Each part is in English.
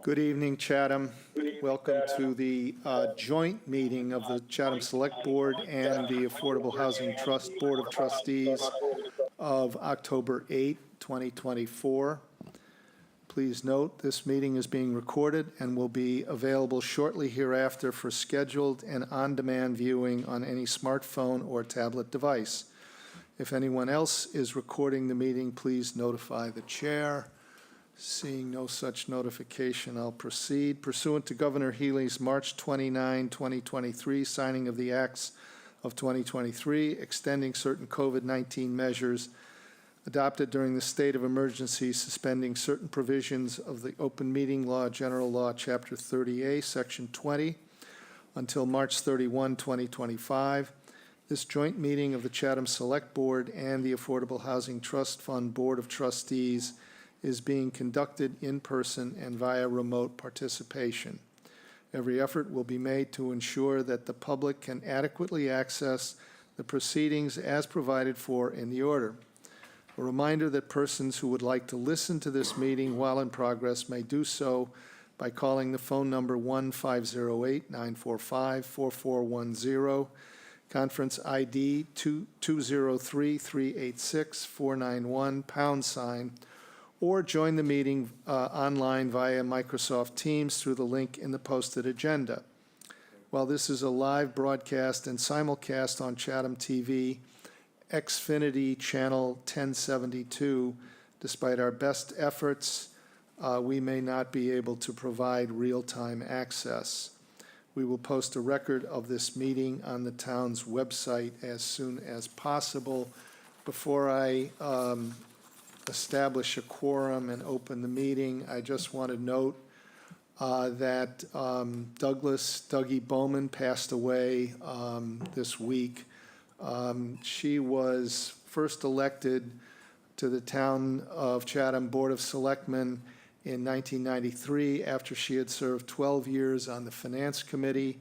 Good evening, Chatham. Welcome to the joint meeting of the Chatham Select Board and the Affordable Housing Trust Board of Trustees of October 8, 2024. Please note, this meeting is being recorded and will be available shortly hereafter for scheduled and on-demand viewing on any smartphone or tablet device. If anyone else is recording the meeting, please notify the chair. Seeing no such notification, I'll proceed. Pursuant to Governor Healy's March 29, 2023 signing of the Acts of 2023, extending certain COVID-19 measures adopted during the state of emergency, suspending certain provisions of the Open Meeting Law, General Law, Chapter 30A, Section 20, until March 31, 2025. This joint meeting of the Chatham Select Board and the Affordable Housing Trust Fund Board of Trustees is being conducted in person and via remote participation. Every effort will be made to ensure that the public can adequately access the proceedings as provided for in the order. A reminder that persons who would like to listen to this meeting while in progress may do so by calling the phone number 1-508-945-4410, conference ID 203-386-491, or join the meeting online via Microsoft Teams through the link in the posted agenda. While this is a live broadcast and simulcast on Chatham TV, Xfinity Channel 1072, despite our best efforts, we may not be able to provide real-time access. We will post a record of this meeting on the town's website as soon as possible. Before I establish a quorum and open the meeting, I just want to note that Dougie Bowman passed away this week. She was first elected to the Town of Chatham Board of Selectmen in 1993 after she had served 12 years on the Finance Committee.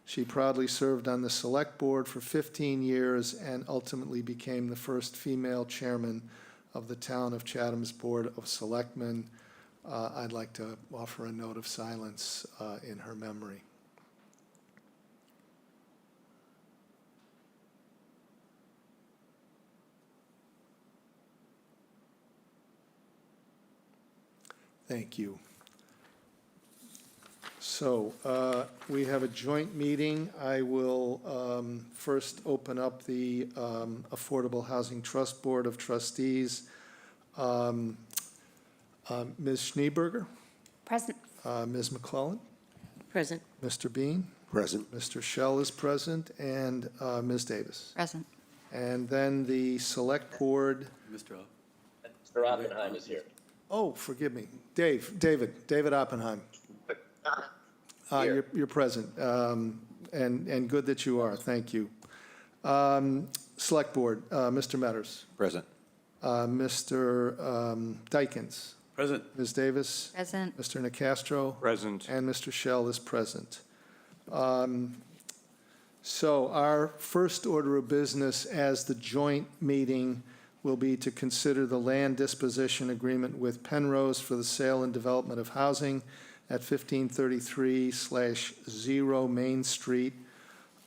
She proudly served on the Select Board for 15 years and ultimately became the first female chairman of the Town of Chatham's Board of Selectmen. I'd like to offer a note of silence in her memory. Thank you. So we have a joint meeting. I will first open up the Affordable Housing Trust Board of Trustees. Ms. Schneeberger? Present. Ms. McClellan? Present. Mr. Bean? Present. Mr. Shell is present, and Ms. Davis. Present. And then the Select Board. Mr. Oppenheim is here. Oh, forgive me. David Oppenheim. You're present, and good that you are. Thank you. Select Board, Mr. Metters. Present. Mr. Dykens. Present. Ms. Davis. Present. Mr. Nicastro. Present. And Mr. Shell is present. So our first order of business as the joint meeting will be to consider the land disposition agreement with Penrose for the sale and development of housing at 1533/0 Main Street.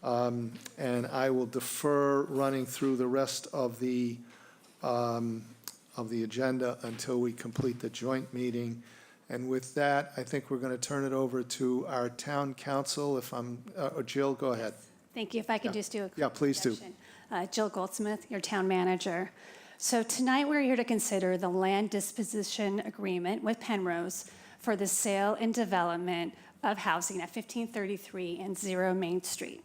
And I will defer running through the rest of the agenda until we complete the joint meeting. And with that, I think we're going to turn it over to our town council. If I'm, Jill, go ahead. Thank you. If I could just do a quick please do. introduction. Jill Goldsmith, your town manager. So tonight we're here to consider the land disposition agreement with Penrose for the sale and development of housing at 1533 and 0 Main Street.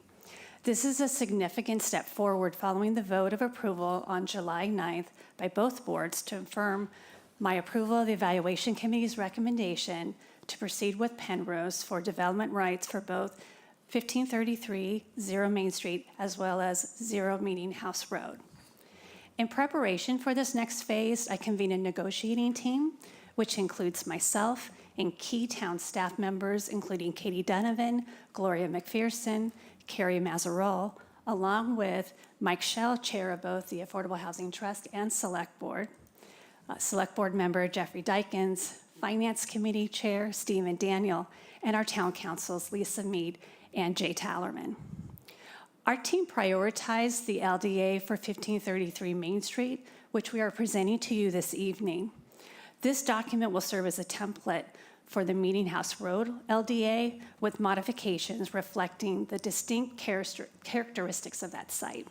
This is a significant step forward following the vote of approval on July 9th by both boards to affirm my approval of the Evaluation Committee's recommendation to proceed with Penrose for development rights for both 1533 0 Main Street as well as 0 Meeting House Road. In preparation for this next phase, I convened a negotiating team, which includes myself and key town staff members, including Katie Donovan, Gloria McPherson, Carrie Mazarol, along with Mike Shell, chair of both the Affordable Housing Trust and Select Board, Select Board member Jeffrey Dykens, Finance Committee Chair, Stephen Daniel, and our town councils, Lisa Mead and Jay Tallerman. Our team prioritized the LDA for 1533 Main Street, which we are presenting to you this evening. This document will serve as a template for the Meeting House Road LDA with modifications reflecting the distinct characteristics of that site.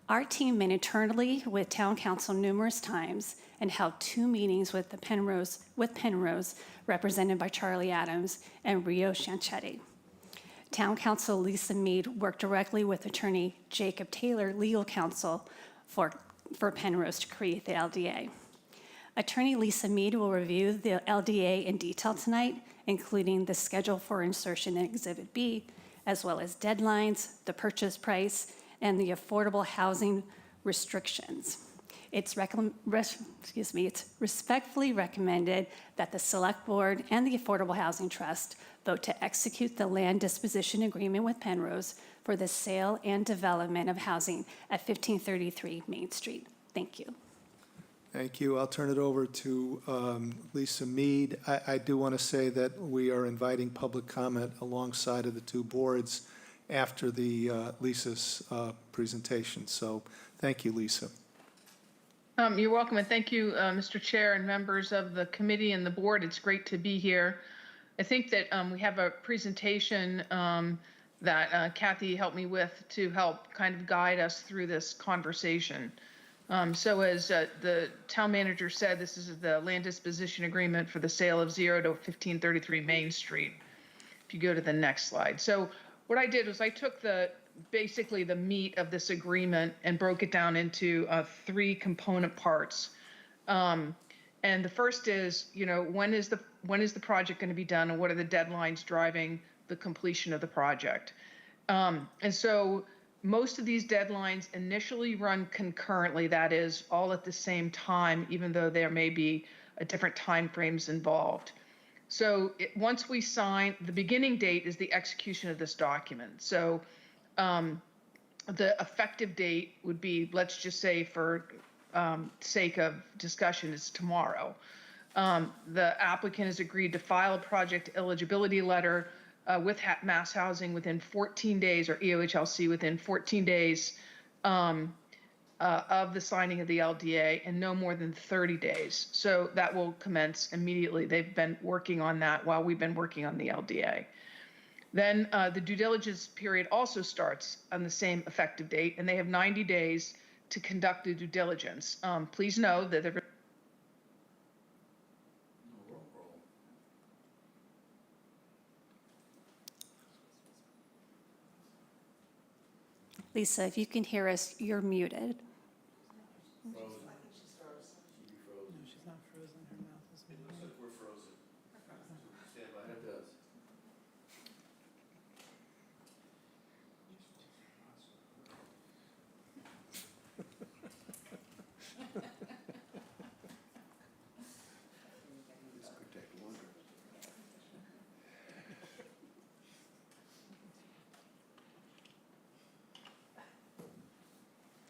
Our team met internally with Town Council numerous times and held 2 meetings with Penrose, represented by Charlie Adams and Rio Chanchetti. Town Council Lisa Mead worked directly with attorney Jacob Taylor, legal counsel for Penrose to create the LDA. Attorney Lisa Mead will review the LDA in detail tonight, including the schedule for insertion in Exhibit B, as well as deadlines, the purchase price, and the affordable housing restrictions. It's respectfully recommended that the Select Board and the Affordable Housing Trust vote to execute the land disposition agreement with Penrose for the sale and development of housing at 1533 Main Street. Thank you. Thank you. I'll turn it over to Lisa Mead. I do want to say that we are inviting public comment alongside of the 2 boards after the Lisa's presentation. So thank you, Lisa. You're welcome, and thank you, Mr. Chair and members of the committee and the board. It's great to be here. I think that we have a presentation that Kathy helped me with to help kind of guide us through this conversation. So as the town manager said, this is the land disposition agreement for the sale of 0 to 1533 Main Street. If you go to the next slide. So what I did was I took basically the meat of this agreement and broke it down into 3 component parts. And the first is, when is the project going to be done, and what are the deadlines driving the completion of the project? And so most of these deadlines initially run concurrently, that is, all at the same time, even though there may be different time frames involved. So once we sign, the beginning date is the execution of this document. So the effective date would be, let's just say for sake of discussion, is tomorrow. The applicant has agreed to file a project eligibility letter with Mass Housing within 14 days, or EOHLC within 14 days of the signing of the LDA, and no more than 30 days. So that will commence immediately. They've been working on that while we've been working on the LDA. Then the due diligence period also starts on the same effective date, and they have 90 days to conduct the due diligence. Please know that they're Lisa, if you can hear us, you're muted. She's not frozen. Her mouth is moving. Looks like we're frozen. Stand by. It does. This could take longer.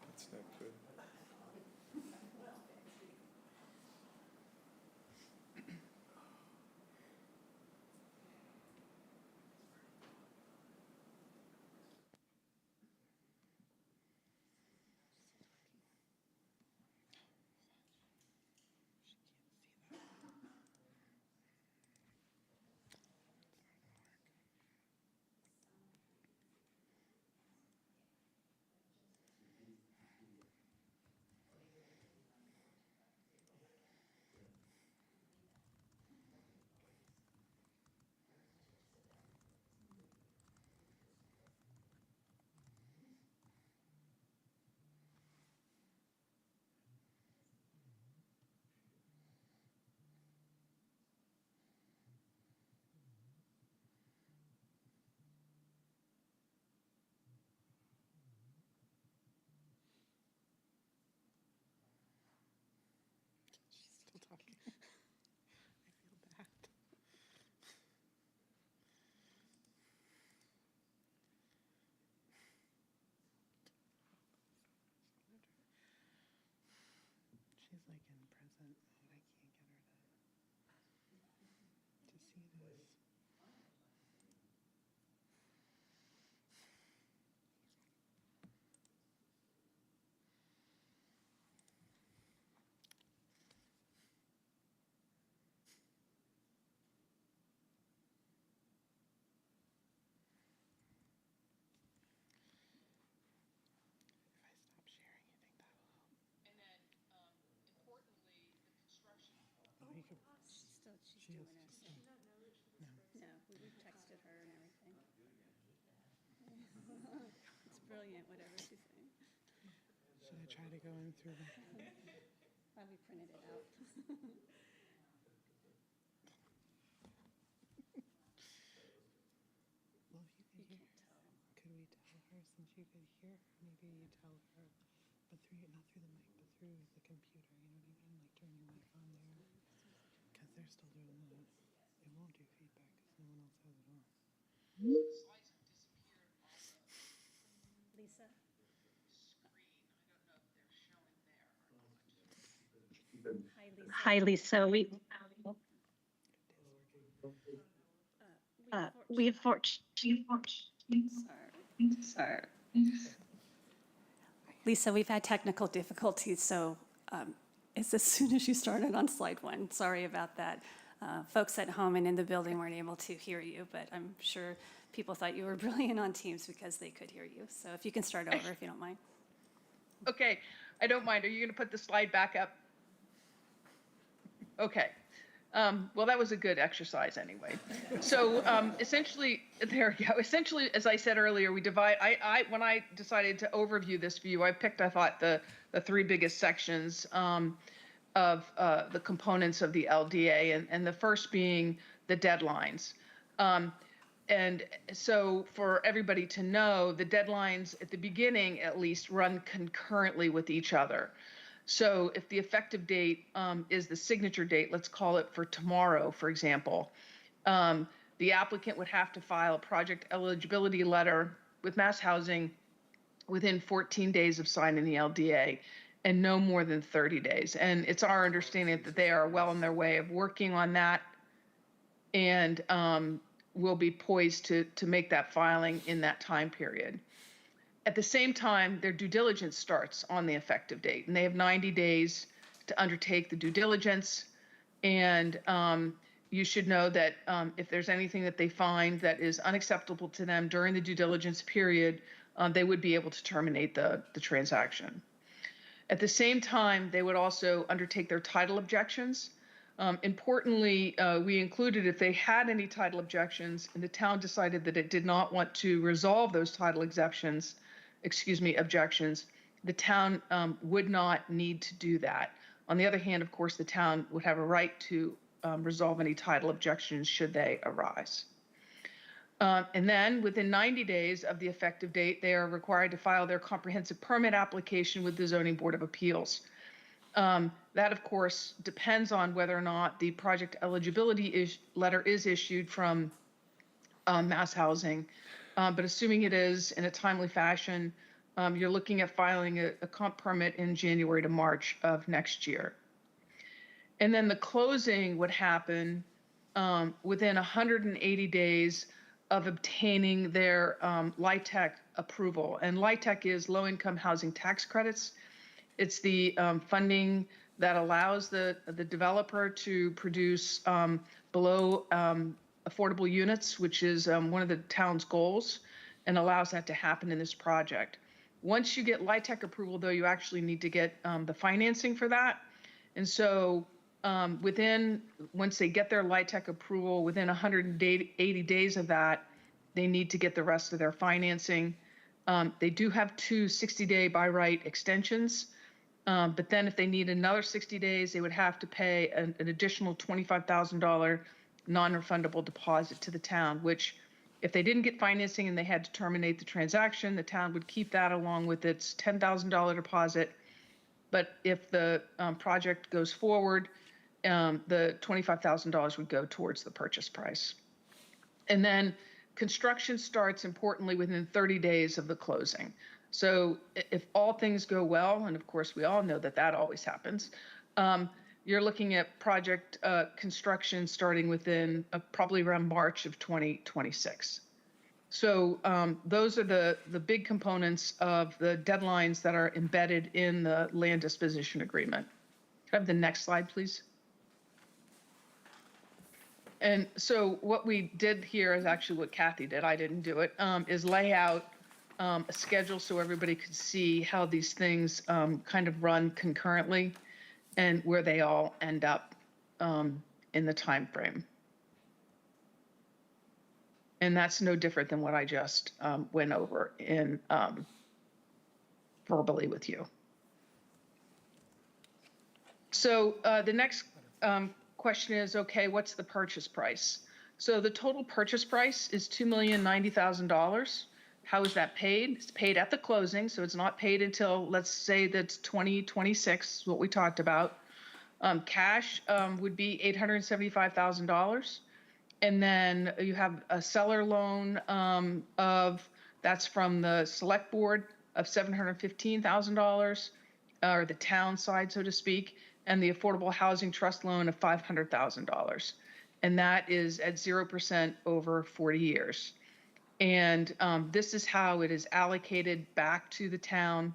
That's not good. Still talking. I feel bad. She's like in present mode. I can't get her to. She's doing her thing. No, we texted her and everything. It's brilliant, whatever she's saying. Should I try to go in through the? Why we printed it out. Well, if you You could hear, can't tell. could we tell her since you could hear? Maybe you tell her, but through not through the mic, but through the computer. You know what I mean? Like turn your mic on there, because they're still doing that. It won't do feedback because no one else has it on. Lisa? Hi, Lisa. Hi, Lisa. We fortunately. Sorry. Lisa, we've had technical difficulties, so it's as soon as you started on slide 1. Sorry about that. Folks at home and in the building weren't able to hear you, but I'm sure people thought you were brilliant on Teams because they could hear you. So if you can start over, if you don't mind. Okay, I don't mind. Are you going to put the slide back up? Okay. Well, that was a good exercise anyway. So essentially, there you go. Essentially, as I said earlier, we divide. When I decided to overview this view, I picked, I thought, the 3 biggest sections of the components of the LDA, and the first being the deadlines. And so for everybody to know, the deadlines at the beginning, at least, run concurrently with each other. So if the effective date is the signature date, let's call it for tomorrow, for example, the applicant would have to file a project eligibility letter with Mass Housing within 14 days of signing the LDA and no more than 30 days. And it's our understanding that they are well on their way of working on that and will be poised to make that filing in that time period. At the same time, their due diligence starts on the effective date, and they have 90 days to undertake the due diligence. And you should know that if there's anything that they find that is unacceptable to them during the due diligence period, they would be able to terminate the transaction. At the same time, they would also undertake their title objections. Importantly, we included if they had any title objections and the town decided that it did not want to resolve those title objections, the town would not need to do that. On the other hand, of course, the town would have a right to resolve any title objections should they arise. And then within 90 days of the effective date, they are required to file their comprehensive permit application with the Zoning Board of Appeals. That, of course, depends on whether or not the project eligibility letter is issued from Mass Housing. But assuming it is in a timely fashion, you're looking at filing a comp permit in January to March of next year. And then the closing would happen within 180 days of obtaining their LIHTC approval. And LIHTC is low-income housing tax credits. It's the funding that allows the developer to produce below affordable units, which is one of the town's goals, and allows that to happen in this project. Once you get LIHTC approval, though, you actually need to get the financing for that. And so once they get their LIHTC approval, within 180 days of that, they need to get the rest of their financing. They do have 2 60-day by right extensions. But then if they need another 60 days, they would have to pay an additional $25,000 non-refundable deposit to the town, which if they didn't get financing and they had to terminate the transaction, the town would keep that along with its $10,000 deposit. But if the project goes forward, the $25,000 would go towards the purchase price. And then construction starts, importantly, within 30 days of the closing. So if all things go well, and of course we all know that that always happens, you're looking at project construction starting within probably around March of 2026. So those are the big components of the deadlines that are embedded in the land disposition agreement. Can I have the next slide, please? And so what we did here is actually what Kathy did, I didn't do it, is lay out a schedule so everybody could see how these things kind of run concurrently and where they all end up. in the time frame. And that's no different than what I just went over in verbally with you. So the next question is, okay, what's the purchase price? So the total purchase price is $2,090,000. How is that paid? It's paid at the closing, so it's not paid until, let's say that's 2026, what we talked about. Cash would be $875,000. And then you have a seller loan that's from the select board of $715,000, or the town side, so to speak, and the Affordable Housing Trust loan of $500,000. And that is at 0% over 40 years. And this is how it is allocated back to the town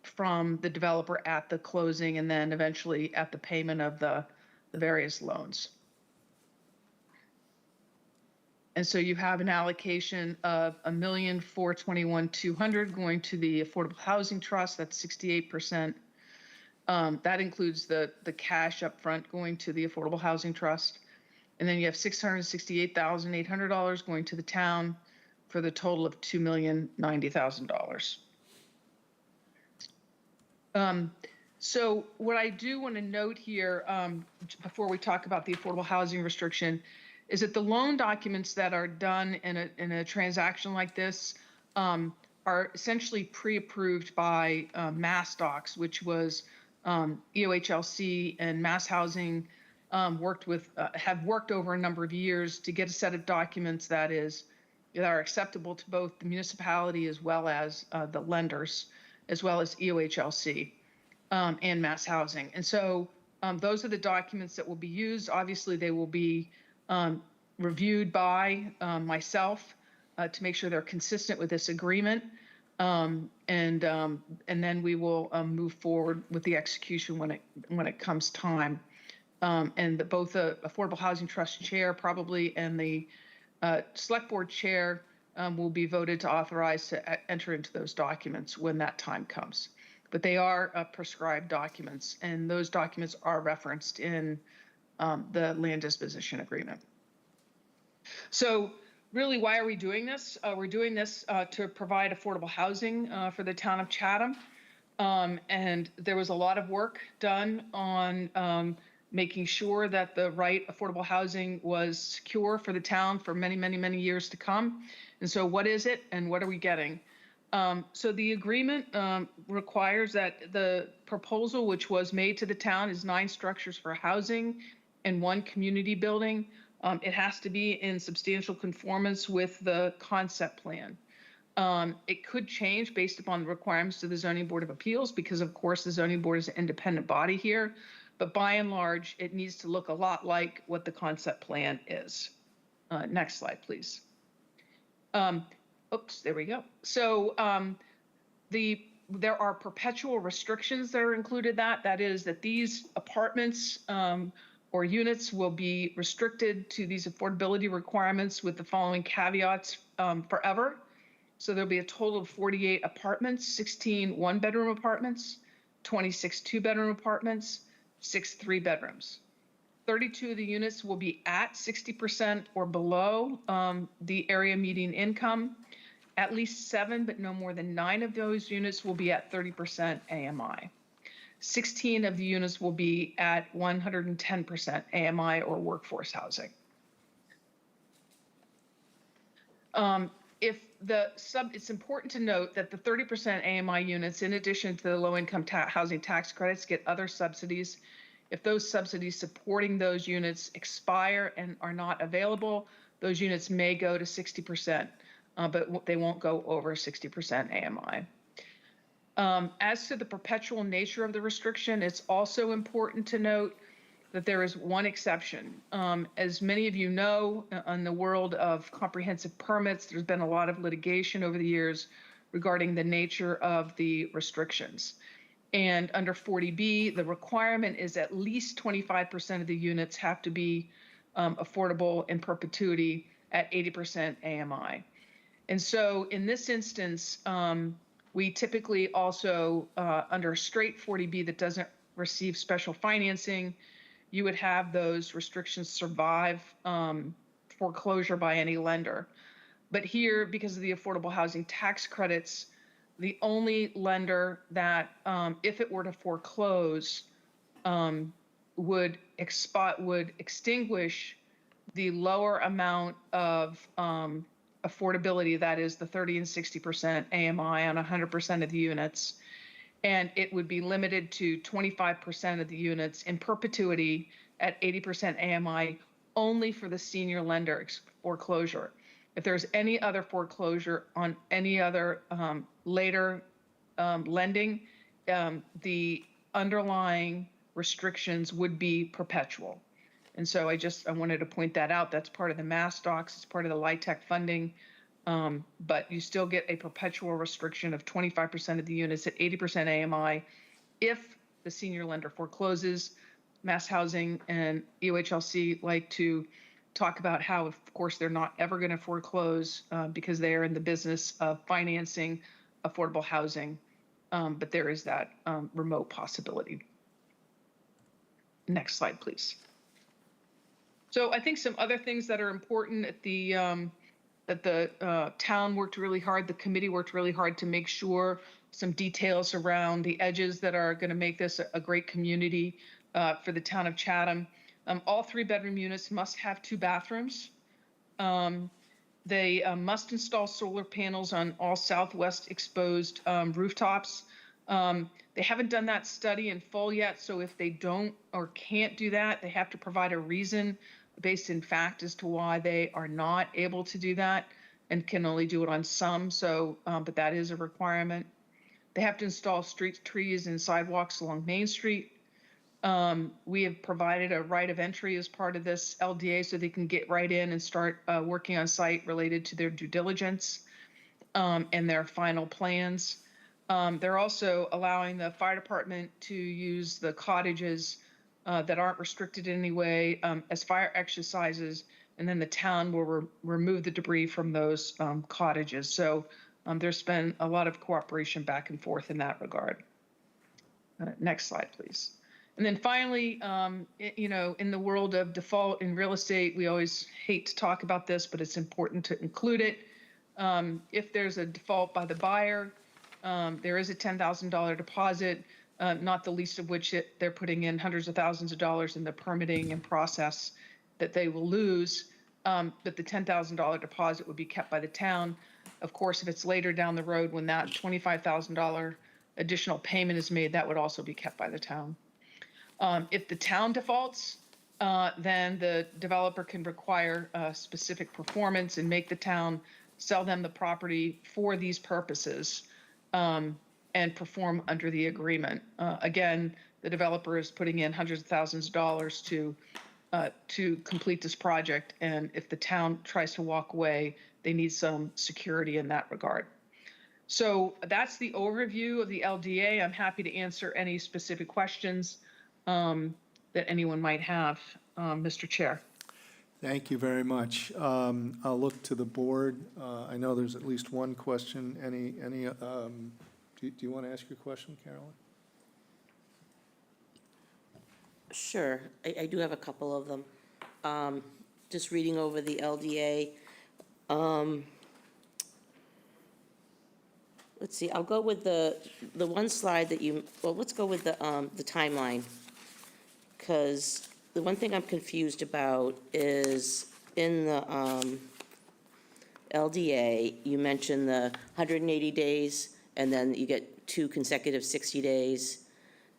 from the developer at the closing and then eventually at the payment of the various loans. And so you have an allocation of $1,421,200 going to the Affordable Housing Trust. That's 68%. That includes the cash up front going to the Affordable Housing Trust. And then you have $668,800 going to the town for the total of $2,090,000. So what I do want to note here before we talk about the affordable housing restriction is that the loan documents that are done in a transaction like this are essentially pre-approved by MassDocs, which was EOHLC and Mass Housing have worked over a number of years to get a set of documents that are acceptable to both the municipality as well as the lenders, as well as EOHLC and Mass Housing. And so those are the documents that will be used. Obviously, they will be reviewed by myself to make sure they're consistent with this agreement. And then we will move forward with the execution when it comes time. And both the Affordable Housing Trust chair probably and the select board chair will be voted to authorize to enter into those documents when that time comes. But they are prescribed documents, and those documents are referenced in the land disposition agreement. So really, why are we doing this? We're doing this to provide affordable housing for the town of Chatham. And there was a lot of work done on making sure that the right affordable housing was secure for the town for many, many, many years to come. And so what is it and what are we getting? So the agreement requires that the proposal which was made to the town is 9 structures for housing and 1 community building. It has to be in substantial conformance with the concept plan. It could change based upon the requirements of the Zoning Board of Appeals because, of course, the Zoning Board is an independent body here. But by and large, it needs to look a lot like what the concept plan is. Next slide, please. Oops, there we go. So there are perpetual restrictions that are included. That is that these apartments or units will be restricted to these affordability requirements with the following caveats forever. So there'll be a total of 48 apartments, 16 one-bedroom apartments, 26 two-bedroom apartments, 6 3-bedrooms. 32 of the units will be at 60% or below the area median income. At least 7, but no more than 9 of those units will be at 30% AMI. 16 of the units will be at 110% AMI or workforce housing. It's important to note that the 30% AMI units, in addition to the low-income housing tax credits, get other subsidies. If those subsidies supporting those units expire and are not available, those units may go to 60%, but they won't go over 60% AMI. As to the perpetual nature of the restriction, it's also important to note that there is one exception. As many of you know, in the world of comprehensive permits, there's been a lot of litigation over the years regarding the nature of the restrictions. And under 40B, the requirement is at least 25% of the units have to be affordable in perpetuity at 80% AMI. And so in this instance, we typically also, under straight 40B that doesn't receive special financing, you would have those restrictions survive foreclosure by any lender. But here, because of the affordable housing tax credits, the only lender that, if it were to foreclose, would extinguish the lower amount of affordability, that is the 30 and 60% AMI on 100% of the units. And it would be limited to 25% of the units in perpetuity at 80% AMI only for the senior lender foreclosure. If there's any other foreclosure on any other later lending, the underlying restrictions would be perpetual. And so I wanted to point that out. That's part of the mass docs. It's part of the LIHTC funding. But you still get a perpetual restriction of 25% of the units at 80% AMI if the senior lender forecloses. Mass Housing and UHLC like to talk about how, of course, they're not ever going to foreclose because they are in the business of financing affordable housing. But there is that remote possibility. Next slide, please. So I think some other things that are important at that the town worked really hard, the committee worked really hard to make sure some details around the edges that are going to make this a great community for the town of Chatham. All 3-bedroom units must have 2 bathrooms. They must install solar panels on all southwest exposed rooftops. They haven't done that study in full yet, so if they don't or can't do that, they have to provide a reason based in fact as to why they are not able to do that and can only do it on some. So, but that is a requirement. They have to install street trees and sidewalks along Main Street. We have provided a right of entry as part of this LDA so they can get right in and start working on site related to their due diligence and their final plans. They're also allowing the fire department to use the cottages that aren't restricted in any way as fire exercises, and then the town will remove the debris from those cottages. So there's been a lot of cooperation back and forth in that regard. Next slide, please. And then finally, in the world of default in real estate, we always hate to talk about this, but it's important to include it. If there's a default by the buyer, there is a $10,000 deposit, not the least of which they're putting in hundreds of thousands of dollars in the permitting and process that they will lose. But the $10,000 deposit would be kept by the town. Of course, if it's later down the road when that $25,000 additional payment is made, that would also be kept by the town. If the town defaults, then the developer can require specific performance and make the town sell them the property for these purposes and perform under the agreement. Again, the developer is putting in hundreds of thousands of dollars to complete this project, and if the town tries to walk away, they need some security in that regard. So that's the overview of the LDA. I'm happy to answer any specific questions that anyone might have, Mr. Chair. Thank you very much. I'll look to the board. I know there's at least one question. Do you want to ask your question, Carolyn? Sure, I do have a couple of them. Just reading over the LDA. Let's see, I'll go with the one slide that let's go with the timeline. Because the one thing I'm confused about is in the LDA, you mentioned the 180 days, and then you get 2 consecutive 60 days,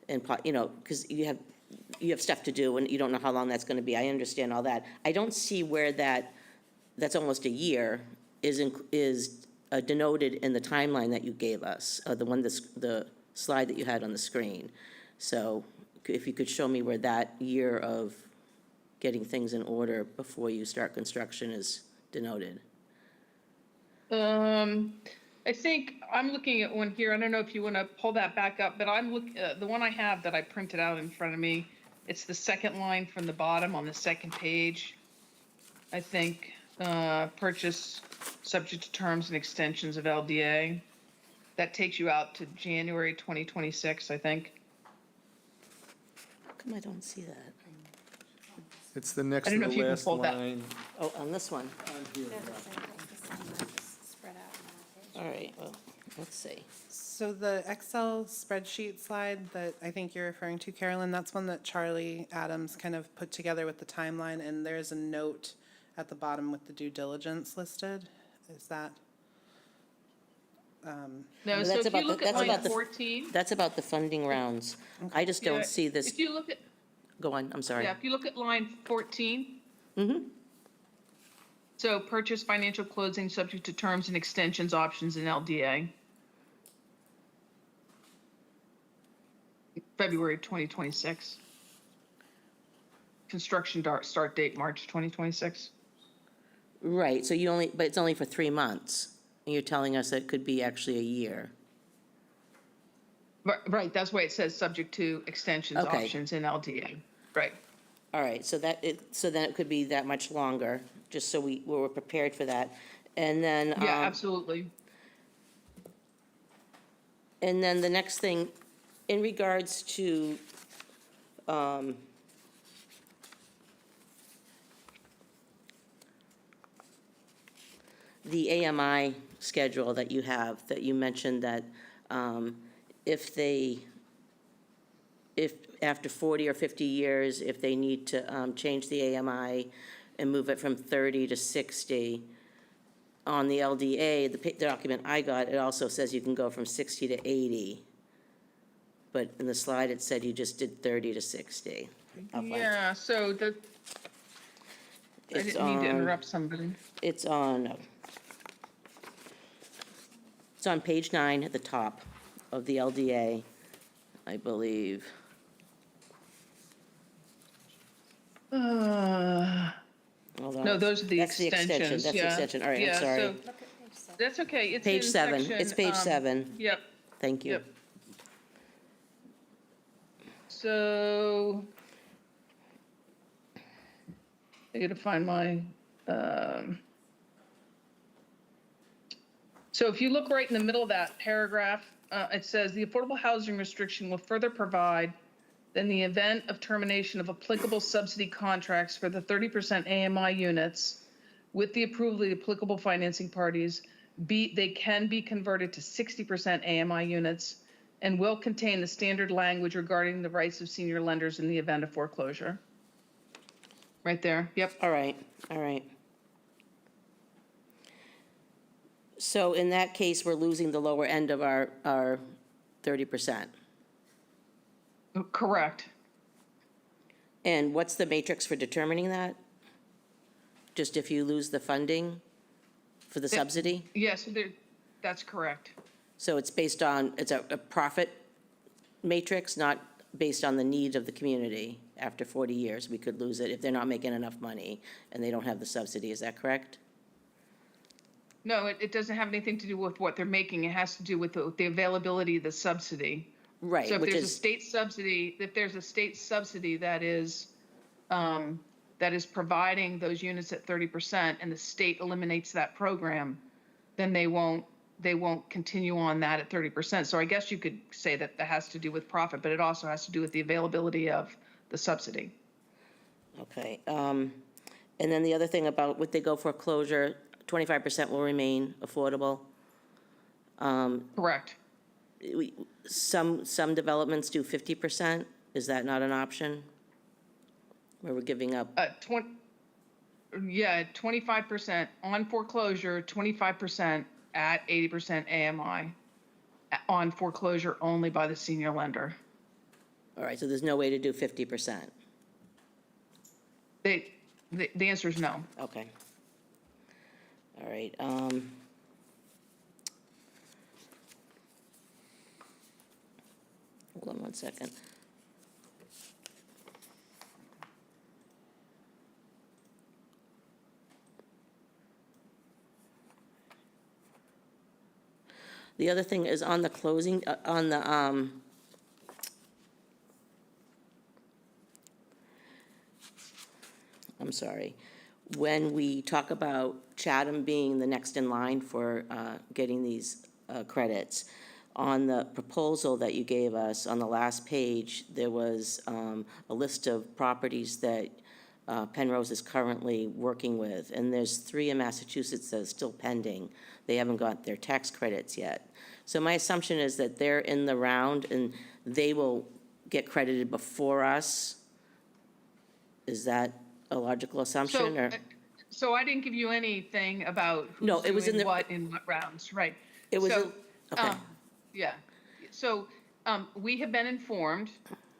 and because you have stuff to do, and you don't know how long that's going to be. I understand all that. I don't see where that's almost a year is denoted in the timeline that you gave us, the slide that you had on the screen. So if you could show me where that year of getting things in order before you start construction is denoted. I think I'm looking at one here. I don't know if you want to pull that back up, but the one I have that I printed out in front of me, it's the second line from the bottom on the second page. I think purchase subject to terms and extensions of LDA. That takes you out to January 2026, I think. come I don't see that? It's the next I to don't know the if you can last pull that. line. Oh, on this one. On here. Spread out. All right, well, let's see. So the Excel spreadsheet slide that I think you're referring to, Carolyn, that's one that Charlie Adams kind of put together with the timeline, and there's a note at the bottom with the due diligence listed. Is that? No, so That's if about you the- look at that's line about the- 14. That's about the funding rounds. I just yeah, don't see this, If you look at, go on, I'm sorry. yeah, if you look at line 14. So purchase financial closing subject to terms and extensions, options, and LDA. February 2026. Construction start date, March 2026. Right, so you only, but it's only for 3 months, and you're telling us that it could be actually a year. Right, that's why it says subject to extensions, Okay. options, and LDA. Right. All right, so so then it could be that much longer, just so we're prepared for that. And then, Yeah, absolutely. and then the next thing, in regards to, the AMI schedule that you have, that you mentioned that, if after 40 or 50 years, if they need to, change the AMI and move it from 30 to 60, on the LDA, the document I got, it also says you can go from 60 to 80. But in the slide, it said you just did 30 to 60. I'll find- Yeah, so I It's didn't mean to on- interrupt somebody. It's on page 9 at the top of the LDA, I believe. Hold on. No, those are the That's the extension, extensions, that's the yeah. extension, all right, I'm Yeah, sorry. so that's okay, it's Page in 7, section, it's page 7, Yep, thank you. yep. So I gotta find my, so if you look right in the middle of that paragraph, it says the affordable housing restriction will further provide that in the event of termination of applicable subsidy contracts for the 30% AMI units with the approval of the applicable financing parties, they can be converted to 60% AMI units and will contain the standard language regarding the rights of senior lenders in the event of foreclosure. Right there, yep. All right, all right. So in that case, we're losing the lower end of our 30%. Correct. And what's the matrix for determining that? Just if you lose the funding for the subsidy? Yes, that's correct. So it's based on, it's a profit matrix, not based on the needs of the community. After 40 years, we could lose it if they're not making enough money and they don't have the subsidy, is that correct? No, it doesn't have anything to do with what they're making. It has to do with the availability of the subsidy. Right, So if which there's a is, state subsidy, that is providing those units at 30% and the state eliminates that program, then they won't continue on that at 30%. So I guess you could say that has to do with profit, but it also has to do with the availability of the subsidy. okay. And then the other thing about would they go foreclosure, 25% will remain affordable. Correct. Some developments do 50%, is that not an option? Where we're giving up, 25% on foreclosure, 25% at 80% AMI on foreclosure only by the senior lender. all right, so there's no way to do 50%, The answer is no. okay. All right, hold on one second. The other thing is on the closing, on the, I'm sorry, when we talk about Chatham being the next in line for getting these credits, on the proposal that you gave us, on the last page, there was a list of properties that Penrose is currently working with, and there's 3 in Massachusetts that are still pending. They haven't got their tax credits yet. So my assumption is that they're in the round, and they will get credited before us. Is that a logical assumption, or? So I didn't give you anything about No, who's it was in doing the- what in what rounds, right? It was So, in- okay. Yeah, so we have been informed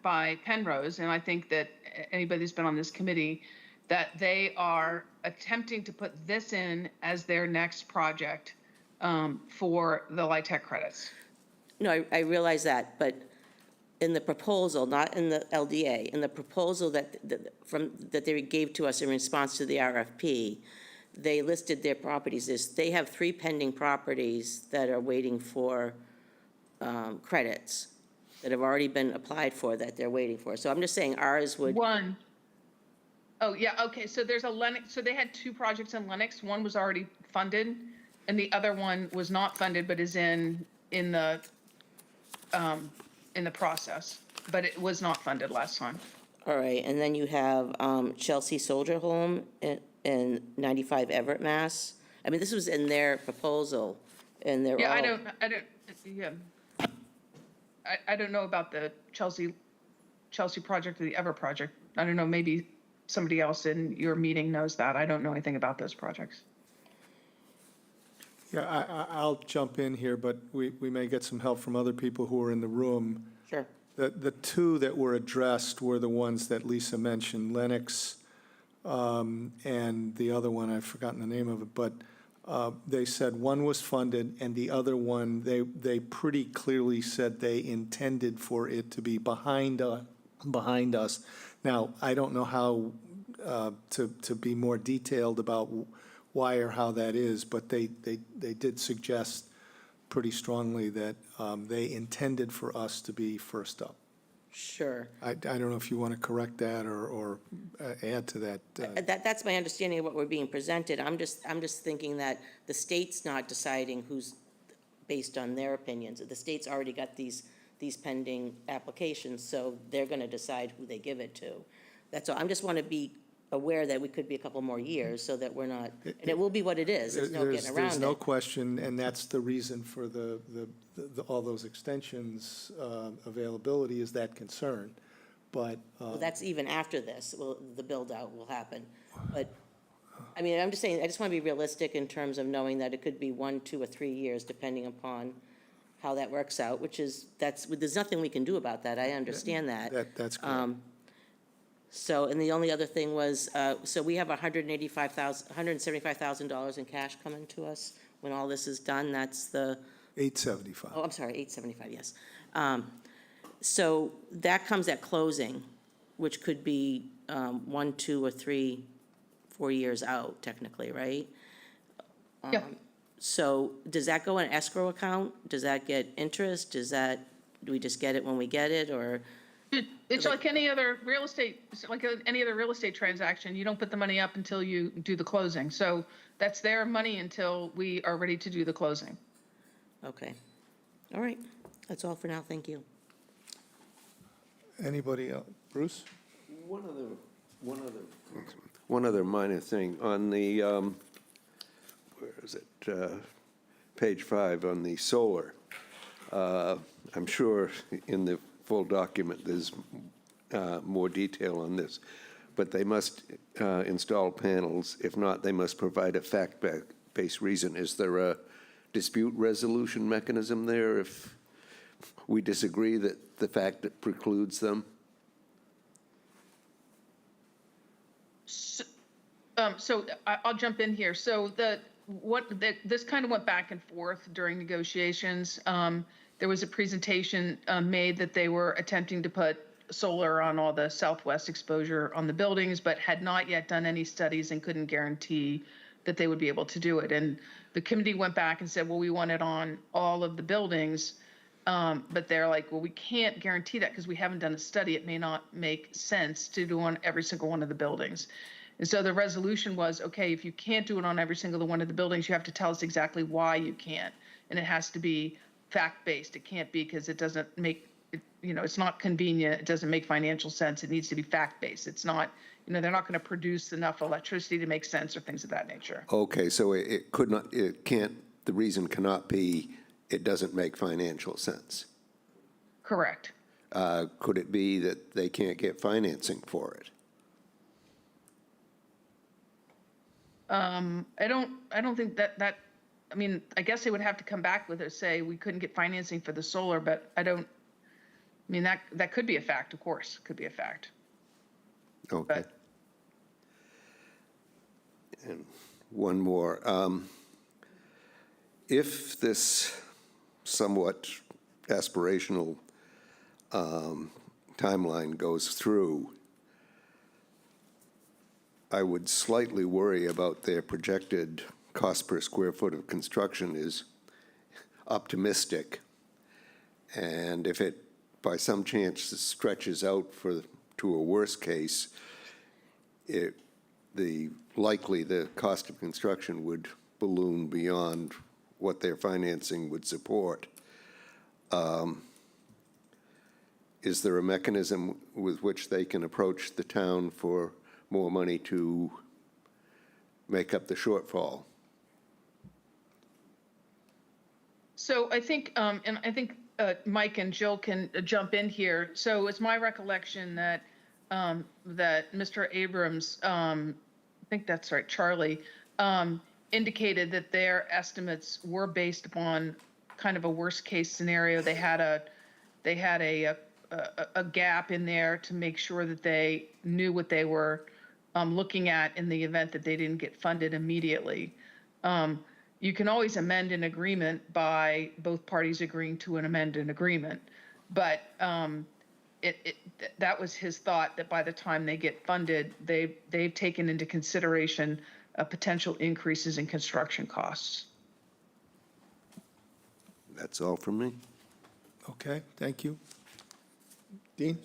by Penrose, and I think that anybody who's been on this committee, that they are attempting to put this in as their next project for the LIHTC credits. No, I realize that, but in the proposal, not in the LDA, in the proposal that they gave to us in response to the RFP, they listed their properties as, they have 3 pending properties that are waiting for credits, that have already been applied for, that they're waiting for. So I'm just saying ours would, One. Oh, yeah, okay, so there's a Lennox, so they had 2 projects in Lennox. One was already funded, and the other one was not funded, but is in the process, but it was not funded last time. all right, and then you have Chelsea Soldier Home in 95 Everett, Mass. I mean, this was in their proposal, and they're all. Yeah, I don't know about the Chelsea project or the Ever project. I don't know, maybe somebody else in your meeting knows that. I don't know anything about those projects. Yeah, I'll jump in here, but we may get some help from other people who are in the room. Sure. The 2 that were addressed were the ones that Lisa mentioned, Lennox, and the other one, I've forgotten the name of it, but they said one was funded, and the other one, they pretty clearly said they intended for it to be behind us. Now, I don't know how to be more detailed about why or how that is, but they did suggest pretty strongly that they intended for us to be first up. Sure. I don't know if you want to correct that or add to that. That's my understanding of what we're being presented. I'm just thinking that the state's not deciding who's, based on their opinions. The state's already got these pending applications, so they're going to decide who they give it to. That's all. I just want to be aware that we could be a couple more years, so that we're not, and it will be what it is. There's no getting around it. There's no question, and that's the reason for all those extensions availability is that concern. But Well, that's even after this, the build-out will happen. But, I mean, I'm just saying, I just want to be realistic in terms of knowing that it could be 1, 2, or 3 years, depending upon how that works out, there's nothing we can do about that. I understand that. that's correct. So, and the only other thing was, so we have $175,000 in cash coming to us when all this is done. That's the, 875. oh, I'm sorry, 875, yes. So that comes at closing, which could be 1, 2, or 3, 4 years out technically, right? Yeah. So does that go in escrow account? Does that get interest? Do we just get it when we get it, or? It's like any other real estate, transaction. You don't put the money up until you do the closing. So that's their money until we are ready to do the closing. Okay. All right. That's all for now. Thank you. Anybody else? Bruce? One other minor thing, on the, where is it, page 5, on the solar, I'm sure in the full document there's more detail on this, but they must install panels. If not, they must provide a fact-based reason. Is there a dispute resolution mechanism there if we disagree that the fact that precludes them? So I'll jump in here. So this kind of went back and forth during negotiations. There was a presentation made that they were attempting to put solar on all the southwest exposure on the buildings, but had not yet done any studies and couldn't guarantee that they would be able to do it. And the committee went back and said, well, we want it on all of the buildings. But they're like, well, we can't guarantee that because we haven't done a study. It may not make sense to do on every single one of the buildings. And so the resolution was, okay, if you can't do it on every single one of the buildings, you have to tell us exactly why you can't. And it has to be fact-based. It can't be because it doesn't make, it's not convenient. It doesn't make financial sense. It needs to be fact-based. It's not, they're not going to produce enough electricity to make sense or things of that nature. Okay, so it could not, it can't, the reason cannot be it doesn't make financial sense. Correct. Could it be that they can't get financing for it? I don't think that, I mean, I guess they would have to come back with it, say we couldn't get financing for the solar, but I mean, that could be a fact, of course, could be a fact. Okay. But And one more. If this somewhat aspirational timeline goes through, I would slightly worry about their projected cost per square foot of construction is optimistic. And if it, by some chance, stretches out to a worst case, the cost of construction would balloon beyond what their financing would support. Is there a mechanism with which they can approach the town for more money to make up the shortfall? So I think, and I think Mike and Jill can jump in here. So it's my recollection that that Mr. Abrams, I think that's right, Charlie, indicated that their estimates were based upon kind of a worst case scenario. They had a gap in there to make sure that they knew what they were looking at in the event that they didn't get funded immediately. You can always amend an agreement by both parties agreeing to amend an agreement, but that was his thought, that by the time they get funded, they've taken into consideration potential increases in construction costs. That's all from me. Okay, thank you. Dean?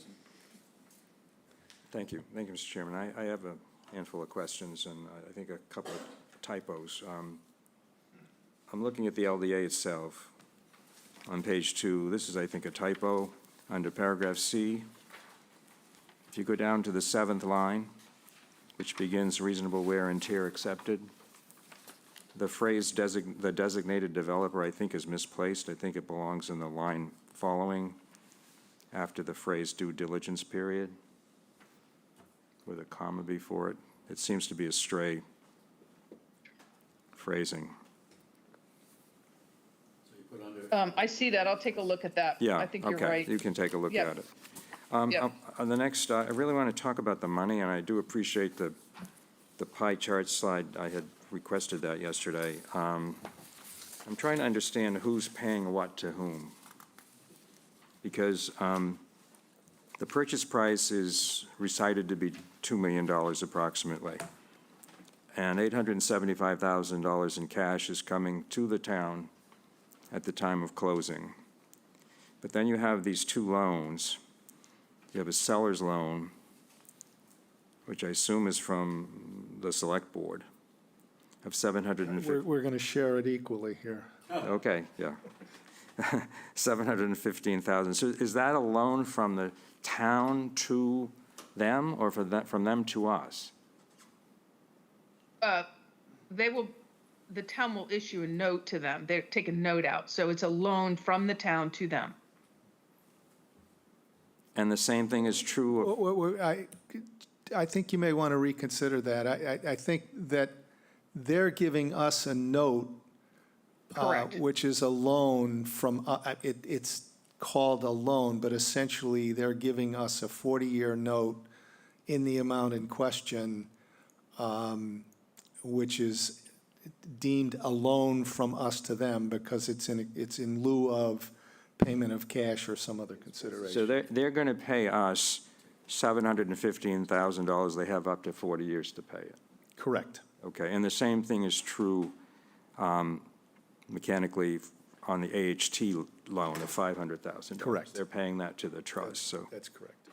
Thank you, Mr. Chairman. I have a handful of questions and I think a couple of typos. I'm looking at the LDA itself on page 2. This is, I think, a typo under paragraph C. If you go down to the 7th line, which begins reasonable wear and tear accepted, the phrase the designated developer, I think, is misplaced. I think it belongs in the line following after the phrase due diligence period with a comma before it. It seems to be a stray phrasing. I see that. I'll take a look at that. Yeah, I think you're okay. right. You can take a look Yep. at it. Yep. On the next, I really want to talk about the money, and I do appreciate the pie chart slide. I had requested that yesterday. I'm trying to understand who's paying what to whom. Because the purchase price is recited to be $2 million approximately. And $875,000 in cash is coming to the town at the time of closing. But then you have these two loans. You have a seller's loan, which I assume is from the select board, of $750,000. We're going to share it equally here. Okay, yeah. $715,000. So is that a loan from the town to them or from them to us? The town will issue a note to them. They take a note out. So it's a loan from the town to them. And the same thing is true of, I think you may want to reconsider that. I think that they're giving us a note, Correct. which is a loan from, it's called a loan, but essentially they're giving us a 40-year note in the amount in question, which is deemed a loan from us to them because it's in lieu of payment of cash or some other consideration. so they're going to pay us $715,000. They have up to 40 years to pay it. Correct. Okay, and the same thing is true mechanically on the AHT loan of $500,000. Correct. They're paying that to the trust, so. That's correct.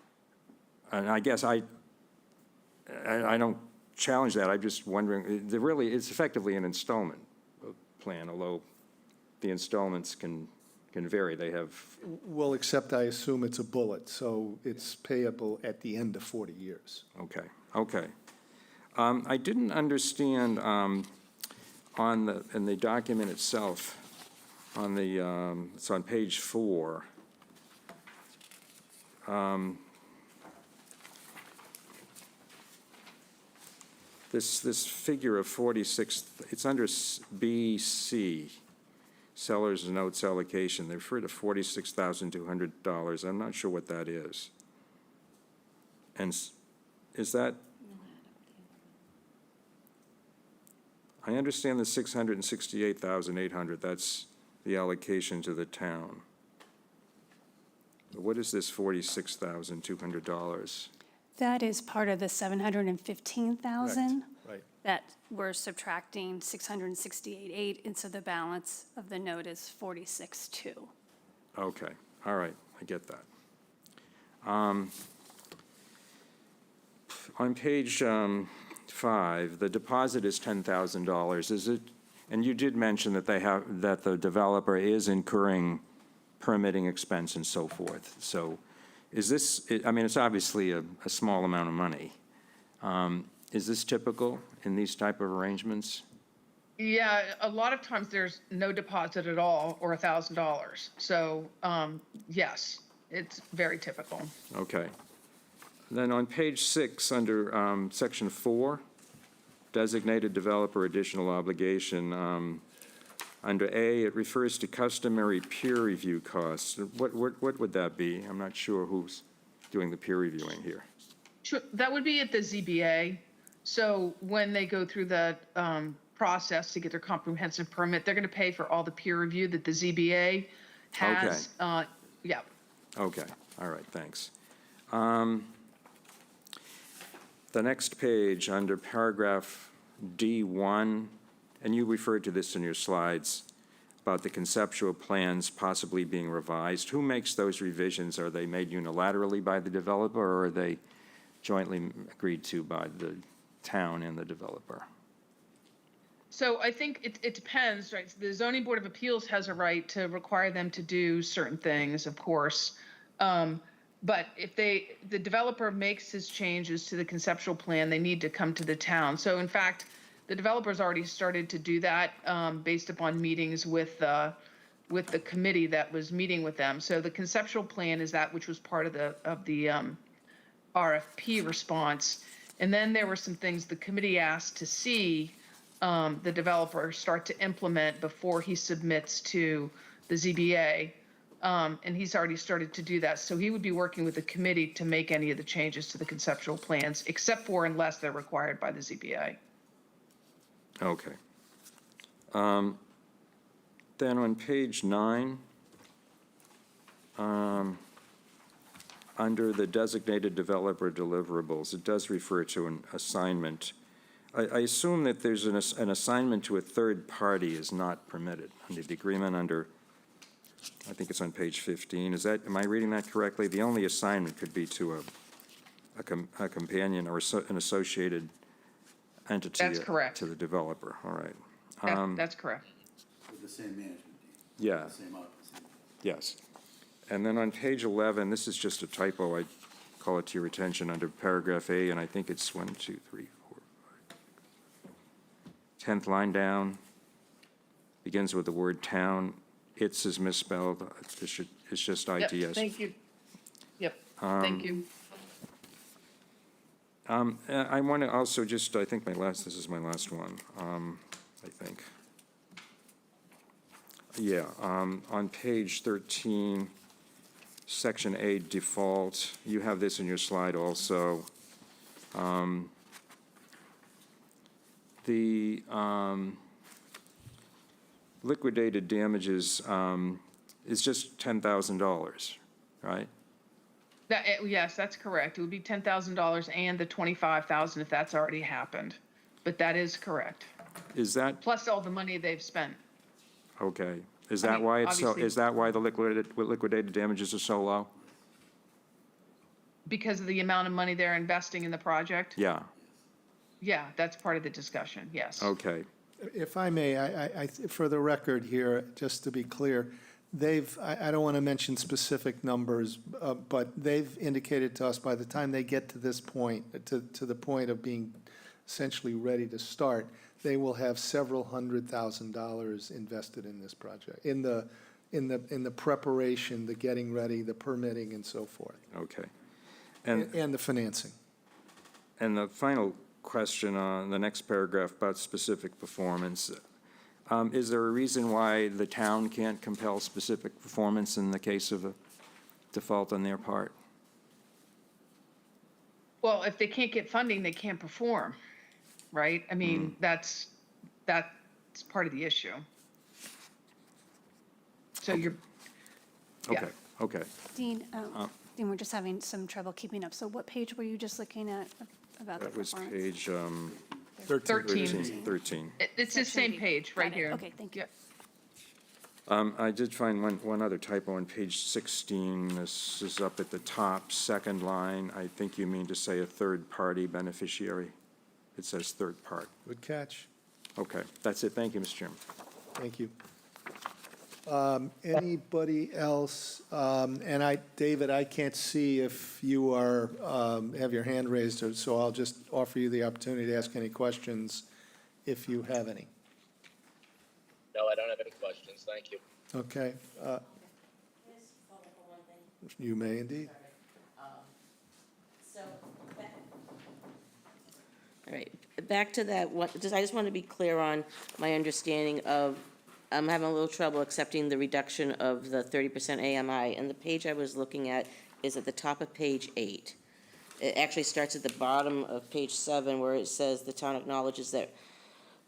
And I guess I don't challenge that. I'm just wondering, it's effectively an installment plan, although the installments can can vary. They have, Well, except I assume it's a bullet, so it's payable at the end of 40 years. okay, okay. I didn't understand in the document itself, it's on page 4. This figure of 46, it's under BC, seller's notes allocation. They refer to $46,200. I'm not sure what that is. And is that? I understand the 668,800, that's the allocation to the town. But what is this $46,200? That is part of the 715,000 Right. that we're subtracting 668.8, and so the balance of the note is 46.2. Okay, all right, I get that. On page 5, the deposit is $10,000. Is it, and you did mention that that the developer is incurring permitting expense and so forth. So is this, I mean, it's obviously a small amount of money. Is this typical in these type of arrangements? Yeah, a lot of times there's no deposit at all or $1,000. So, yes, it's very typical. Okay. Then on page 6, under section 4, designated developer additional obligation, under A, it refers to customary peer review costs. What would that be? I'm not sure who's doing the peer reviewing here. Sure, that would be at the ZBA. So when they go through the process to get their comprehensive permit, they're going to pay for all the peer review that the ZBA has. Yeah. Okay, all right, thanks. The next page, under paragraph D1, and you referred to this in your slides, about the conceptual plans possibly being revised. Who makes those revisions? Are they made unilaterally by the developer, or are they jointly agreed to by the town and the developer? So I think it depends, right? The Zoning Board of Appeals has a right to require them to do certain things, of course. But if the developer makes his changes to the conceptual plan, they need to come to the town. So in fact, the developer's already started to do that based upon meetings with the committee that was meeting with them. So the conceptual plan is that which was part of the RFP response. And then there were some things the committee asked to see the developer start to implement before he submits to the ZBA. And he's already started to do that. So he would be working with the committee to make any of the changes to the conceptual plans, except for unless they're required by the ZBA. Okay. Then on page 9, under the designated developer deliverables, it does refer to an assignment. I assume that there's an assignment to a third party is not permitted under the agreement under, I think it's on page 15. Am I reading that correctly? The only assignment could be to a companion or an associated entity. That's correct. To the developer, all right. That's correct. With the same management team. Yeah. Same occupancy. Yes. And then on page 11, this is just a typo, I call it to your attention, under paragraph A, and I think it's 1, 2, 3, 4, 5. 10th line down, begins with the word town. It's is misspelled, it's just Yep, ITS. thank you. Yep, thank you. I want to also just, I think this is my last one, I think. Yeah, on page 13, section A, default, you have this in your slide also. The liquidated damages is just $10,000, right? Yes, that's correct. It would be $10,000 and the $25,000 if that's already happened. But that is correct. Is that, Plus all the money they've spent. okay, is I that mean, why it's so, obviously- is that why the liquidated damages are so low? Because of the amount of money they're investing in the project? Yeah, Yeah, that's part of the discussion, yes. okay, If I may, for the record here, just to be clear, I don't want to mention specific numbers, but they've indicated to us by the time they get to this point, to the point of being essentially ready to start, they will have several $100,000 invested in this project, in the preparation, the getting ready, the permitting and so forth, Okay. And and the financing. And the final question on the next paragraph about specific performance. Is there a reason why the town can't compel specific performance in the case of a default on their part? Well, if they can't get funding, they can't perform, right? I mean, that's part of the issue. So you're, yeah. Okay. Dean, Dean, we're just having some trouble keeping up. So what page were you just looking at about the That was performance? page 13. 13. It's the Section same B. page right Got it. here. Okay, thank you. Yeah. I did find one other typo on page 16. This is up at the top, second line. I think you mean to say a third-party beneficiary. It says third part. Good catch. Okay, that's it. Thank you, Mr. Chairman. Thank you. Anybody else? And David, I can't see if you are, have your hand raised, so I'll just offer you the opportunity to ask any questions if you have any. No, I don't have any questions. Thank you. Okay. You may indeed. All right, back to that, I just want to be clear on my understanding of, I'm having a little trouble accepting the reduction of the 30% AMI, and the page I was looking at is at the top of page 8. It actually starts at the bottom of page 7, where it says the town acknowledges that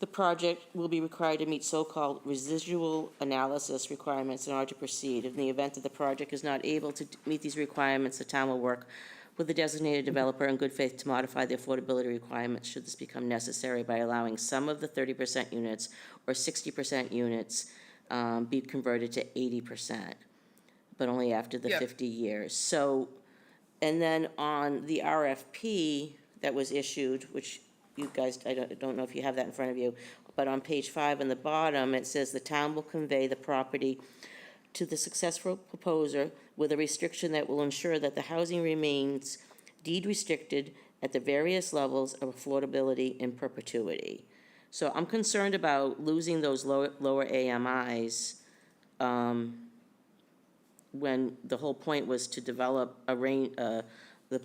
the project will be required to meet so-called residual analysis requirements in order to proceed. In the event that the project is not able to meet these requirements, the town will work with the designated developer in good faith to modify the affordability requirements should this become necessary by allowing some of the 30% units or 60% units be converted to 80%, but only after the Yeah. 50 years. So, and then on the RFP that was issued, which you guys, I don't know if you have that in front of you, but on page 5 on the bottom, it says the town will convey the property to the successful proposer with a restriction that will ensure that the housing remains deed restricted at the various levels of affordability in perpetuity. So I'm concerned about losing those lower AMIs when the whole point was to develop a range, the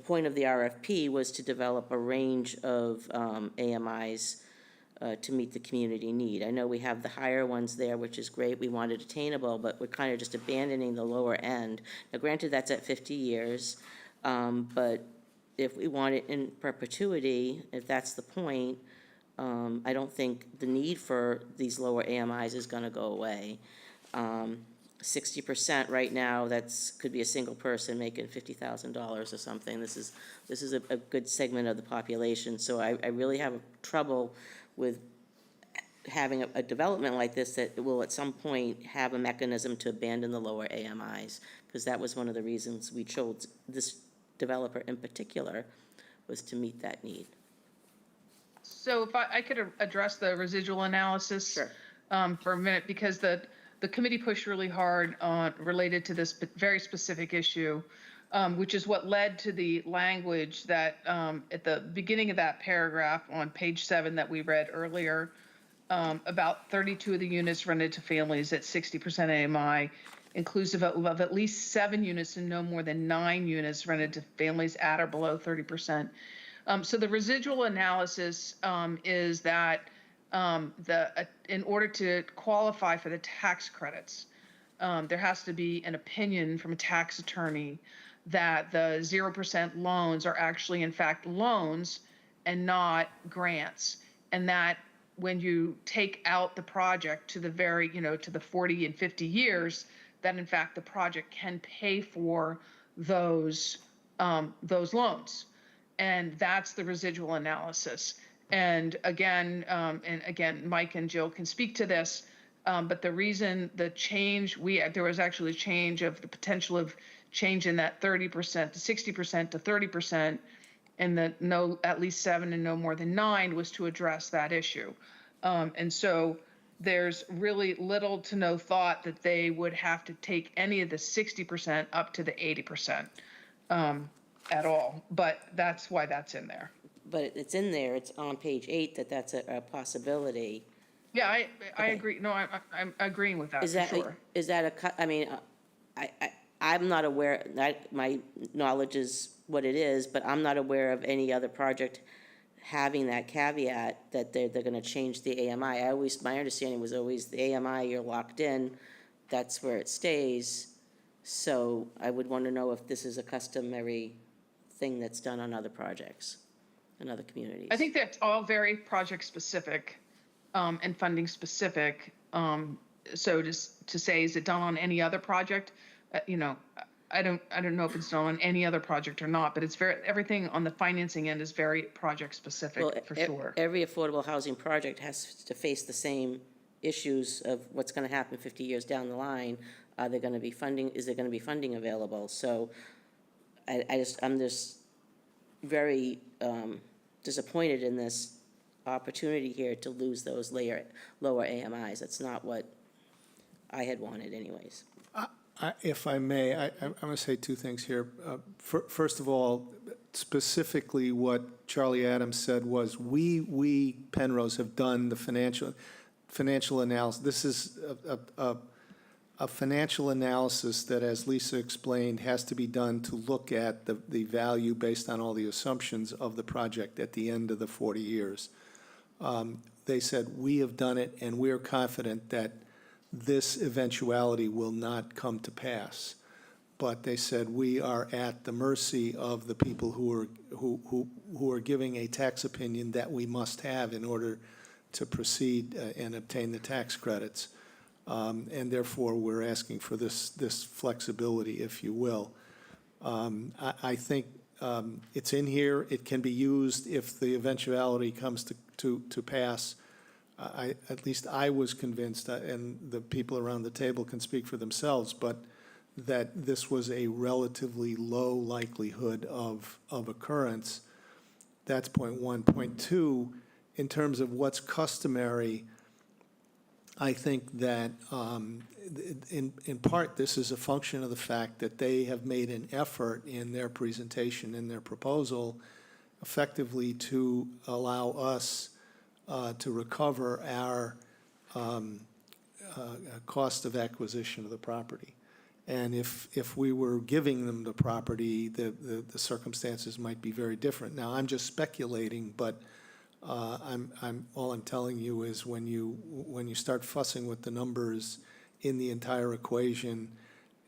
point of the RFP was to develop a range of AMIs to meet the community need. I know we have the higher ones there, which is great, we want it attainable, but we're kind of just abandoning the lower end. Now granted, that's at 50 years, but if we want it in perpetuity, if that's the point, I don't think the need for these lower AMIs is gonna go away. 60% right now, could be a single person making $50,000 or something. This is a good segment of the population, so I really have trouble with having a development like this that will at some point have a mechanism to abandon the lower AMIs, because that was one of the reasons we chose this developer in particular, was to meet that need. So if I could address the residual analysis. Sure. For a minute, because the committee pushed really hard on, related to this very specific issue, which is what led to the language that at the beginning of that paragraph on page 7 that we read earlier, about 32 of the units rented to families at 60% AMI, inclusive of at least 7 units and no more than 9 units rented to families at or below 30%. So the residual analysis is that in order to qualify for the tax credits, there has to be an opinion from a tax attorney that the 0% loans are actually in fact loans and not grants, and that when you take out the project to the very, to the 40 and 50 years, that in fact the project can pay for those loans, and that's the residual analysis. And again, Mike and Jill can speak to this, but the reason the change, there was actually a change of the potential of change in that 30% to 60% to 30%, and the at least 7 and no more than 9 was to address that issue. And so there's really little to no thought that they would have to take any of the 60% up to the 80% at all. But that's why that's in there. But it's in there, it's on page 8 that that's a possibility. Yeah, I Okay. agree. No, I'm agreeing with that Is for that, sure. is that I mean, I'm not aware, my knowledge is what it is, but I'm not aware of any other project having that caveat that they're gonna change the AMI. My understanding was always the AMI, you're locked in, that's where it stays. So I would want to know if this is a customary thing that's done on other projects, in other communities. I think that's all very project specific and funding specific. So just to say, is it done on any other project? You know, I don't know if it's done on any other project or not, but it's everything on the financing end is very project specific Well, for sure. every affordable housing project has to face the same issues of what's gonna happen 50 years down the line. Are there gonna be funding, is there gonna be funding available? So I'm just very disappointed in this opportunity here to lose those lower AMIs. That's not what I had wanted anyways. If I may, I'm going to say two things here. First of all, specifically what Charlie Adams said was, we Penrose have done the financial analysis. This is a financial analysis that, as Lisa explained, has to be done to look at the value based on all the assumptions of the project at the end of the 40 years. They said, we have done it, and we're confident that this eventuality will not come to pass. But they said, we are at the mercy of the people who are giving a tax opinion that we must have in order to proceed and obtain the tax credits. And therefore, we're asking for this flexibility, if you will. I think it's in here. It can be used if the eventuality comes to pass. At least I was convinced, and the people around the table can speak for themselves, but that this was a relatively low likelihood of occurrence. That's point one. Point two, in terms of what's customary, I think that in part this is a function of the fact that they have made an effort in their presentation, in their proposal, effectively to allow us to recover our cost of acquisition of the property. And if we were giving them the property, the circumstances might be very different. Now, I'm just speculating, but all I'm telling you is when you start fussing with the numbers in the entire equation,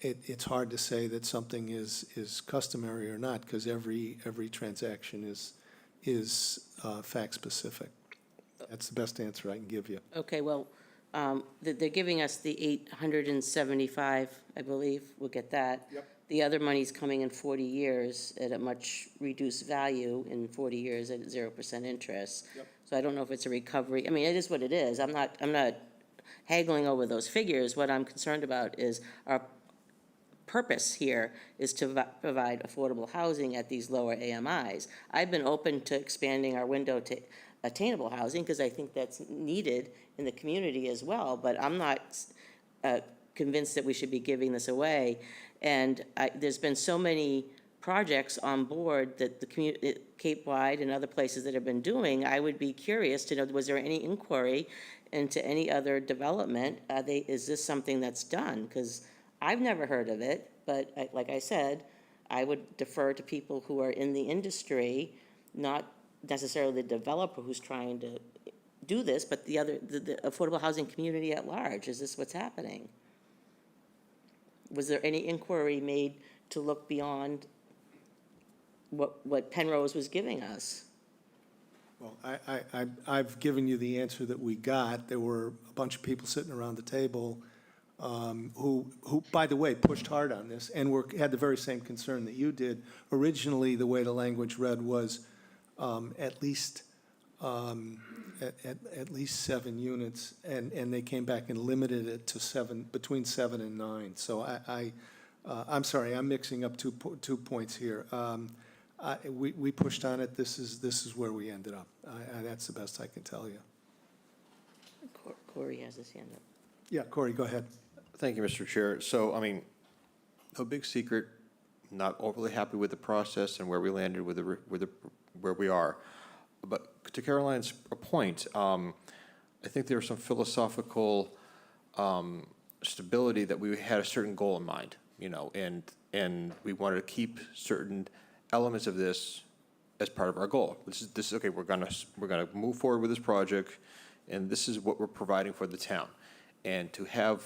it's hard to say that something is customary or not, because every transaction is fact specific. That's the best answer I can give you. Okay, well, they're giving us the 875, I believe, we'll get that. Yep. The other money's coming in 40 years at a much reduced value in 40 years at 0% interest. Yep. So I don't know if it's a recovery, I mean, it is what it is. I'm not haggling over those figures. What I'm concerned about is our purpose here is to provide affordable housing at these lower AMIs. I've been open to expanding our window to attainable housing because I think that's needed in the community as well, but I'm not convinced that we should be giving this away. And there's been so many projects on board that the community, Cape Wide and other places that have been doing. I would be curious to know, was there any inquiry into any other development? Is this something that's done? Because I've never heard of it, but like I said, I would defer to people who are in the industry, not necessarily the developer who's trying to do this, but the affordable housing community at large. Is this what's happening? Was there any inquiry made to look beyond what Penrose was giving us? Well, I've given you the answer that we got. There were a bunch of people sitting around the table who, by the way, pushed hard on this and had the very same concern that you did. Originally, the way the language read was at least 7 units, and they came back and limited it to between 7 and 9. So I'm sorry, I'm mixing up two points here. We pushed on it. This is where we ended up. That's the best I can tell you. Corey has his hand up. Yeah, Corey, go ahead. Thank you, Mr. Chair. So, I mean, no big secret, not overly happy with the process and where we landed with where we are. But to Caroline's point, I think there was some philosophical stability that we had a certain goal in mind, you know, and we wanted to keep certain elements of this as part of our goal. This is okay. We're gonna move forward with this project, and this is what we're providing for the town. And to have,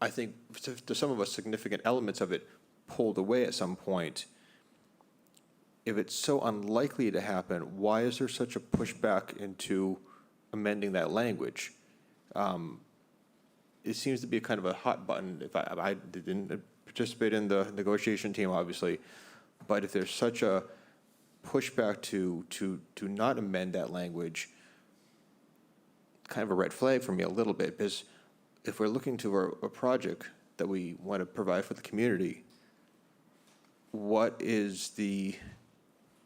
I think, to some of us, significant elements of it pulled away at some point, if it's so unlikely to happen, why is there such a pushback into amending that language? It seems to be kind of a hot button. If I didn't participate in the negotiation team, obviously, but if there's such a pushback to not amend that language, kind of a red flag for me a little bit, because if we're looking to a project that we want to provide for the community, what is I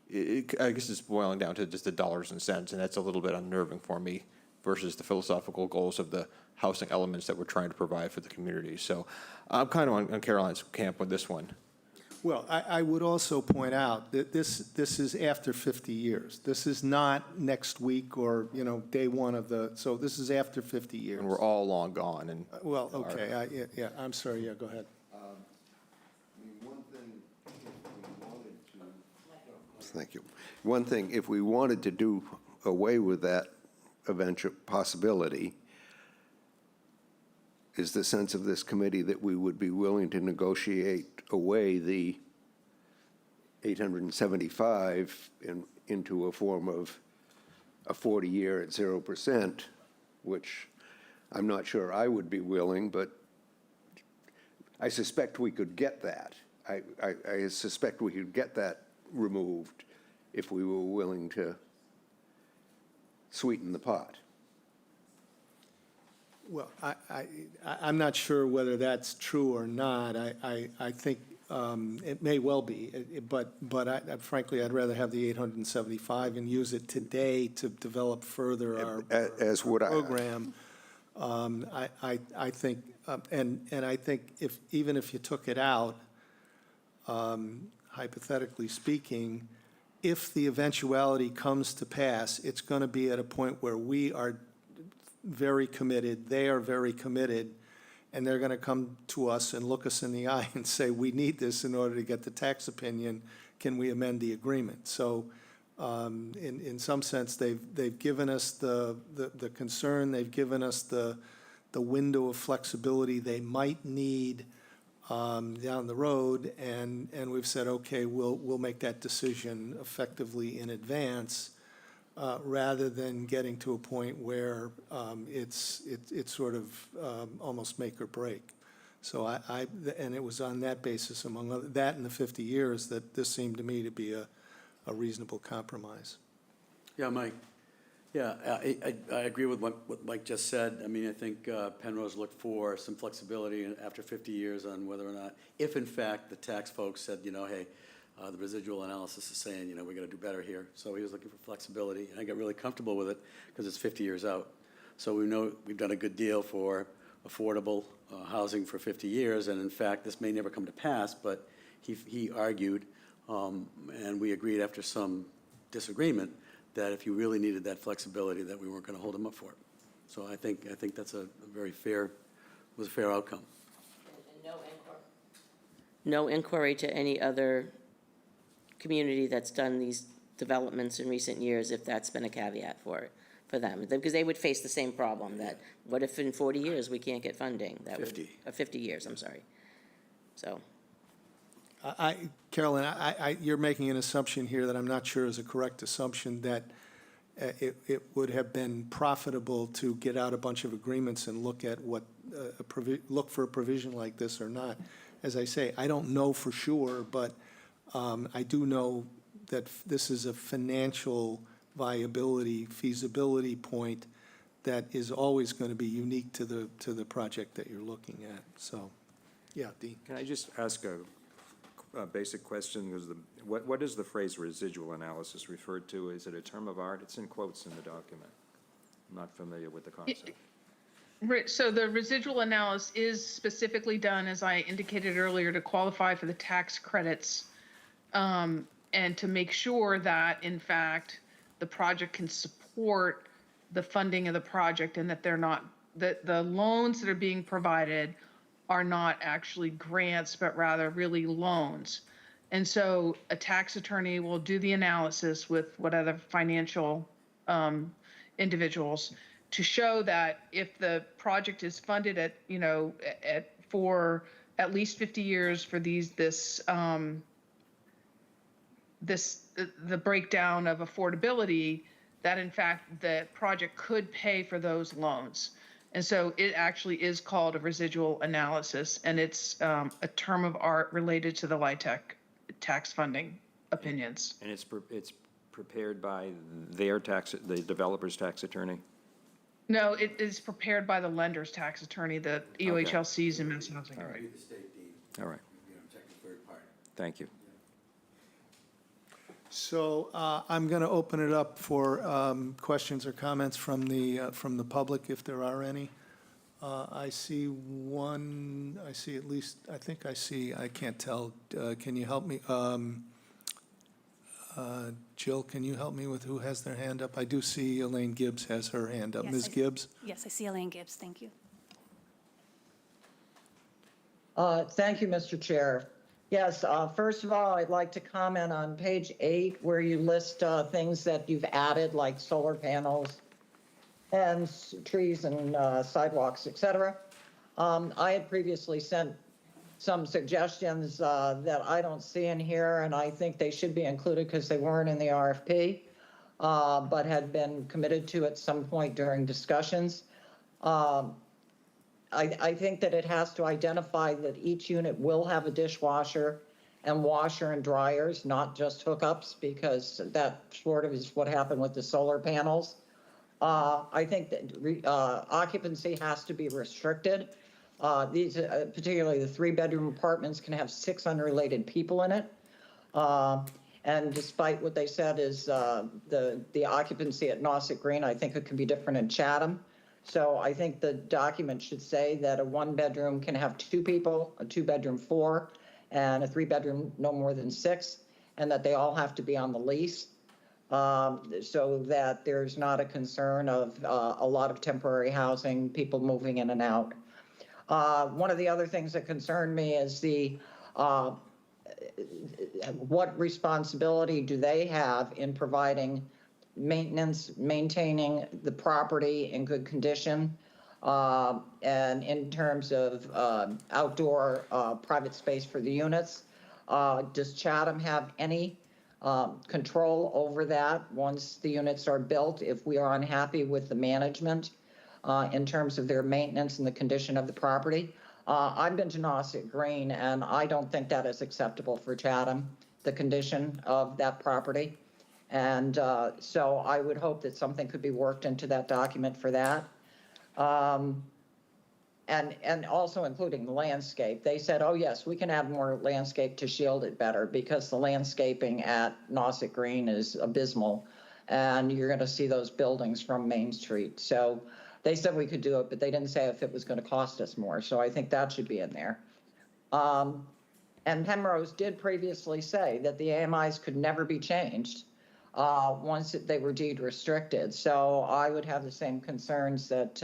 guess it's boiling down to just the dollars and cents, and that's a little bit unnerving for me versus the philosophical goals of the housing elements that we're trying to provide for the community. So I'm kind of on Caroline's camp with this one. Well, I would also point out that this is after 50 years. This is not next week or, you know, day one of so this is after 50 years. And we're all long gone, and Well, okay, yeah, I'm sorry, yeah, go ahead. Thank you. One thing, if we wanted to do away with that eventual possibility, is the sense of this committee that we would be willing to negotiate away the 875 into a form of a 40-year at 0%, which I'm not sure I would be willing, but I suspect we could get that. I suspect we could get that removed if we were willing to sweeten the pot. Well, I'm not sure whether that's true or not. I think it may well be, but frankly, I'd rather have the 875 and use it today to develop further our program. I think, and I think even if you took it out, hypothetically speaking, if the eventuality comes to pass, it's going to be at a point where we are very committed, they are very committed, and they're going to come to us and look us in the eye and say, we need this in order to get the tax opinion. Can we amend the agreement? So in some sense, they've given us the concern, they've given us the window of flexibility they might need down the road, and we've said, okay, we'll make that decision effectively in advance, rather than getting to a point where it's sort of almost make or break. So and it was on that basis, among other, that and the 50 years, that this seemed to me to be a reasonable compromise. Yeah, Mike. Yeah, I agree with what Mike just said. I mean, I think Penrose looked for some flexibility after 50 years on whether or not, if in fact the tax folks said, you know, hey, the residual analysis is saying, you know, we got to do better here. So he was looking for flexibility, and I got really comfortable with it because it's 50 years out. So we know we've done a good deal for affordable housing for 50 years, and in fact, this may never come to pass, but he argued, and we agreed after some disagreement, that if you really needed that flexibility, that we weren't going to hold him up for it. So I think that's a very fair, was a fair outcome. And no inquiry to any other community that's done these developments in recent years, if that's been a caveat for them, because they would face the same problem, that what if in 40 years we can't get funding? That 50. 50 years, I'm sorry. So. Carolyn, you're making an assumption here that I'm not sure is a correct assumption, that it would have been profitable to get out a bunch of agreements and look at what look for a provision like this or not. As I say, I don't know for sure, but I do know that this is a financial viability, feasibility point that is always going to be unique to the project that you're looking at. So, yeah, Dean. Can I just ask a basic question? What is the phrase residual analysis referred to? Is it a term of art? It's in quotes in the document. I'm not familiar with the concept. So the residual analysis is specifically done, as I indicated earlier, to qualify for the tax credits, and to make sure that, in fact, the project can support the funding of the project, and that that the loans that are being provided are not actually grants, but rather really loans. And so a tax attorney will do the analysis with whatever financial individuals to show that if the project is funded at, for at least 50 years for the breakdown of affordability, that in fact the project could pay for those loans. And so it actually is called a residual analysis, and it's a term of art related to the LIHTC tax funding opinions. And it's prepared by the developer's tax attorney? No, it is prepared by the lender's tax attorney, the EOHLCs and Mass Housing. All right. Read the state deed, All right, check the third party. thank you. So I'm going to open it up for questions or comments from the public, if there are any. I see one, I see at least, I can't tell. Can you help me? Jill, can you help me with who has their hand up? I do see Elaine Gibbs has her hand up. Yes, Ms. I- Gibbs? Yes, I see Elaine Gibbs, thank you. Thank you, Mr. Chair. Yes, first of all, I'd like to comment on page 8, where you list things that you've added, like solar panels and trees and sidewalks, et cetera. I had previously sent some suggestions that I don't see in here, and I think they should be included because they weren't in the RFP, but had been committed to at some point during discussions. I think that it has to identify that each unit will have a dishwasher and washer and dryers, not just hookups, because that sort of is what happened with the solar panels. I think that occupancy has to be restricted. These, particularly the 3-bedroom apartments, can have 6 unrelated people in it. And despite what they said is the occupancy at Nauset Green, I think it could be different in Chatham. So I think the document should say that a 1-bedroom can have 2 people, a 2-bedroom 4, and a 3-bedroom no more than 6, and that they all have to be on the lease, so that there's not a concern of a lot of temporary housing, people moving in and out. One of the other things that concerned me is what responsibility do they have in providing maintenance, maintaining the property in good condition, and in terms of outdoor private space for the units. Does Chatham have any control over that once the units are built, if we are unhappy with the management in terms of their maintenance and the condition of the property? I've been to Nauset Green, and I don't think that is acceptable for Chatham, the condition of that property. And so I would hope that something could be worked into that document for that. And also including the landscape. They said, oh yes, we can add more landscape to shield it better, because the landscaping at Nauset Green is abysmal, and you're going to see those buildings from Main Street. So they said we could do it, but they didn't say if it was going to cost us more. So I think that should be in there. And Penrose did previously say that the AMIs could never be changed once they were deed restricted. So I would have the same concerns that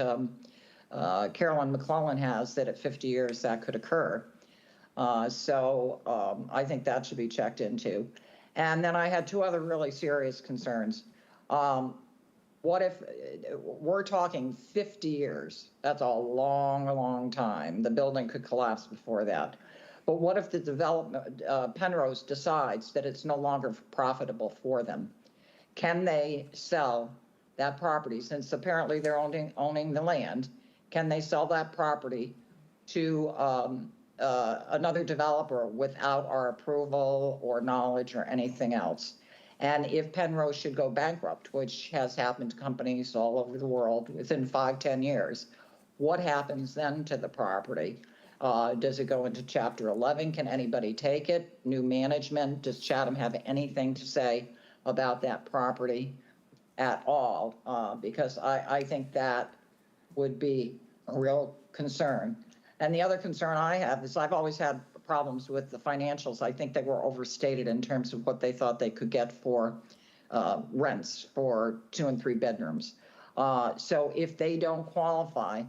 Carolyn McClellan has, that at 50 years that could occur. So I think that should be checked into. And then I had 2 other really serious concerns. What if we're talking 50 years? That's a long, long time. The building could collapse before that. But what if the development, Penrose decides that it's no longer profitable for them? Can they sell that property, since apparently they're owning the land? Can they sell that property to another developer without our approval or knowledge or anything else? And if Penrose should go bankrupt, which has happened to companies all over the world within 5-10 years, what happens then to the property? Does it go into Chapter 11? Can anybody take it? New management? Does Chatham have anything to say about that property? at all, because I think that would be a real concern. And the other concern I have is I've always had problems with the financials. I think they were overstated in terms of what they thought they could get for rents for 2 and 3 bedrooms. So if they don't qualify,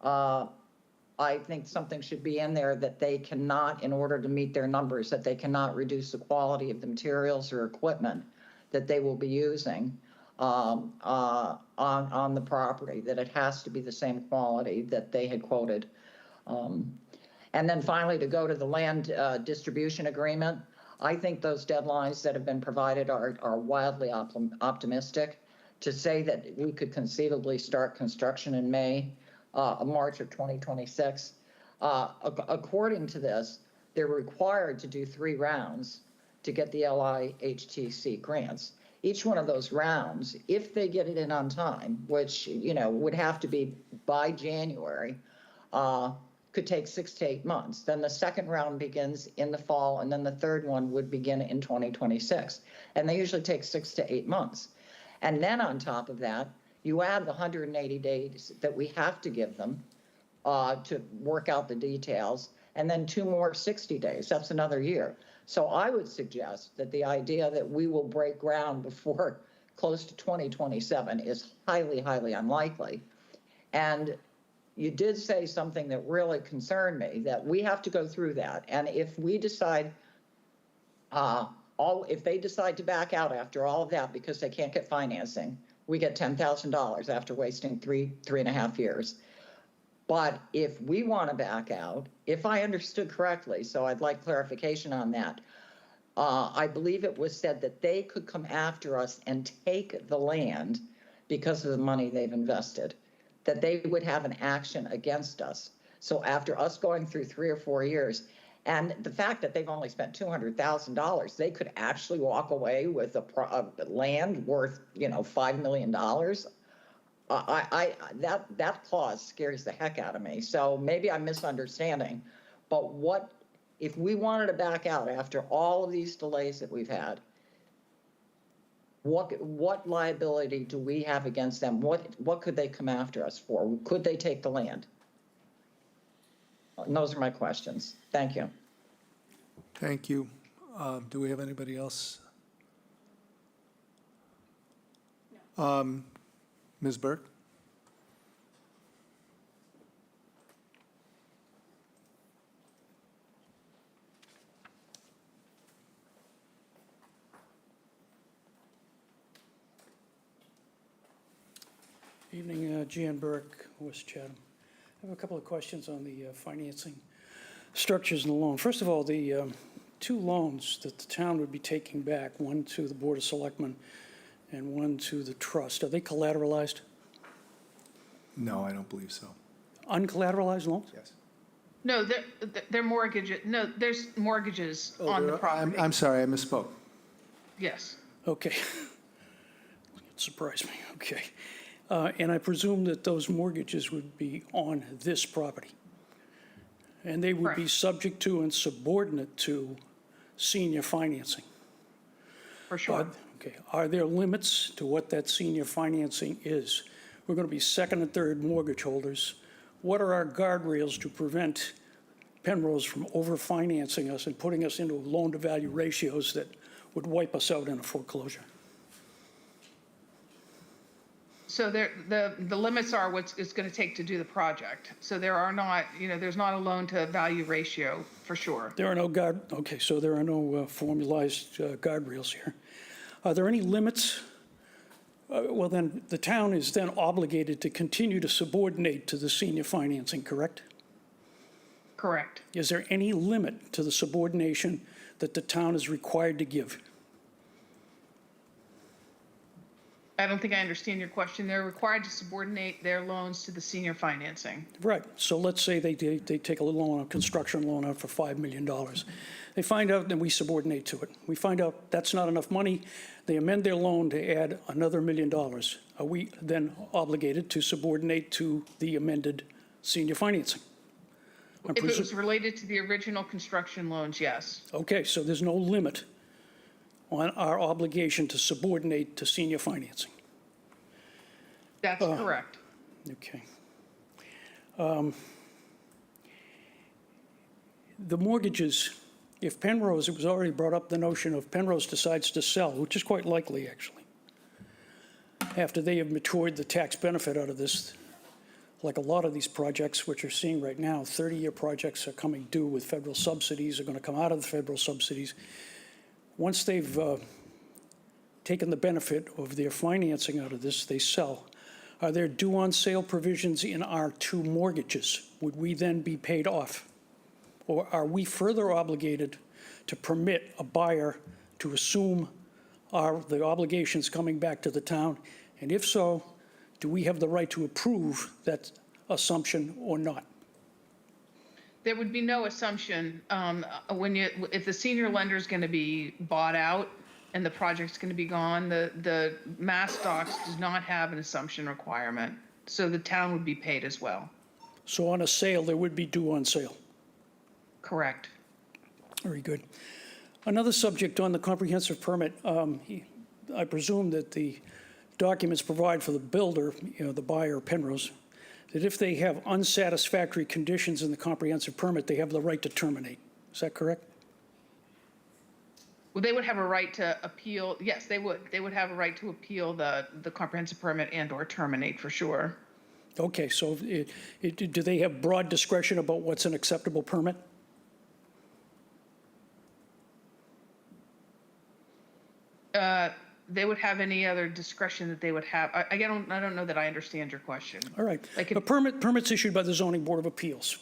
I think something should be in there that they cannot, in order to meet their numbers, that they cannot reduce the quality of the materials or equipment that they will be using on the property, that it has to be the same quality that they had quoted. And then finally, to go to the land distribution agreement, I think those deadlines that have been provided are wildly optimistic. To say that we could conceivably start construction in March of 2026. According to this, they're required to do 3 rounds to get the LIHTC grants. Each one of those rounds, if they get it in on time, which, you know, would have to be by January, could take 6 to 8 months. Then the second round begins in the fall, and then the third one would begin in 2026. And they usually take 6 to 8 months. And then on top of that, you add the 180 days that we have to give them to work out the details, and then 2 more 60 days. That's another year. So I would suggest that the idea that we will break ground before close to 2027 is highly, highly unlikely. And you did say something that really concerned me, that we have to go through that. And if we decide, if they decide to back out after all of that because they can't get financing, we get $10,000 after wasting 3.5 years. But if we want to back out, if I understood correctly, so I'd like clarification on that, I believe it was said that they could come after us and take the land because of the money they've invested, that they would have an action against us. So after us going through 3 or 4 years, and the fact that they've only spent $200,000, they could actually walk away with a land worth, you know, $5 million. That clause scares the heck out of me. So maybe I'm misunderstanding, but what if we wanted to back out after all of these delays that we've had? What liability do we have against them? What could they come after us for? Could they take the land? And those are my questions. Thank you. Thank you. Do we have anybody else? Ms. Burke? Evening, Jan Burke, West Chatham. I have a couple of questions on the financing structures and the loan. First of all, the 2 loans that the town would be taking back, one to the Board of Selectmen and one to the trust, are they collateralized? No, I don't believe so. Uncollateralized loans? Yes. No, they're mortgages. No, there's mortgages on the property. I'm sorry, I misspoke. Yes. Okay. It surprised me, okay. And I presume that those mortgages would be on this property. And they would be Correct. subject to and subordinate to senior financing. For sure. Okay, are there limits to what that senior financing is? We're going to be second and third mortgage holders. What are our guardrails to prevent Penrose from over-financing us and putting us into loan-to-value ratios that would wipe us out in a foreclosure? So the limits are what it's going to take to do the project. So there are not, you know, there's not a loan to value ratio for sure. There are no so there are no formalized guardrails here. Are there any limits? Well, then the town is then obligated to continue to subordinate to the senior financing, correct? Correct. Is there any limit to the subordination that the town is required to give? I don't think I understand your question. They're required to subordinate their loans to the senior financing. Right. So let's say they take a loan, a construction loan out for $5 million. They find out, then we subordinate to it. We find out that's not enough money. They amend their loan to add another $1 million. Are we then obligated to subordinate to the amended senior financing? If it was related to the original construction loans, yes. Okay, so there's no limit on our obligation to subordinate to senior financing. That's correct. Okay. The mortgages, if Penrose, it was already brought up the notion of Penrose decides to sell, which is quite likely, actually, after they have matured the tax benefit out of this. Like a lot of these projects, which you're seeing right now, 30-year projects are coming due with federal subsidies, are going to come out of the federal subsidies. Once they've taken the benefit of their financing out of this, they sell. Are there due on sale provisions in our two mortgages? Would we then be paid off? Or are we further obligated to permit a buyer to assume the obligations coming back to the town? And if so, do we have the right to approve that assumption or not? There would be no assumption if the senior lender is going to be bought out and the project's going to be gone, the Mass Docs does not have an assumption requirement. So the town would be paid as well. So on a sale, there would be due on sale. Correct. Very good. Another subject on the comprehensive permit, I presume that the documents provide for the builder, the buyer, Penrose, that if they have unsatisfactory conditions in the comprehensive permit, they have the right to terminate. Is that correct? Well, they would have a right to appeal. Yes, they would. They would have a right to appeal the comprehensive permit and or terminate for sure. Okay, so do they have broad discretion about what's an acceptable permit? They would have any other discretion that they would have. I don't know that I understand your question. All right. Like A permit's issued by the Zoning Board of Appeals.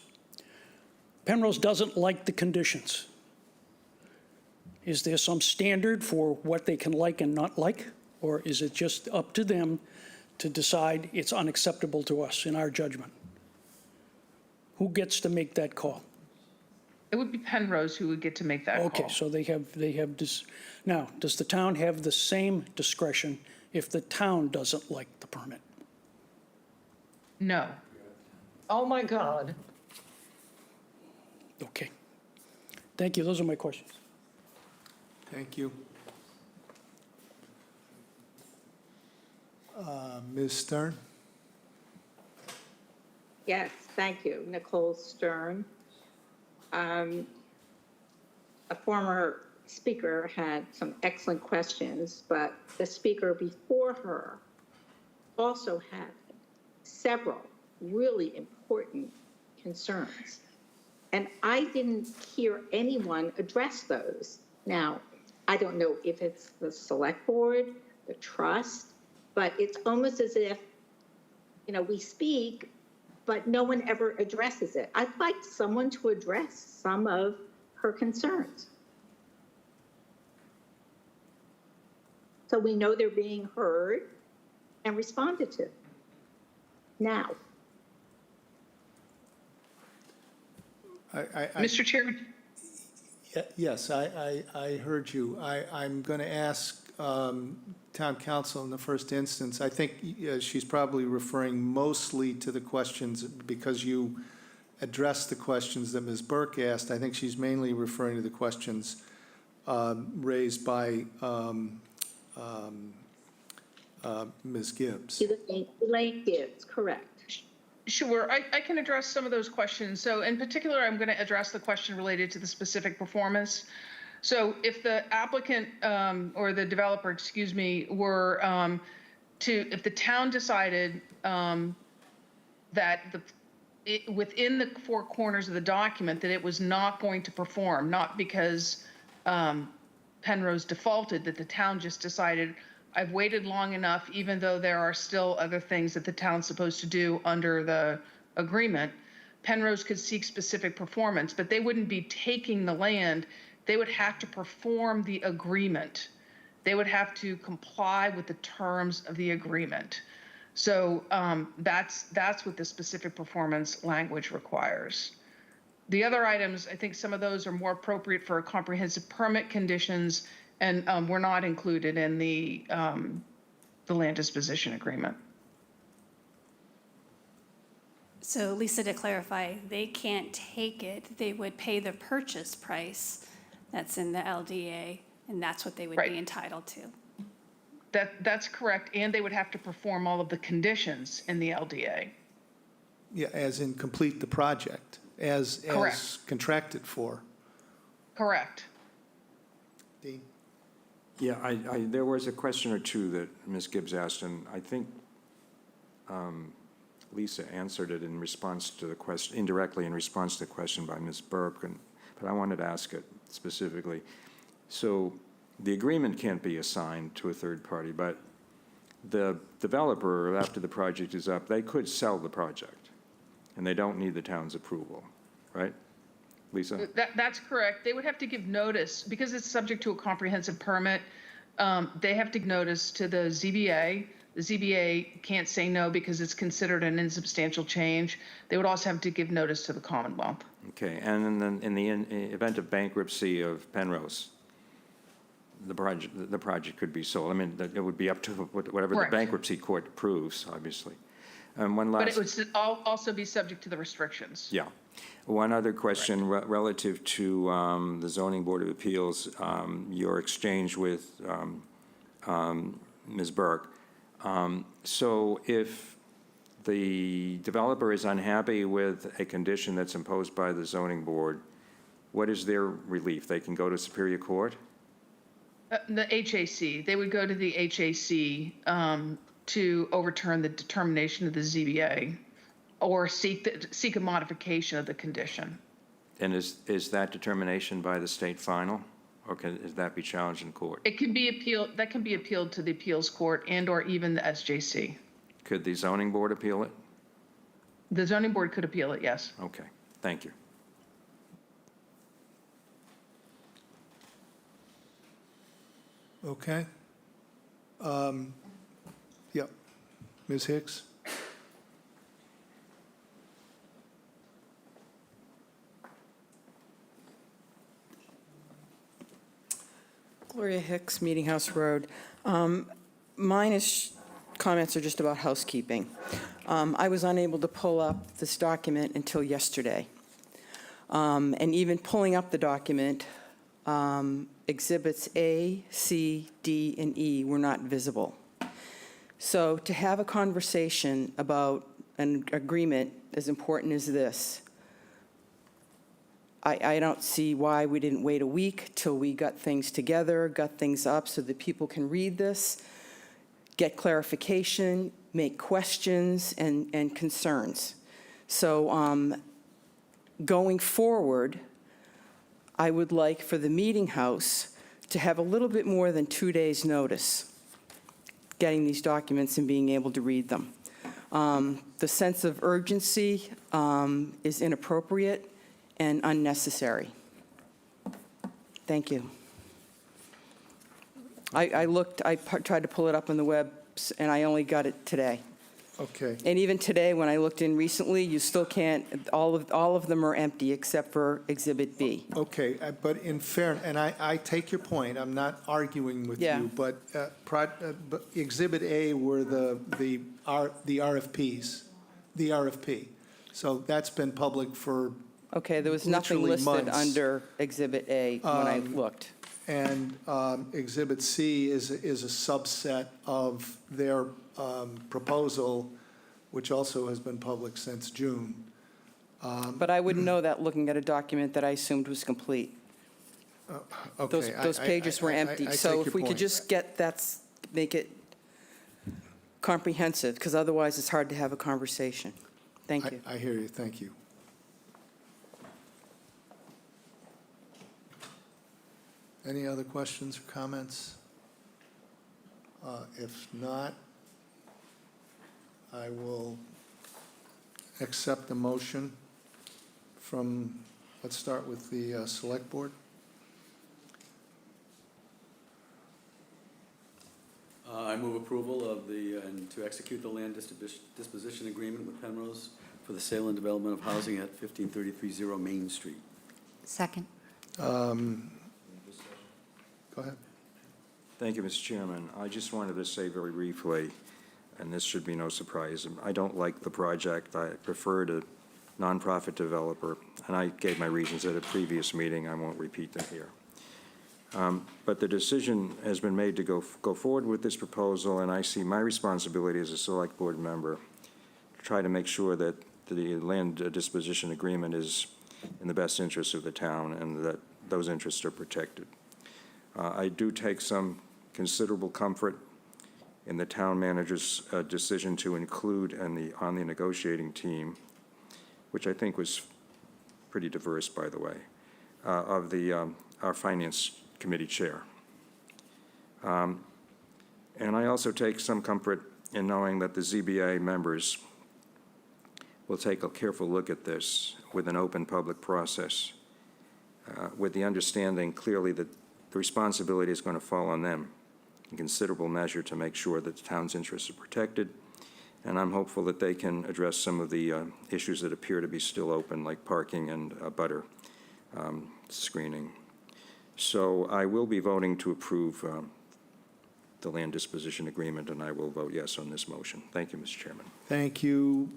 Penrose doesn't like the conditions. Is there some standard for what they can like and not like? Or is it just up to them to decide it's unacceptable to us in our judgment? Who gets to make that call? It would be Penrose who would get to make that call. Okay, so they have this. Now, does the town have the same discretion if the town doesn't like the permit? No. Oh, my God. Okay. Thank you. Those are my questions. Thank you. Ms. Stern? Yes, thank you. Nicole Stern. A former speaker had some excellent questions, but the speaker before her also had several really important concerns. And I didn't hear anyone address those. Now, I don't know if it's the select board, the trust, but it's almost as if, we speak, but no one ever addresses it. I'd like someone to address some of her concerns, so we know they're being heard and responded to. Now. Mr. Chair. Yes, I heard you. I'm going to ask town council in the first instance. I think she's probably referring mostly to the questions because you addressed the questions that Ms. Burke asked. I think she's mainly referring to the questions raised by Ms. Gibbs. Elaine Gibbs, correct. Sure, I can address some of those questions. So in particular, I'm going to address the question related to the specific performance. So if the applicant or the developer, excuse me, were if the town decided that within the four corners of the document that it was not going to perform, not because Penrose defaulted, that the town just decided, I've waited long enough, even though there are still other things that the town's supposed to do under the agreement, Penrose could seek specific performance, but they wouldn't be taking the land. They would have to perform the agreement. They would have to comply with the terms of the agreement. So that's what the specific performance language requires. The other items, I think some of those are more appropriate for comprehensive permit conditions and were not included in the land disposition agreement. So Lisa, to clarify, they can't take it. They would pay the purchase price that's in the LDA, and that's what they would Right. be entitled to. That's correct, and they would have to perform all of the conditions in the LDA. Yeah, as in complete the project, as Correct. contracted for. Correct. Dean? Yeah, there was a question or two that Ms. Gibbs asked, and I think Lisa answered it in response to the question, indirectly in response to the question by Ms. Burke, but I wanted to ask it specifically. So the agreement can't be assigned to a third party, but the developer, after the project is up, they could sell the project, and they don't need the town's approval, right? Lisa? That's correct. They would have to give notice, because it's subject to a comprehensive permit. They have to give notice to the ZBA. The ZBA can't say no because it's considered an insubstantial change. They would also have to give notice to the Commonwealth. Okay, and then in the event of bankruptcy of Penrose, the project could be sold. I mean, it would be up to whatever the Correct. bankruptcy court approves, obviously. One But last. it would also be subject to the restrictions. Yeah. One other question relative to the Zoning Board of Appeals, your exchange with Ms. Burke. So if the developer is unhappy with a condition that's imposed by the Zoning Board, what is their relief? They can go to Superior Court? The HAC, they would go to the HAC to overturn the determination of the ZBA or seek a modification of the condition. And is that determination by the state final, or can that be challenged in court? It can be appealed, that can be appealed to the appeals court and or even the SJC. Could the Zoning Board appeal it? The zoning board could appeal it, yes. Okay, thank you. Okay. Yep. Ms. Hicks? Gloria Hicks, Meeting House Road. Comments are just about housekeeping. I was unable to pull up this document until yesterday. And even pulling up the document, exhibits A, C, D, and E were not visible. So to have a conversation about an agreement as important as this, I don't see why we didn't wait a week till we got things together, got things up so that people can read this, get clarification, make questions and concerns. So going forward, I would like for the Meeting House to have a little bit more than 2 days' notice, getting these documents and being able to read them. The sense of urgency is inappropriate and unnecessary. Thank you. I tried to pull it up on the web, and I only got it today. Okay. And even today, when I looked in recently, you still can't, all of them are empty except for Exhibit B. Okay, but in fairness, and I take your point, I'm not arguing with Yeah. you, but Exhibit A were the RFPs, the RFP. So that's been public for Okay, there was nothing literally listed months. under Exhibit A when I looked. And Exhibit C is a subset of their proposal, which also has been public since June. But I wouldn't know that looking at a document that I assumed was complete. Okay, Those pages were empty. I So take if your we could point. just make it comprehensive, because otherwise it's hard to have a conversation. Thank you. I hear you, thank you. Any other questions or comments? If not, I will accept the motion from, let's start with the Select Board. I move approval of and to execute the land disposition agreement with Penrose for the sale and development of housing at 15330 Main Street. Second. Go ahead. Thank you, Mr. Chairman. I just wanted to say very briefly, and this should be no surprise, I don't like the project. I preferred a nonprofit developer, and I gave my reasons at a previous meeting. I won't repeat them here. But the decision has been made to go forward with this proposal, and I see my responsibility as a Select Board member to try to make sure that the land disposition agreement is in the best interest of the town and that those interests are protected. I do take some considerable comfort in the town manager's decision to include on the negotiating team, which I think was pretty diverse, by the way, of our Finance Committee chair. And I also take some comfort in knowing that the ZBA members will take a careful look at this with an open public process, with the understanding clearly that the responsibility is going to fall on them in considerable measure to make sure that the town's interests are protected. And I'm hopeful that they can address some of the issues that appear to be still open, like parking and butter screening. So I will be voting to approve the land disposition agreement, and I will vote yes on this motion. Thank you, Mr. Chairman. Thank you,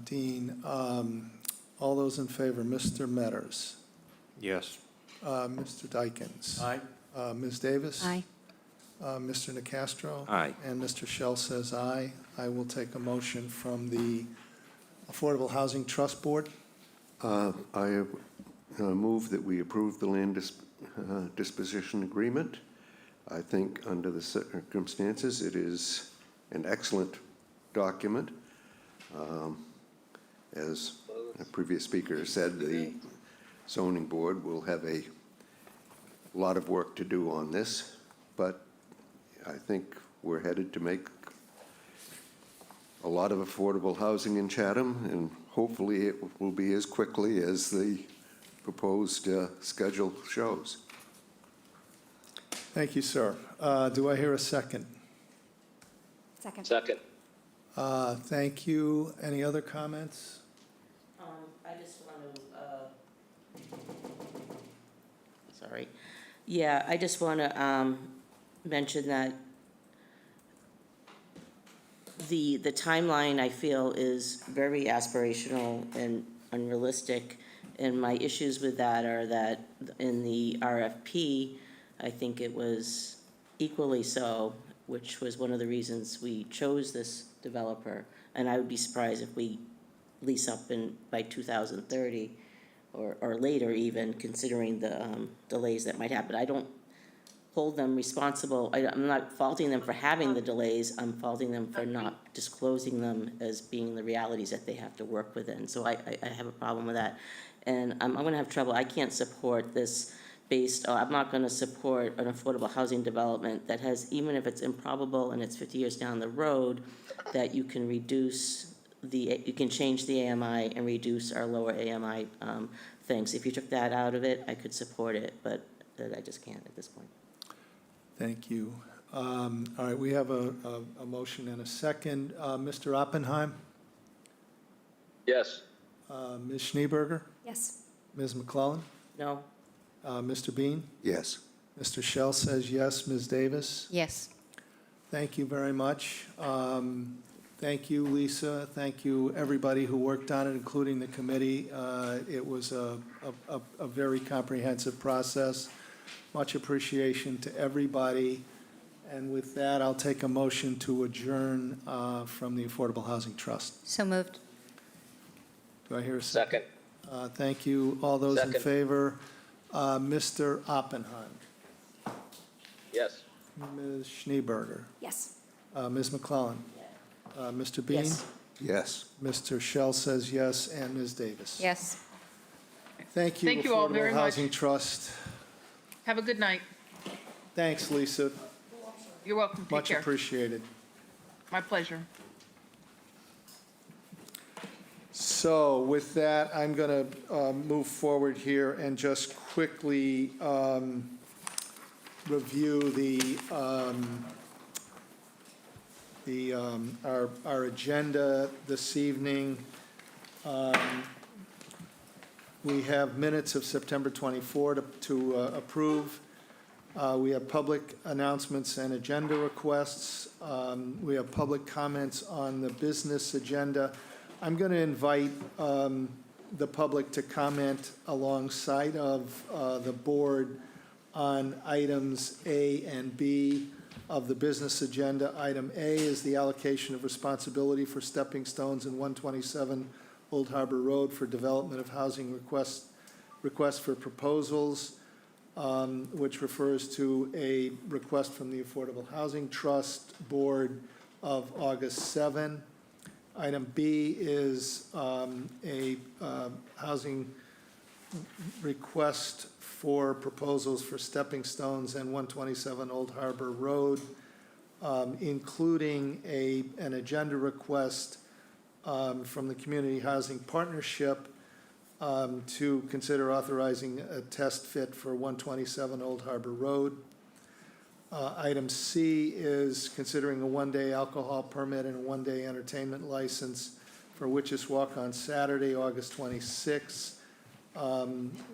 Dean. All those in favor, Mr. Metters, Yes. Mr. Dykens. Aye. Ms. Davis. Aye. Mr. Nacastro. Aye. And Mr. Shell says aye. I will take a motion from the Affordable Housing Trust Board. I move that we approve the land disposition agreement. I think under the circumstances, it is an excellent document. As a previous speaker said, the zoning board will have a lot of work to do on this, but I think we're headed to make a lot of affordable housing in Chatham, and hopefully it will be as quickly as the proposed schedule shows. Thank you, sir. Do I hear a second? Second. Second. Thank you. Any other comments? I just want to, sorry. Yeah, I just want to mention that the timeline, I feel, is very aspirational and unrealistic. And my issues with that are that in the RFP, I think it was equally so, which was one of the reasons we chose this developer. And I would be surprised if we lease up by 2030 or later even, considering the delays that might happen. I don't hold them responsible. I'm not faulting them for having the delays. I'm faulting them for not disclosing them as being the realities that they have to work within. So I have a problem with that. And I'm going to have trouble. I can't support this I'm not going to support an affordable housing development that has, even if it's improbable and it's 50 years down the road, that you can reduce you can change the AMI and reduce our lower AMI things. If you took that out of it, I could support it, but I just can't at this point. Thank you. All right, we have a motion and a second. Mr. Oppenheim? Yes. Ms. Schneeberger? Yes. Ms. McClellan? No? Mr. Bean? Yes. Mr. Shell says yes. Ms. Davis? Yes. Thank you very much. Thank you, Lisa. Thank you, everybody who worked on it, including the committee. It was a very comprehensive process. Much appreciation to everybody. And with that, I'll take a motion to adjourn from the Affordable Housing Trust. So moved. Do I hear a second? Second. Thank you. All those in Second. favor? Mr. Oppenheim? Yes. Ms. Schneeberger? Yes. Ms. McClellan? Mr. Bean? Yes. Yes. Mr. Shell says yes, and Ms. Davis? Yes. Thank you, Thank you all very Affordable much. Housing Trust. Have a good night. Thanks, Lisa. You're welcome. Take Much care. appreciated. My pleasure. So with that, I'm going to move forward here and just quickly review our agenda this evening. We have minutes of September 24 to approve. We have public announcements and agenda requests. We have public comments on the business agenda. I'm going to invite the public to comment alongside of the board on items A and B of the business agenda. Item A is the allocation of responsibility for stepping stones in 127 Old Harbor Road for development of housing request for proposals, which refers to a request from the Affordable Housing Trust Board of August 7. Item B is a housing request for proposals for stepping stones and 127 Old Harbor Road, including an agenda request from the Community Housing Partnership to consider authorizing a test fit for 127 Old Harbor Road. Item C is considering a one-day alcohol permit and a one-day entertainment license for Witches Walk on Saturday, August 26th,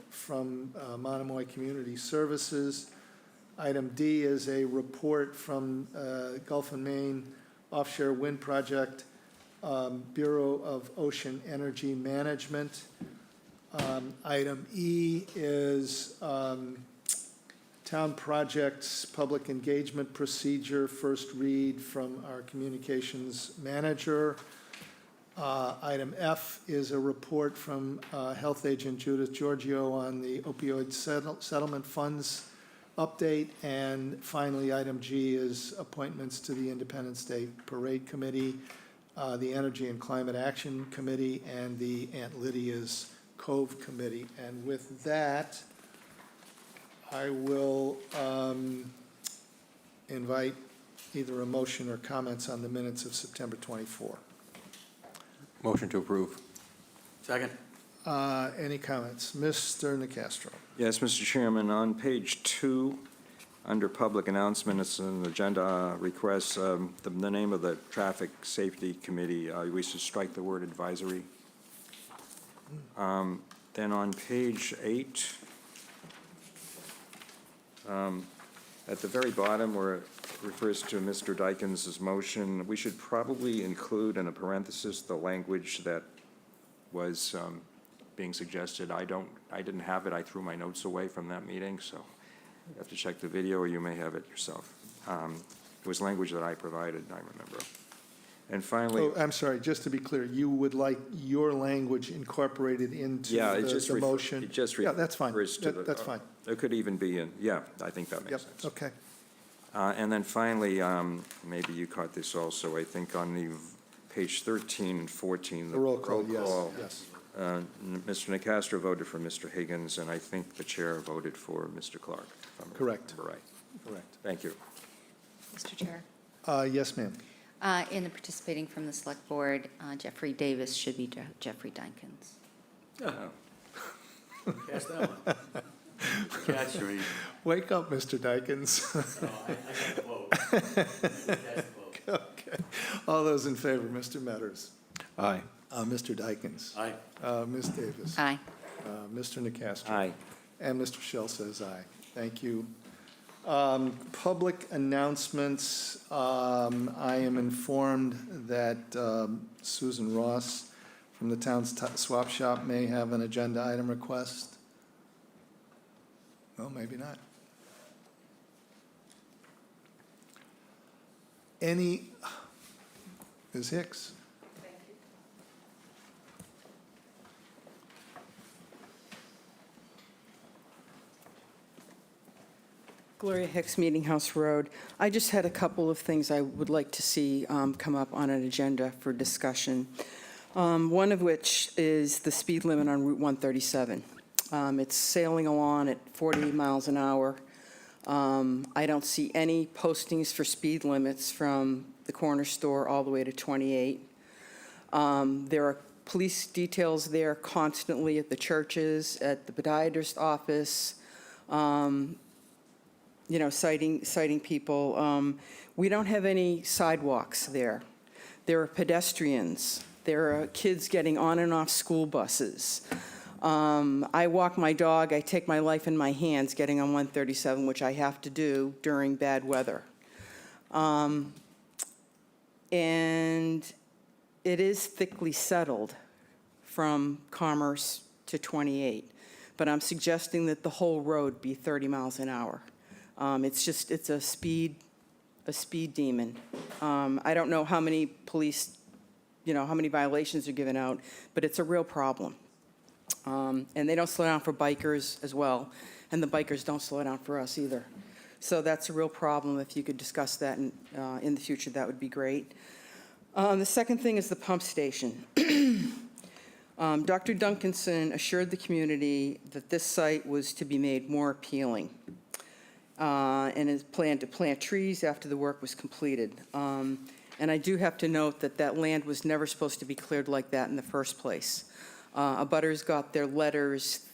from Monomoy Community Services. Item D is a report from Gulf and Maine Offshore Wind Project, Bureau of Ocean Energy Management. Item E is town projects public engagement procedure, first read from our communications manager. Item F is a report from Health Agent Judith Giorgio on the opioid settlement funds update. And finally, item G is appointments to the Independence Day Parade Committee, the Energy and Climate Action Committee, and the Aunt Lydia's Cove Committee. And with that, I will invite either a motion or comments on the minutes of September 24. Motion to approve. Second. Any comments? Mr. Nacastro. Yes, Mr. Chairman, on page 2, under public announcements and agenda requests, the name of the Traffic Safety Committee, we should strike the word advisory. Then on page 8, at the very bottom where it refers to Mr. Dykens' motion, we should probably include in a parenthesis the language that was being suggested. I didn't have it. I threw my notes away from that meeting, so you have to check the video, or you may have it yourself. It was language that I provided, I remember. And finally, Oh, I'm sorry, just to be clear, you would like your language incorporated into the motion? It just Yeah, that's fine. refers to That's fine. It could even be in, yeah, I think that Yep, makes sense. okay. And then finally, maybe you caught this also, I think on the page 13 and 14. The roll call, yes. Mr. Nacastro voted for Mr. Higgins, and I think the chair voted for Mr. Clark. If I'm Correct. right. Correct. Thank you. Mr. Chair, Yes, ma'am. in the participating from the Select Board, Jeffrey Davis should be Jeffrey Dykens. Catch that one. Catch, Shereen. Wake up, Mr. Dykens. Oh, I got the vote. Catch the vote. Okay. All those in favor, Mr. Metters. Aye. Mr. Dykens. Aye. Ms. Davis. Aye. Mr. Nacastro. Aye. And Mr. Shell says aye. Thank you. Public announcements. I am informed that Susan Ross from the town's swap shop may have an agenda item request. Well, maybe not. Ms. Hicks? Gloria Hicks, Meeting House Road. I just had a couple of things I would like to see come up on an agenda for discussion. One of which is the speed limit on Route 137. It's sailing along at 40 miles an hour. I don't see any postings for speed limits from the corner store all the way to 28. There are police details there constantly at the churches, at the podiatrist office, citing people. We don't have any sidewalks there. There are pedestrians. There are kids getting on and off school buses. I walk my dog. I take my life in my hands getting on 137, which I have to do during bad weather. And it is thickly settled from Commerce to 28. but I'm suggesting that the whole road be 30 miles an hour. It's a speed demon. I don't know how many police, how many violations are given out, but it's a real problem. And they don't slow down for bikers as well, and the bikers don't slow down for us either. So that's a real problem. If you could discuss that in the future, that would be great. The second thing is the pump station. Dr. Duncanson assured the community that this site was to be made more appealing, and is planned to plant trees after the work was completed. And I do have to note that that land was never supposed to be cleared like that in the first place. Abutters got their letters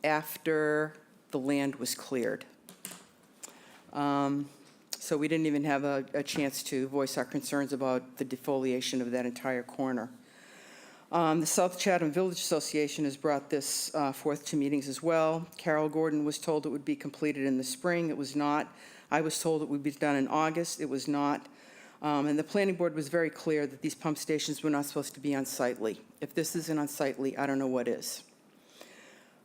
after the land was cleared. So we didn't even have a chance to voice our concerns about the defoliation of that entire corner. The South Chatham Village Association has brought this forth to meetings as well. Carol Gordon was told it would be completed in the spring. It was not. I was told it would be done in August. It was not. And the planning board was very clear that these pump stations were not supposed to be unsightly. If this isn't unsightly, I don't know what is.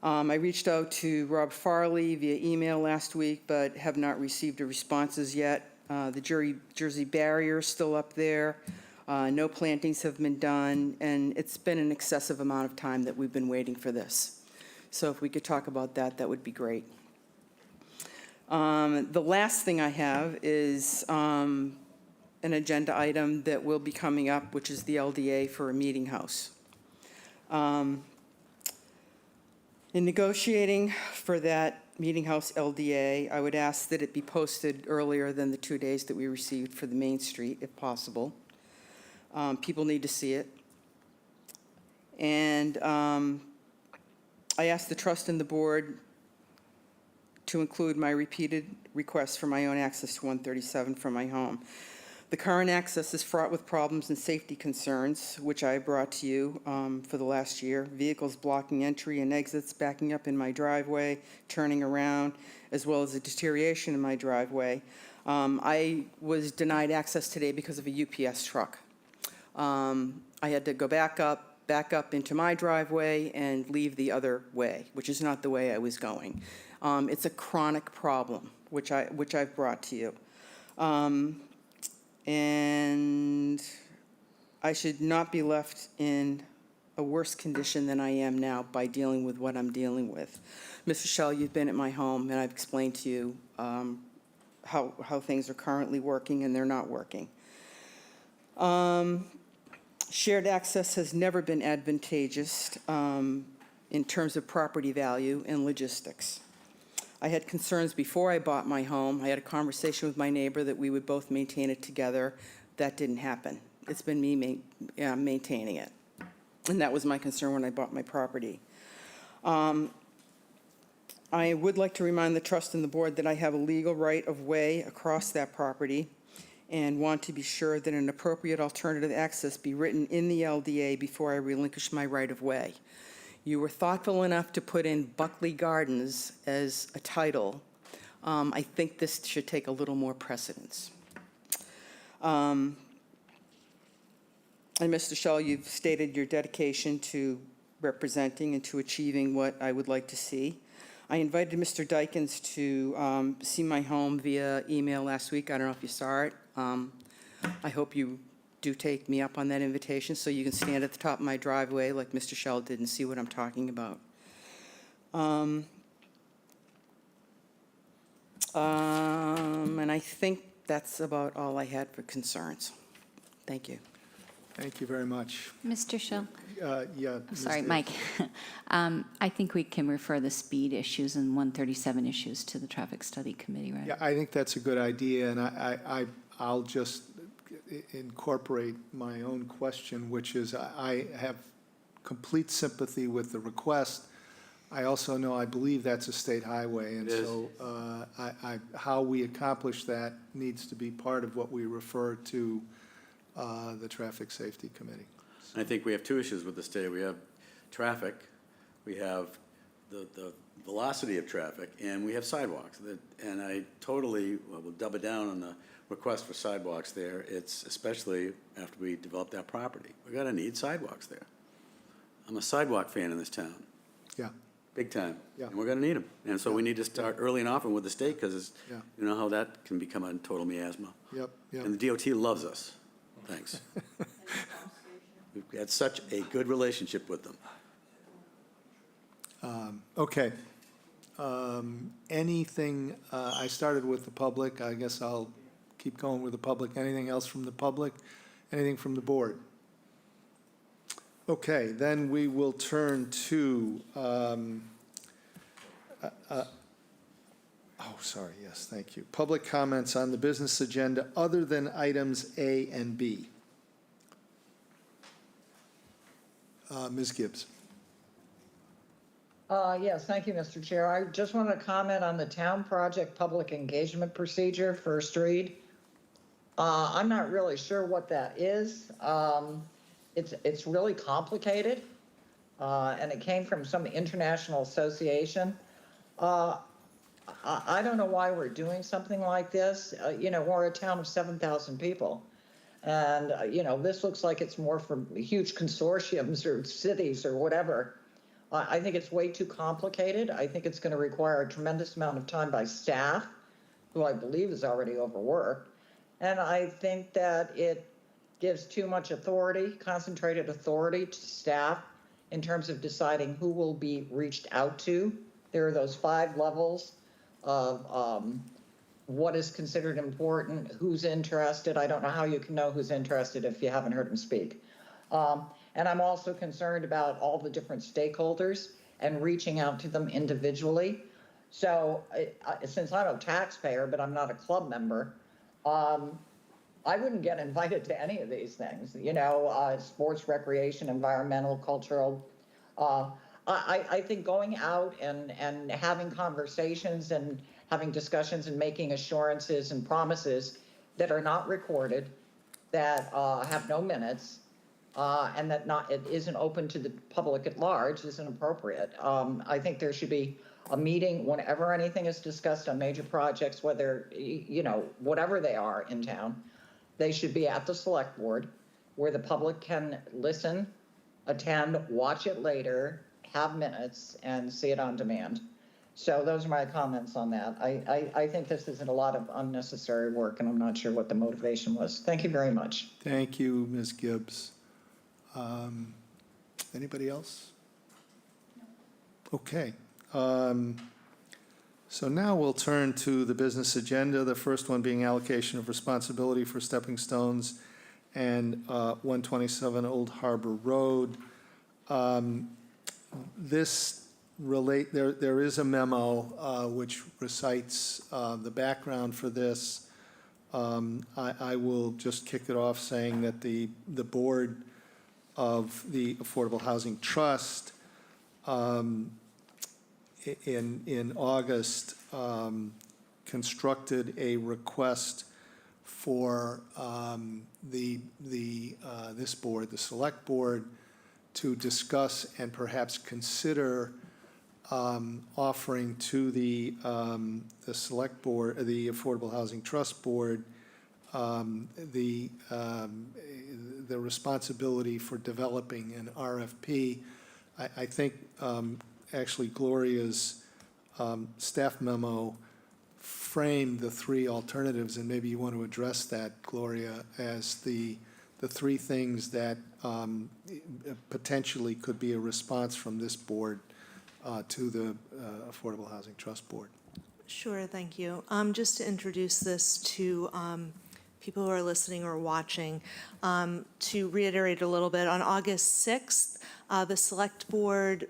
I reached out to Rob Farley via email last week, but have not received a responses yet. The Jersey barrier is still up there. No plantings have been done, and it's been an excessive amount of time that we've been waiting for this. So if we could talk about that, that would be great. The last thing I have is an agenda item that will be coming up, which is the LDA for a meeting house. In negotiating for that meeting house LDA, I would ask that it be posted earlier than the 2 days that we received for the Main Street, if possible. People need to see it. And I asked the trust and the board to include my repeated requests for my own access to 137 from my home. The current access is fraught with problems and safety concerns, which I brought to you for the last year. Vehicles blocking entry and exits, backing up in my driveway, turning around, as well as a deterioration in my driveway. I was denied access today because of a UPS truck. I had to go back up into my driveway and leave the other way, which is not the way I was going. It's a chronic problem, which I've brought to you. And I should not be left in a worse condition than I am now by dealing with what I'm dealing with. Mr. Shell, you've been at my home, and I've explained to you how things are currently working, and they're not working. Shared access has never been advantageous in terms of property value and logistics. I had concerns before I bought my home. I had a conversation with my neighbor that we would both maintain it together. That didn't happen. It's been me maintaining it. And that was my concern when I bought my property. I would like to remind the trust and the board that I have a legal right of way across that property and want to be sure that an appropriate alternative access be written in the LDA before I relinquish my right of way. You were thoughtful enough to put in Buckley Gardens as a title. I think this should take a little more precedence. And Mr. Shell, you've stated your dedication to representing and to achieving what I would like to see. I invited Mr. Dykens to see my home via email last week. I don't know if you saw it. I hope you do take me up on that invitation so you can stand at the top of my driveway like Mr. Shell did and see what I'm talking about. And I think that's about all I had for concerns. Thank you. Thank you very much. Mr. Schill? Yeah. I'm sorry, Ms. Mike. I think we can refer the speed issues and 137 issues to the Traffic Study Committee, right? Yeah, I think that's a good idea, and I'll just incorporate my own question, which is I have complete sympathy with the request. I also know, I believe that's a state highway, and so how we accomplish that needs to be part of what we refer to the Traffic Safety Committee. I think we have two issues with this today. We have traffic, we have the velocity of traffic, and we have sidewalks. And I totally will double down on the request for sidewalks there. It's especially after we develop that property. We're gonna need sidewalks there. I'm a sidewalk fan in this town. Yeah. big time. Yeah. And we're gonna need them. And so we need to start early and often with the state, because Yeah. you know how that can become a total miasma. Yep, yep. And the DOT loves us. Thanks. We've had such a good relationship with them. Okay. Anything, I started with the public, I guess I'll keep going with the public. Anything else from the public? Anything from the board? Okay, then we will turn to, sorry, yes, thank you. Public comments on the business agenda other than items A and B. Ms. Gibbs. Yes, thank you, Mr. Chair. I just want to comment on the town project public engagement procedure, first read. I'm not really sure what that is. It's really complicated, and it came from some international association. I don't know why we're doing something like this. You know, we're a town of 7,000 people. And, you know, this looks like it's more for huge consortiums or cities or whatever. I think it's way too complicated. I think it's going to require a tremendous amount of time by staff, who I believe is already overworked. And I think that it gives too much authority, concentrated authority to staff in terms of deciding who will be reached out to. There are those 5 levels of what is considered important, who's interested. I don't know how you can know who's interested if you haven't heard them speak. And I'm also concerned about all the different stakeholders and reaching out to them individually. So since I'm a taxpayer, but I'm not a club member, I wouldn't get invited to any of these things, you know, sports, recreation, environmental, cultural. I think going out and having conversations and having discussions and making assurances and promises that are not recorded, that have no minutes, and that it isn't open to the public at large isn't appropriate. I think there should be a meeting whenever anything is discussed on major projects, whether, you know, whatever they are in town. They should be at the select board where the public can listen, attend, watch it later, have minutes, and see it on demand. So those are my comments on that. I think this is a lot of unnecessary work, and I'm not sure what the motivation was. Thank you very much. Thank you, Ms. Gibbs. Anybody else? Okay. So now we'll turn to the business agenda, the first one being allocation of responsibility for stepping stones and 127 Old Harbor Road. There is a memo which recites the background for this. I will just kick it off saying that the board of the Affordable Housing Trust in August constructed a request for this board, the select board, to discuss and perhaps consider offering to the select board, the Affordable Housing Trust Board, the responsibility for developing an RFP. I think actually Gloria's staff memo framed the 3 alternatives, and maybe you want to address that, Gloria, as the 3 things that potentially could be a response from this board to the Affordable Housing Trust Board. Sure, thank you. Just to introduce this to people who are listening or watching, to reiterate a little bit, on August 6th, the Select Board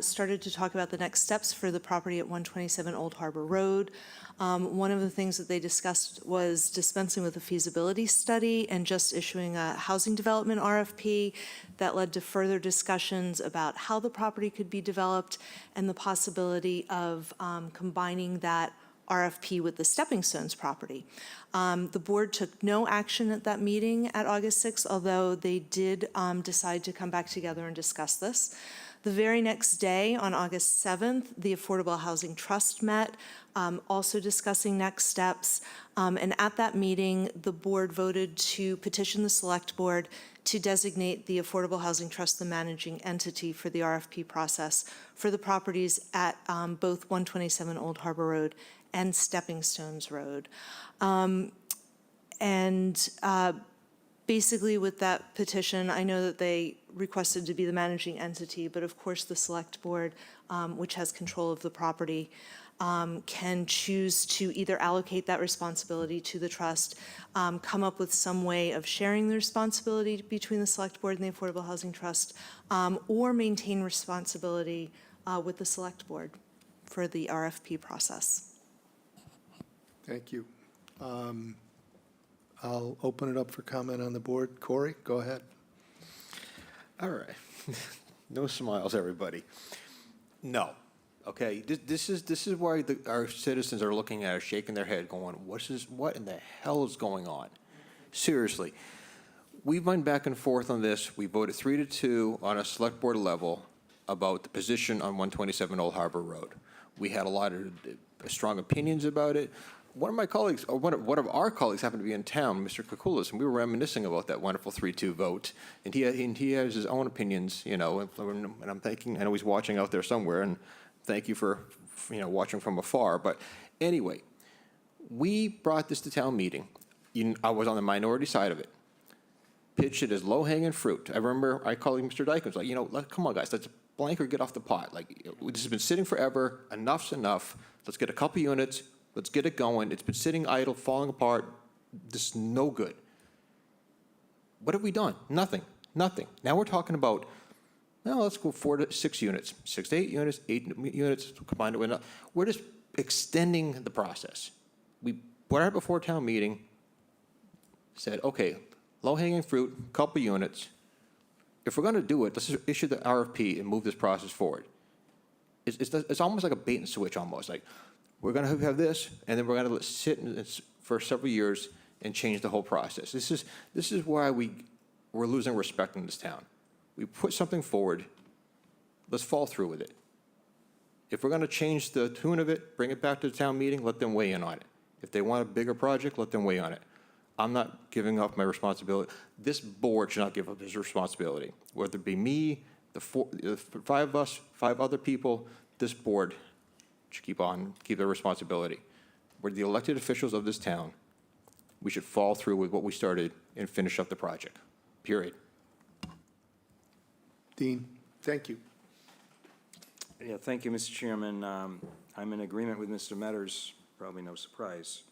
started to talk about the next steps for the property at 127 Old Harbor Road. One of the things that they discussed was dispensing with a feasibility study and just issuing a housing development RFP. That led to further discussions about how the property could be developed and the possibility of combining that RFP with the Stepping Stones property. The board took no action at that meeting at August 6th, although they did decide to come back together and discuss this. The very next day, on August 7th, the Affordable Housing Trust met, also discussing next steps. And at that meeting, the board voted to petition the Select Board to designate the Affordable Housing Trust the managing entity for the RFP process for the properties at both 127 Old Harbor Road and Stepping Stones Road. Basically, with that petition, I know that they requested to be the managing entity, but of course, the Select Board, which has control of the property, can choose to either allocate that responsibility to the trust, come up with some way of sharing the responsibility between the Select Board and the Affordable Housing Trust, or maintain responsibility with the Select Board for the RFP process. Thank you. I'll open it up for comment on the board. Corey, go ahead. All right. No smiles, everybody. No. Okay, this is why our citizens are looking at us, shaking their head, going, what in the hell is going on? Seriously. We've been back and forth on this. We voted 3-2 on a select board level about the position on 127 Old Harbor Road. We had a lot of strong opinions about it. One of my colleagues, or one of our colleagues happened to be in town, Mr. Kukulis, and we were reminiscing about that wonderful 3-2 vote. And he has his own opinions, and I'm thinking, I know he's watching out there somewhere, and thank you for watching from afar. But anyway, we brought this to town meeting. I was on the minority side of it. Pitched it as low-hanging fruit. I remember I called Mr. Dykens, come on, guys, let's blank or get off the pot. This has been sitting forever. Enough's enough. Let's get a couple units. Let's get it going. It's been sitting idle, falling apart. This is no good. What have we done? Nothing. Now we're talking about, let's go 4 to 6 units, 6 to 8 units, 8 units combined with. We're just extending the process. We brought it before town meeting, said, okay, low-hanging fruit, couple units. If we're going to do it, let's just issue the RFP and move this process forward. It's almost like a bait and switch, almost like, we're going to have this, and then we're going to sit for several years and change the whole process. This is why we're losing respect in this town. We put something forward. Let's follow through with it. If we're going to change the tune of it, bring it back to the town meeting, let them weigh in on it. If they want a bigger project, let them weigh on it. I'm not giving up my responsibility. This board should not give up his responsibility. Whether it be me, the 5 of us, 5 other people, this board should keep their responsibility. We're the elected officials of this town. We should follow through with what we started and finish up the project, period. Dean, thank you. Yeah, thank you, Mr. Chairman. I'm in agreement with Mr. Metters, probably no surprise.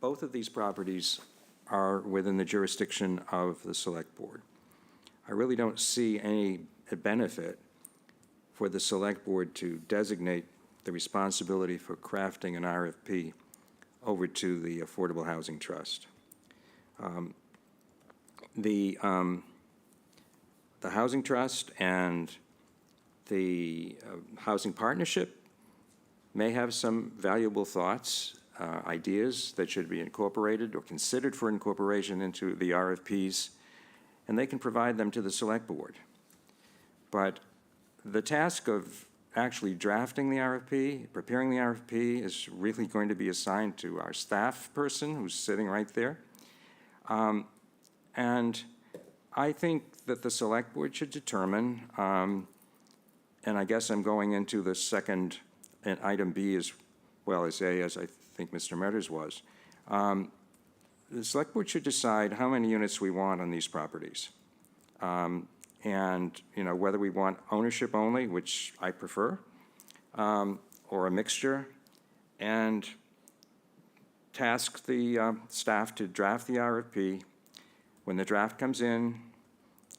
Both of these properties are within the jurisdiction of the Select Board. I really don't see any benefit for the Select Board to designate the responsibility for crafting an RFP over to the Affordable Housing Trust. The Housing Trust and the Housing Partnership may have some valuable thoughts, ideas that should be incorporated or considered for incorporation into the RFPs, and they can provide them to the Select Board. But the task of actually drafting the RFP, preparing the RFP, is really going to be assigned to our staff person who's sitting right there. And I think that the Select Board should determine, and I guess I'm going into the second, and item B as well as A, as I think Mr. Metters was. The Select Board should decide how many units we want on these properties. And, whether we want ownership only, which I prefer, or a mixture, and task the staff to draft the RFP. When the draft comes in,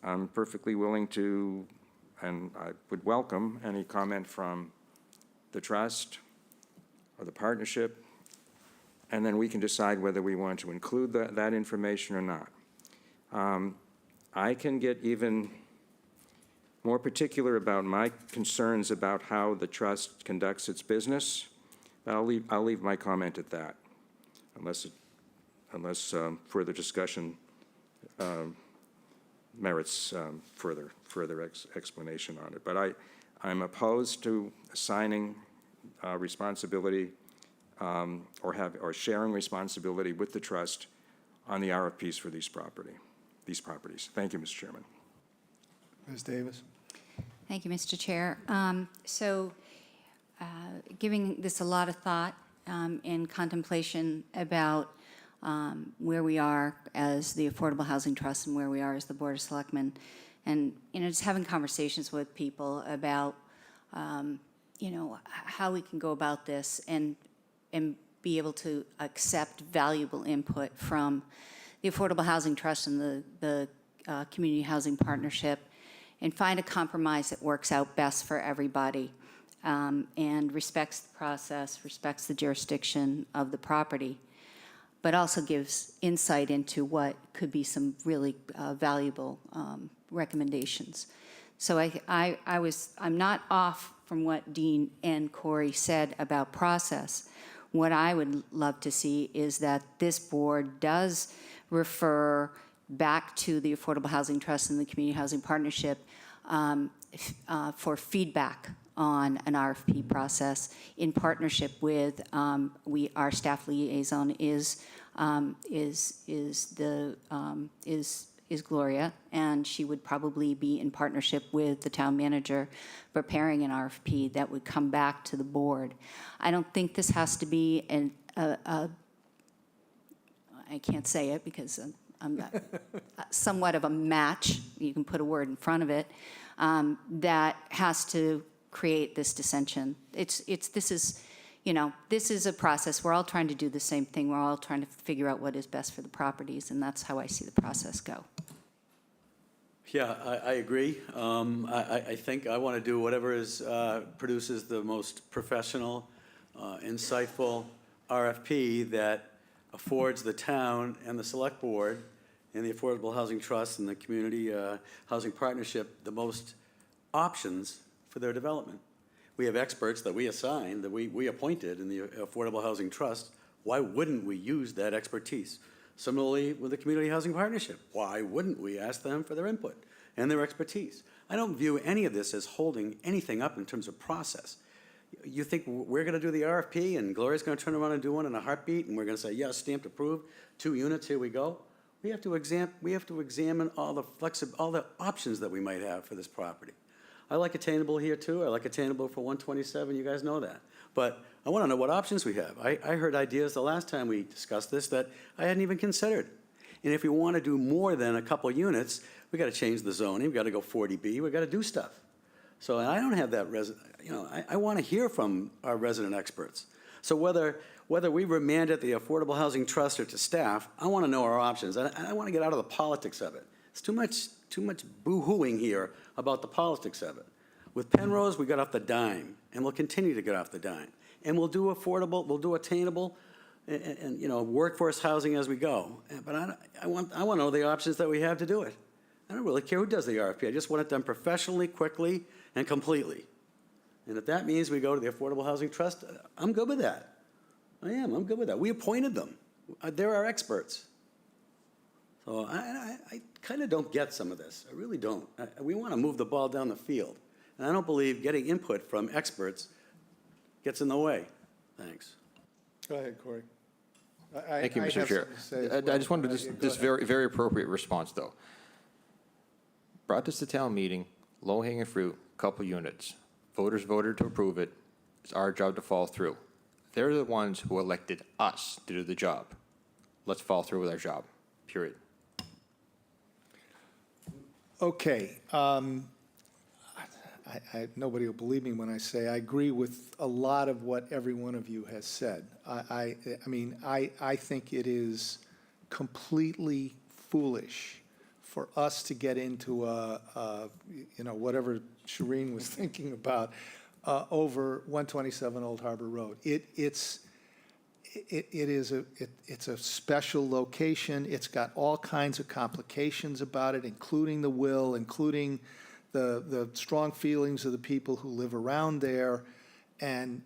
I'm perfectly willing to, and I would welcome any comment from the trust or the partnership, and then we can decide whether we want to include that information or not. I can get even more particular about my concerns about how the trust conducts its business. I'll leave my comment at that, unless further discussion merits further explanation on it. But I'm opposed to assigning responsibility or sharing responsibility with the trust on the RFPs for these properties. Thank you, Mr. Chairman. Ms. Davis? Thank you, Mr. Chair. Giving this a lot of thought in contemplation about where we are as the Affordable Housing Trust and where we are as the Board of Selectmen, and just having conversations with people about how we can go about this and be able to accept valuable input from the Affordable Housing Trust and the Community Housing Partnership, and find a compromise that works out best for everybody and respects the process, respects the jurisdiction of the property, but also gives insight into what could be some really valuable recommendations. So I'm not off from what Dean and Corey said about process. What I would love to see is that this board does refer back to the Affordable Housing Trust and the Community Housing Partnership for feedback on an RFP process in partnership with our staff liaison is Gloria, and she would probably be in partnership with the town manager preparing an RFP that would come back to the board. I don't think this has to be I can't say it because I'm somewhat of a match, you can put a word in front of it, that has to create this dissension. This is a process. We're all trying to do the same thing. We're all trying to figure out what is best for the properties, and that's how I see the process go. Yeah, I agree. I think I want to do whatever produces the most professional, insightful RFP that affords the town and the select board and the Affordable Housing Trust and the Community Housing Partnership the most options for their development. We have experts that we assign, that we appointed in the Affordable Housing Trust. Why wouldn't we use that expertise? Similarly, with the Community Housing Partnership, why wouldn't we ask them for their input and their expertise? I don't view any of this as holding anything up in terms of process. You think we're going to do the RFP and Gloria's going to turn around and do one in a heartbeat and we're going to say, yes, stamped approved, 2 units, here we go? We have to examine all the options that we might have for this property. I like attainable here too. I like attainable for 127. You guys know that. But I want to know what options we have. I heard ideas the last time we discussed this that I hadn't even considered. And if we want to do more than a couple units, we got to change the zoning. We got to go 40B. We got to do stuff. So I don't have that I want to hear from our resident experts. So whether we remand it the Affordable Housing Trust or to staff, I want to know our options. I want to get out of the politics of it. It's too much boo-hooing here about the politics of it. With Penrose, we got off the dime, and we'll continue to get off the dime. And we'll do affordable, we'll do attainable, and workforce housing as we go. But I want to know the options that we have to do it. I don't really care who does the RFP. I just want it done professionally, quickly, and completely. And if that means we go to the Affordable Housing Trust, I'm good with that. I'm good with that. We appointed them. They're our experts. So I kind of don't get some of this. I really don't. We want to move the ball down the field. And I don't believe getting input from experts gets in the way. Thanks. Go ahead, Corey. Thank you, Mr. Chair. I just wanted this very, very appropriate response, though. Brought this to town meeting, low-hanging fruit, couple units. Voters voted to approve it. It's our job to follow through. They're the ones who elected us to do the job. Let's follow through with our job, period. Okay. Nobody will believe me when I say I agree with a lot of what every one of you has said. I think it is completely foolish for us to get into whatever Shireen was thinking about over 127 Old Harbor Road. It's a special location. It's got all kinds of complications about it, including the will, including the strong feelings of the people who live around there, and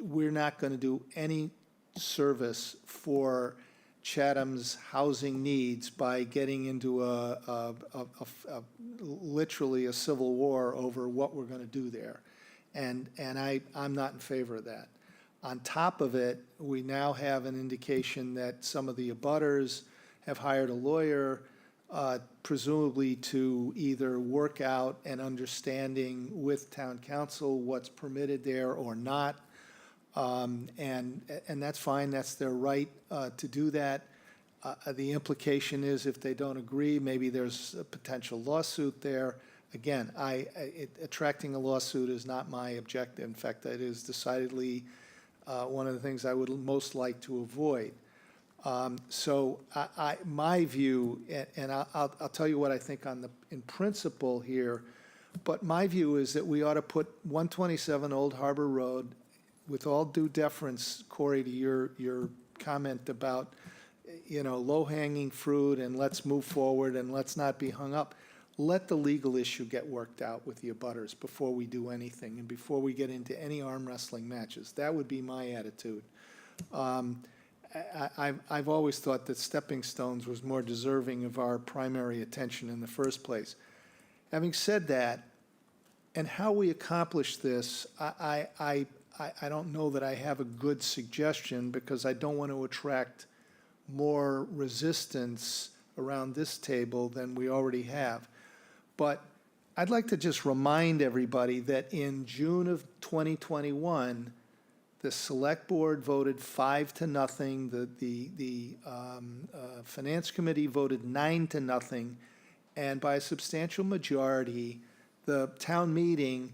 we're not going to do any service for Chatham's housing needs by getting into literally a civil war over what we're going to do there. And I'm not in favor of that. On top of it, we now have an indication that some of the abutters have hired a lawyer, presumably to either work out an understanding with town council what's permitted there or not. And that's fine, that's their right to do that. The implication is if they don't agree, maybe there's a potential lawsuit there. Again, attracting a lawsuit is not my objective. In fact, it is decidedly one of the things I would most like to avoid. So my view, and I'll tell you what I think in principle here, but my view is that we ought to put 127 Old Harbor Road, with all due deference, Corey, to your comment about, low-hanging fruit and let's move forward and let's not be hung up. Let the legal issue get worked out with the abutters before we do anything and before we get into any arm wrestling matches. That would be my attitude. I've always thought that Stepping Stones was more deserving of our primary attention in the first place. Having said that, and how we accomplish this, I don't know that I have a good suggestion because I don't want to attract more resistance around this table than we already have. But I'd like to just remind everybody that in June of 2021, the Select Board voted 5-0. The Finance Committee voted 9-0. And by a substantial majority, the town meeting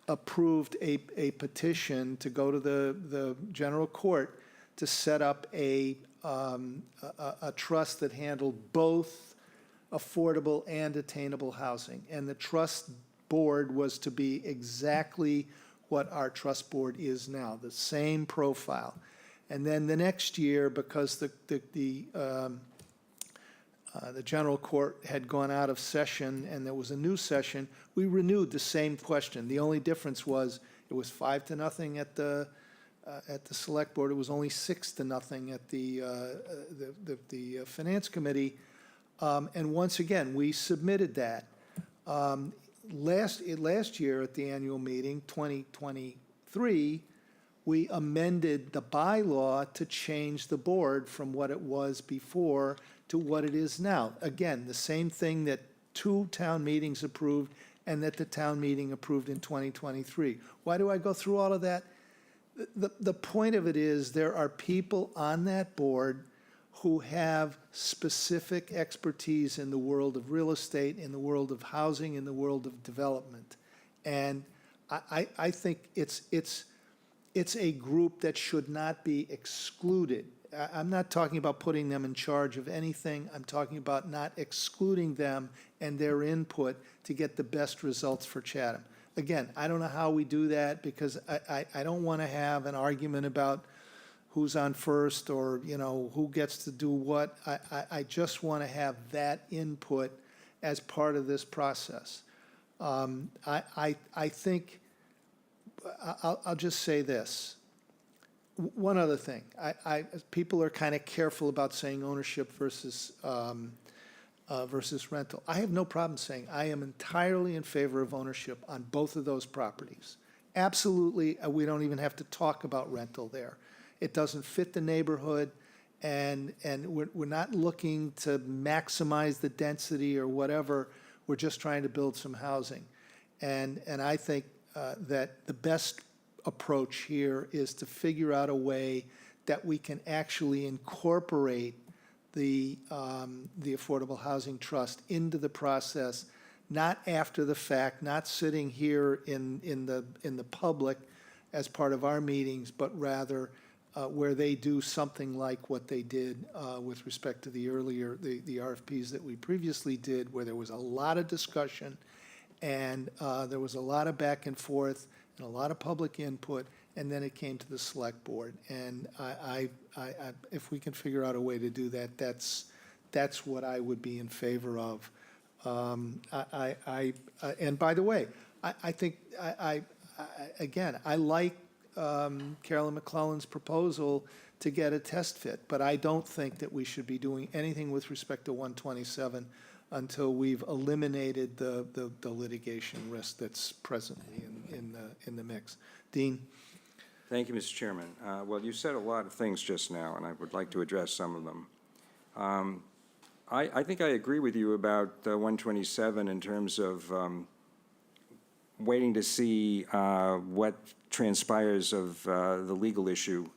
approved a petition to go to the general court to set up a trust that handled both affordable and attainable housing. And the trust board was to be exactly what our trust board is now, the same profile. And then the next year, because the general court had gone out of session and there was a new session, we renewed the same question. The only difference was it was 5-0 at the select board. It was only 6-0 at the finance committee. And once again, we submitted that. Last year at the annual meeting, 2023, we amended the bylaw to change the board from what it was before to what it is now. Again, the same thing that 2 town meetings approved and that the town meeting approved in 2023. Why do I go through all of that? The point of it is there are people on that board who have specific expertise in the world of real estate, in the world of housing, in the world of development. And I think it's a group that should not be excluded. I'm not talking about putting them in charge of anything. I'm talking about not excluding them and their input to get the best results for Chatham. Again, I don't know how we do that because I don't want to have an argument about who's on first or, who gets to do what. I just want to have that input as part of this process. I think, I'll just say this. One other thing. People are kind of careful about saying ownership versus rental. I have no problem saying I am entirely in favor of ownership on both of those properties. Absolutely, we don't even have to talk about rental there. It doesn't fit the neighborhood, and we're not looking to maximize the density or whatever. We're just trying to build some housing. And I think that the best approach here is to figure out a way that we can actually incorporate the Affordable Housing Trust into the process, not after the fact, not sitting here in the public as part of our meetings, but rather where they do something like what they did with respect to the RFPs that we previously did, where there was a lot of discussion and there was a lot of back and forth and a lot of public input, and then it came to the select board. And if we can figure out a way to do that, that's what I would be in favor of. And by the way, I think again, I like Carolyn McClellan's proposal to get a test fit. But I don't think that we should be doing anything with respect to 127 until we've eliminated the litigation risk that's presently in the mix. Dean? Thank you, Mr. Chairman. Well, you said a lot of things just now, and I would like to address some of them. I think I agree with you about 127 in terms of waiting to see what transpires of the legal issue,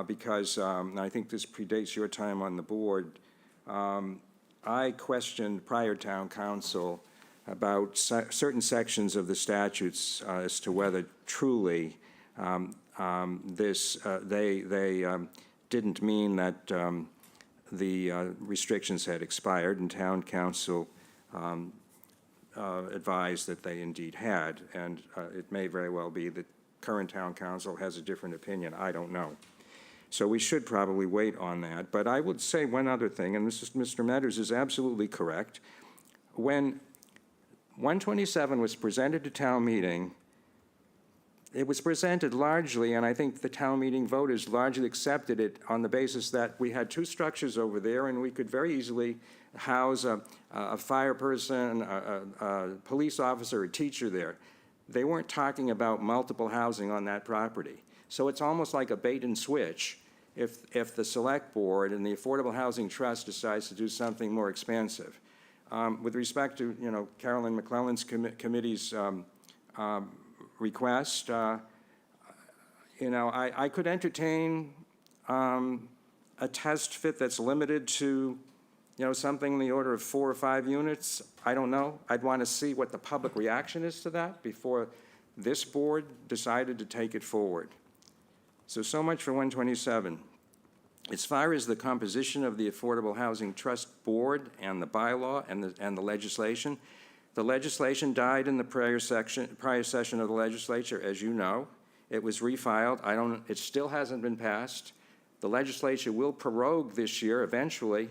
because I think this predates your time on the board. I questioned prior town council about certain sections of the statutes as to whether truly they didn't mean that the restrictions had expired, and town council advised that they indeed had, and it may very well be that current town council has a different opinion. I don't know. So we should probably wait on that. But I would say one other thing, and this is, Mr. Metters is absolutely correct. When 127 was presented to town meeting, it was presented largely, and I think the town meeting voters largely accepted it on the basis that we had two structures over there, and we could very easily house a fire person, a police officer, a teacher there. They weren't talking about multiple housing on that property. So it's almost like a bait and switch if the select board and the Affordable Housing Trust decides to do something more expansive. With respect to, Carolyn McClellan's committee's request, I could entertain a test fit that's limited to, something in the order of 4 or 5 units. I don't know. I'd want to see what the public reaction is to that before this board decided to take it forward. So much for 127. As far as the composition of the Affordable Housing Trust Board and the bylaw and the legislation died in the prior session of the legislature, as you know. It was refiled. It still hasn't been passed. The legislature will prorogue this year eventually.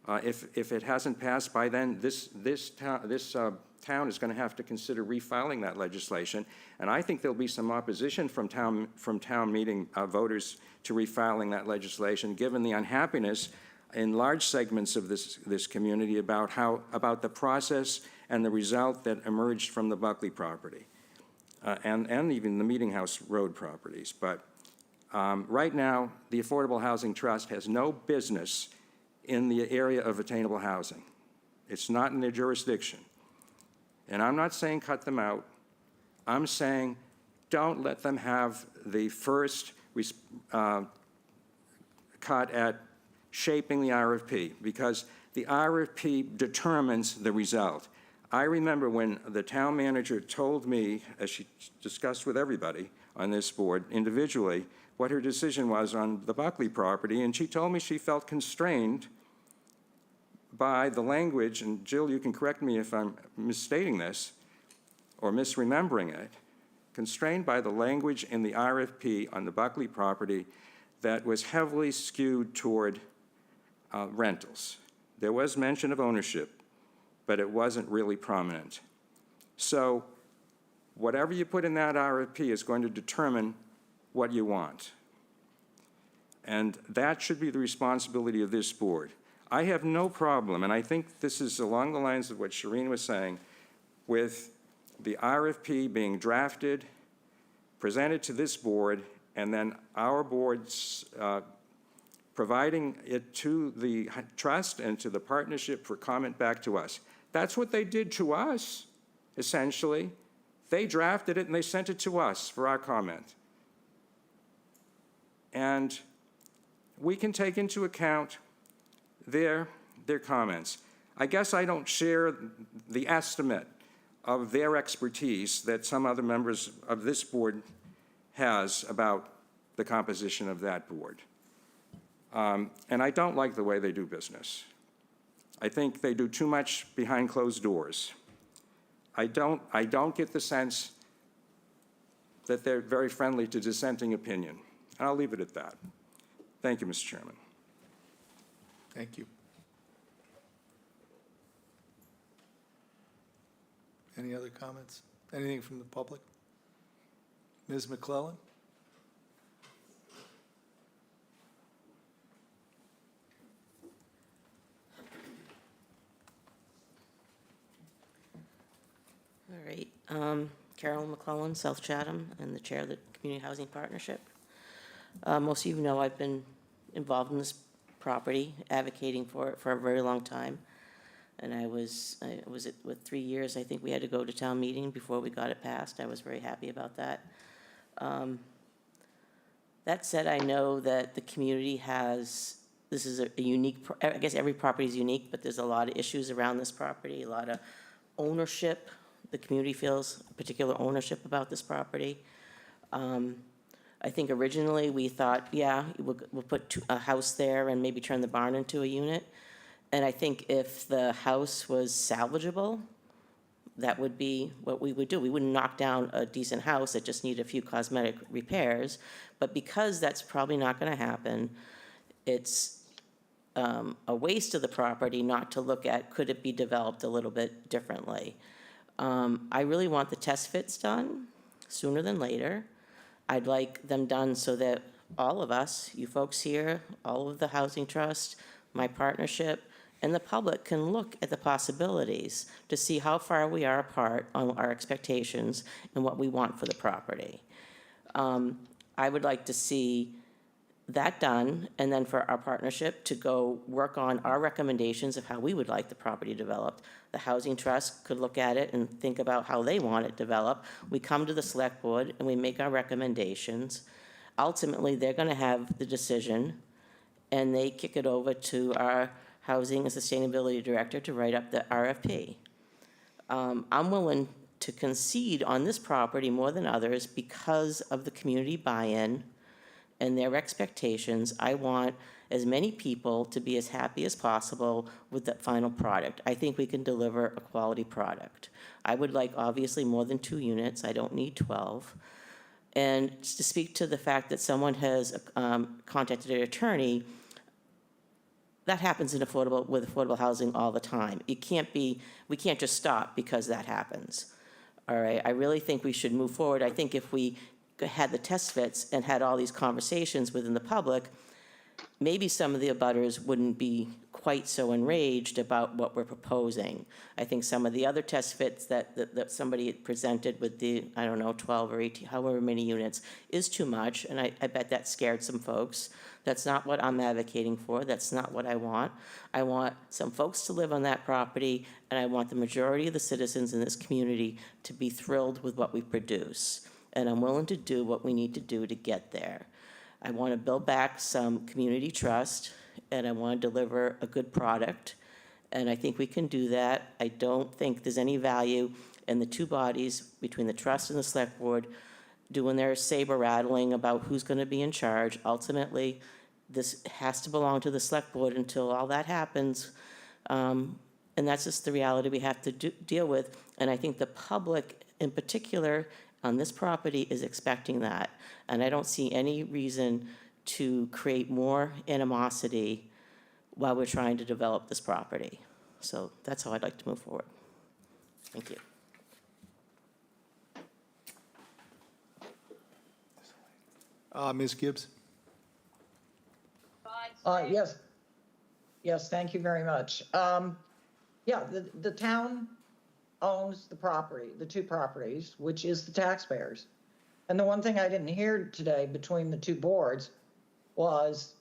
If it hasn't passed by then, this town is going to have to consider refiling that legislation, and I think there'll be some opposition from town meeting voters to refiling that legislation, given the unhappiness in large segments of this community about the process and the result that emerged from the Buckley property, and even the Meeting House Road properties. But right now, the Affordable Housing Trust has no business in the area of attainable housing. It's not in their jurisdiction. And I'm not saying cut them out. I'm saying don't let them have the first cut at shaping the RFP, because the RFP determines the result. I remember when the town manager told me, as she discussed with everybody on this board individually, what her decision was on the Buckley property, and she told me she felt constrained by the language, and Jill, you can correct me if I'm misstating this or misremembering it, constrained by the language in the RFP on the Buckley property that was heavily skewed toward rentals. There was mention of ownership, but it wasn't really prominent. So whatever you put in that RFP is going to determine what you want. And that should be the responsibility of this board. I have no problem, and I think this is along the lines of what Shireen was saying, with the RFP being drafted, presented to this board, and then our boards providing it to the trust and to the partnership for comment back to us. That's what they did to us, essentially. They drafted it and they sent it to us for our comment. And we can take into account their comments. I guess I don't share the estimate of their expertise that some other members of this board has about the composition of that board. And I don't like the way they do business. I think they do too much behind closed doors. I don't get the sense that they're very friendly to dissenting opinion. And I'll leave it at that. Thank you, Mr. Chairman. Thank you. Any other comments? Anything from the public? Ms. McClellan? Carolyn McClellan, South Chatham, and the chair of the Community Housing Partnership. Most of you know I've been involved in this property, advocating for it for a very long time. And I was with 3 years, I think we had to go to town meeting before we got it passed. I was very happy about that. That said, I know that the community has, this is a unique, I guess every property is unique, but there's a lot of issues around this property, a lot of ownership. The community feels a particular ownership about this property. I think originally we thought, yeah, we'll put a house there and maybe turn the barn into a unit. And I think if the house was salvageable, that would be what we would do. We wouldn't knock down a decent house that just needed a few cosmetic repairs. But because that's probably not going to happen, it's a waste of the property not to look at, could it be developed a little bit differently? I really want the test fits done sooner than later. I'd like them done so that all of us, you folks here, all of the Housing Trust, my partnership, and the public can look at the possibilities to see how far we are apart on our expectations and what we want for the property. I would like to see that done, and then for our partnership to go work on our recommendations of how we would like the property developed. The Housing Trust could look at it and think about how they want it developed. We come to the Select Board and we make our recommendations. Ultimately, they're going to have the decision, and they kick it over to our Housing and Sustainability Director to write up the RFP. I'm willing to concede on this property more than others because of the community buy-in and their expectations. I want as many people to be as happy as possible with the final product. I think we can deliver a quality product. I would like, obviously, more than 2 units. I don't need 12. And to speak to the fact that someone has contacted an attorney, that happens in with affordable housing all the time. We can't just stop because that happens. All right, I really think we should move forward. I think if we had the test fits and had all these conversations within the public, maybe some of the abutters wouldn't be quite so enraged about what we're proposing. I think some of the other test fits that somebody presented with the, I don't know, 12 or 18, however many units, is too much, and I bet that scared some folks. That's not what I'm advocating for. That's not what I want. I want some folks to live on that property, and I want the majority of the citizens in this community to be thrilled with what we produce. And I'm willing to do what we need to do to get there. I want to build back some community trust, and I want to deliver a good product, and I think we can do that. I don't think there's any value in the two bodies between the trust and the Select Board doing their saber rattling about who's going to be in charge. Ultimately, this has to belong to the Select Board until all that happens, and that's just the reality we have to deal with. And I think the public in particular on this property is expecting that. And I don't see any reason to create more animosity while we're trying to develop this property. So that's how I'd like to move forward. Thank you. Ms. Gibbs? Yes. Yes, thank you very much. Yeah, the town owns the property, the 2 properties, which is the taxpayers. And the one thing I didn't hear today between the 2 boards was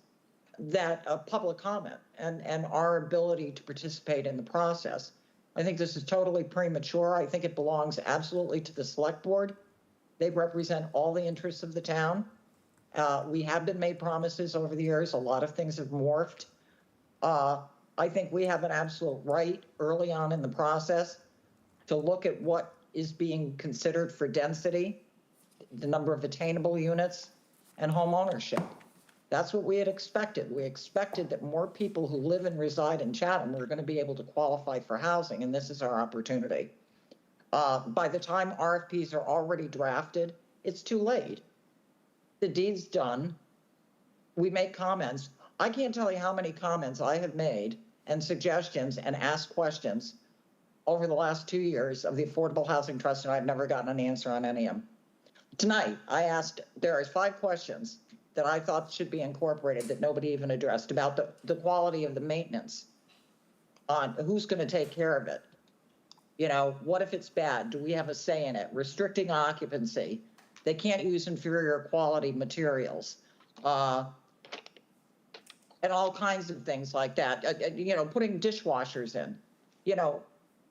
that public comment and our ability to participate in the process. I think this is totally premature. I think it belongs absolutely to the Select Board. They represent all the interests of the town. We have been made promises over the years. A lot of things have morphed. I think we have an absolute right early on in the process to look at what is being considered for density, the number of attainable units, and home ownership. That's what we had expected. We expected that more people who live and reside in Chatham were going to be able to qualify for housing, and this is our opportunity. By the time RFPs are already drafted, it's too late. The deed's done. We make comments. I can't tell you how many comments I have made and suggestions and asked questions over the last 2 years of the Affordable Housing Trust, and I've never gotten an answer on any of them. Tonight, there are 5 questions that I thought should be incorporated that nobody even addressed about the quality of the maintenance, on who's going to take care of it, You know, what if it's bad? Do we have a say in it? Restricting occupancy. They can't use inferior quality materials. And all kinds of things like that. You know, putting dishwashers in. You know,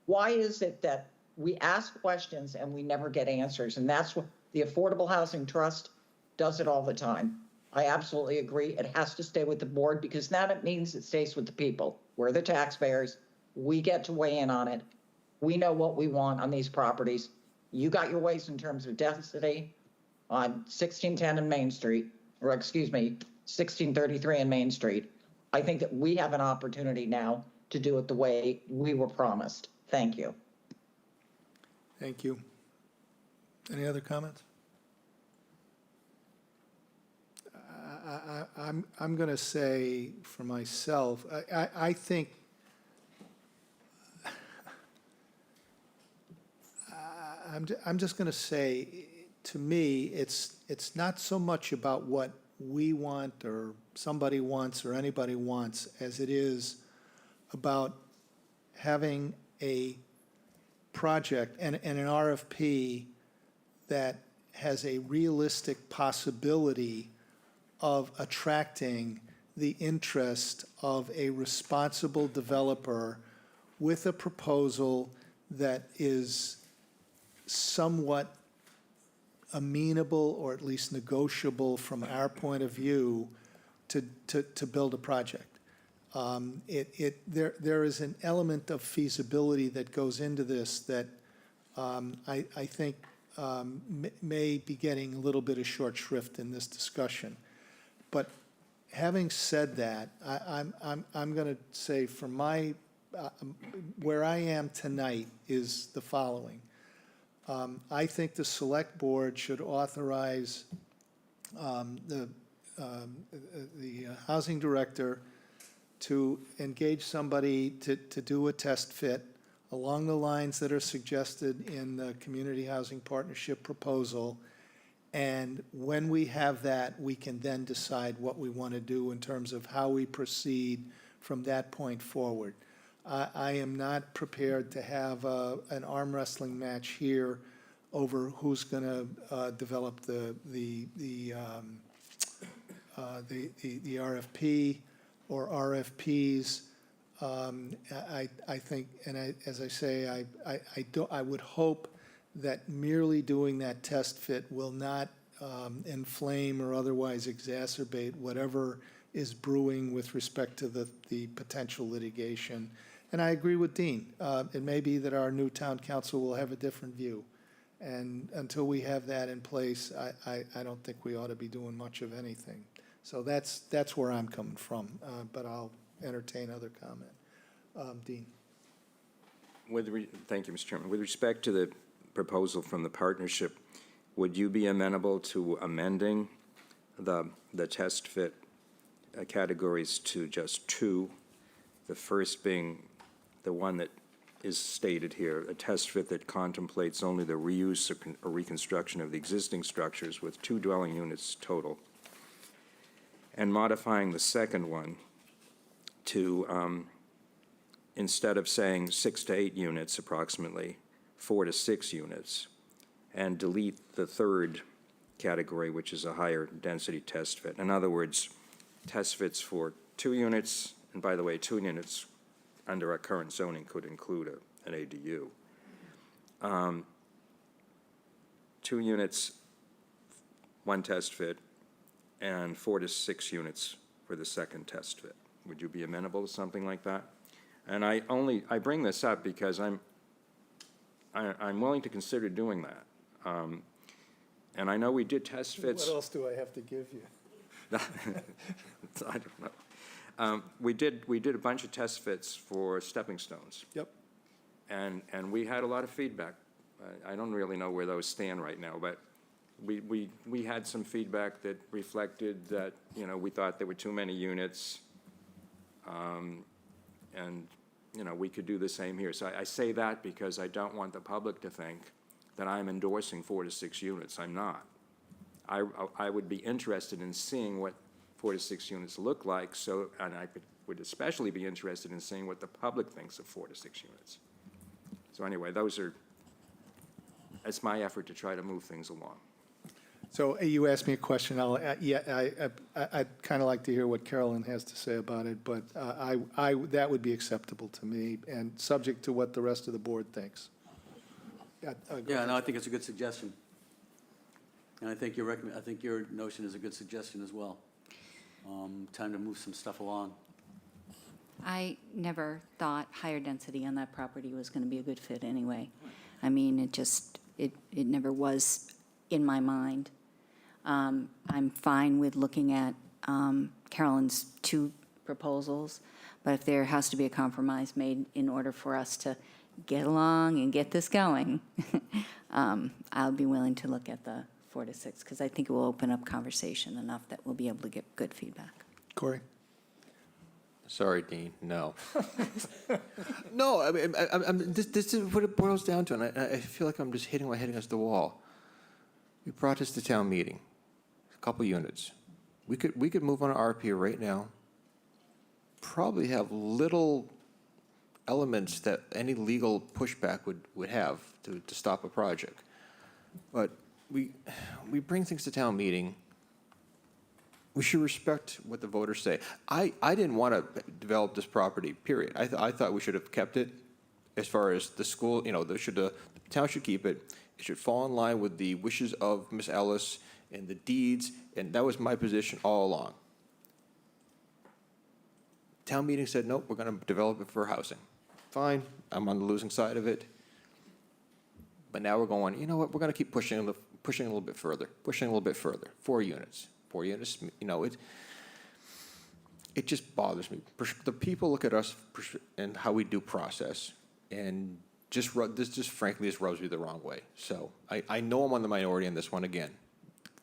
why is it that we ask questions and we never get answers? And that's what the Affordable Housing Trust does it all the time. I absolutely agree. It has to stay with the board because now it means it stays with the people. We're the taxpayers. We get to weigh in on it. We know what we want on these properties. You got your ways in terms of density on 1610 and Main Street, or excuse me, 1633 and Main Street. I think that we have an opportunity now to do it the way we were promised. Thank you. Thank you. Any other comments? I'm going to say for myself, I think I'm just going to say, to me, it's not so much about what we want or somebody wants or anybody wants as it is about having a project and an RFP that has a realistic possibility of attracting the interest of a responsible developer with a proposal that is somewhat amenable or at least negotiable from our point of view to build a project. There is an element of feasibility that goes into this that I think may be getting a little bit of short shrift in this discussion. But having said that, I'm going to say for my, where I am tonight is the following. I think the select board should authorize the housing director to engage somebody to do a test fit along the lines that are suggested in the Community Housing Partnership proposal. And when we have that, we can then decide what we want to do in terms of how we proceed from that point forward. I am not prepared to have an arm wrestling match here over who's going to develop the RFP or RFPs. I think, and as I say, I would hope that merely doing that test fit will not inflame or otherwise exacerbate whatever is brewing with respect to the potential litigation. And I agree with Dean. It may be that our new town council will have a different view. And until we have that in place, I don't think we ought to be doing much of anything. So that's where I'm coming from, but I'll entertain other comment. Dean. Thank you, Mr. Chairman. With respect to the proposal from the partnership, would you be amenable to amending the test fit categories to just two? The first being the one that is stated here, a test fit that contemplates only the reuse or reconstruction of the existing structures with 2 dwelling units total. And modifying the second one to, instead of saying 6 to 8 units approximately, 4 to 6 units, and delete the third category, which is a higher density test fit. In other words, test fits for 2 units, and by the way, 2 units under our current zoning could include an ADU. 2 units, 1 test fit, and 4 to 6 units for the second test fit. Would you be amenable to something like that? And I bring this up because I'm willing to consider doing that. And I know we did test fits. What else do I have to give you? I don't know. We did a bunch of test fits for stepping stones. Yep. And we had a lot of feedback. I don't really know where those stand right now, but we had some feedback that reflected that, you know, we thought there were too many units, and, you know, we could do the same here. So I say that because I don't want the public to think that I'm endorsing 4 to 6 units. I'm not. I would be interested in seeing what 4 to 6 units look like, so, and I would especially be interested in seeing what the public thinks of 4 to 6 units. So anyway, that's my effort to try to move things along. So you asked me a question, I'd kind of like to hear what Carolyn has to say about it, but that would be acceptable to me, and subject to what the rest of the board thinks. Yeah, no, I think it's a good suggestion. And I think your notion is a good suggestion as well. Time to move some stuff along. I never thought higher density on that property was going to be a good fit anyway. I mean, it never was in my mind. I'm fine with looking at Carolyn's two proposals, but if there has to be a compromise made in order for us to get along and get this going, I'll be willing to look at the 4 to 6, because I think it will open up conversation enough that we'll be able to get good feedback. Corey? Sorry, Dean, no. No, I mean, this is what it boils down to, and I feel like I'm just hitting my head against the wall. We brought this to town meeting, a couple units. We could move on to RP right now, probably have little elements that any legal pushback would have to stop a project. But we bring things to town meeting. We should respect what the voters say. I didn't want to develop this property, period. I thought we should have kept it as far as the school, the town should keep it. It should fall in line with the wishes of Miss Ellis and the deeds, and that was my position all along. Town meeting said, nope, we're going to develop it for housing. Fine, I'm on the losing side of it. But now we're going, you know what, we're going to keep pushing a little bit further, 4 units. 4 units, it just bothers me. The people look at us and how we do process, and this just frankly rubs me the wrong way. So I know I'm on the minority on this one again.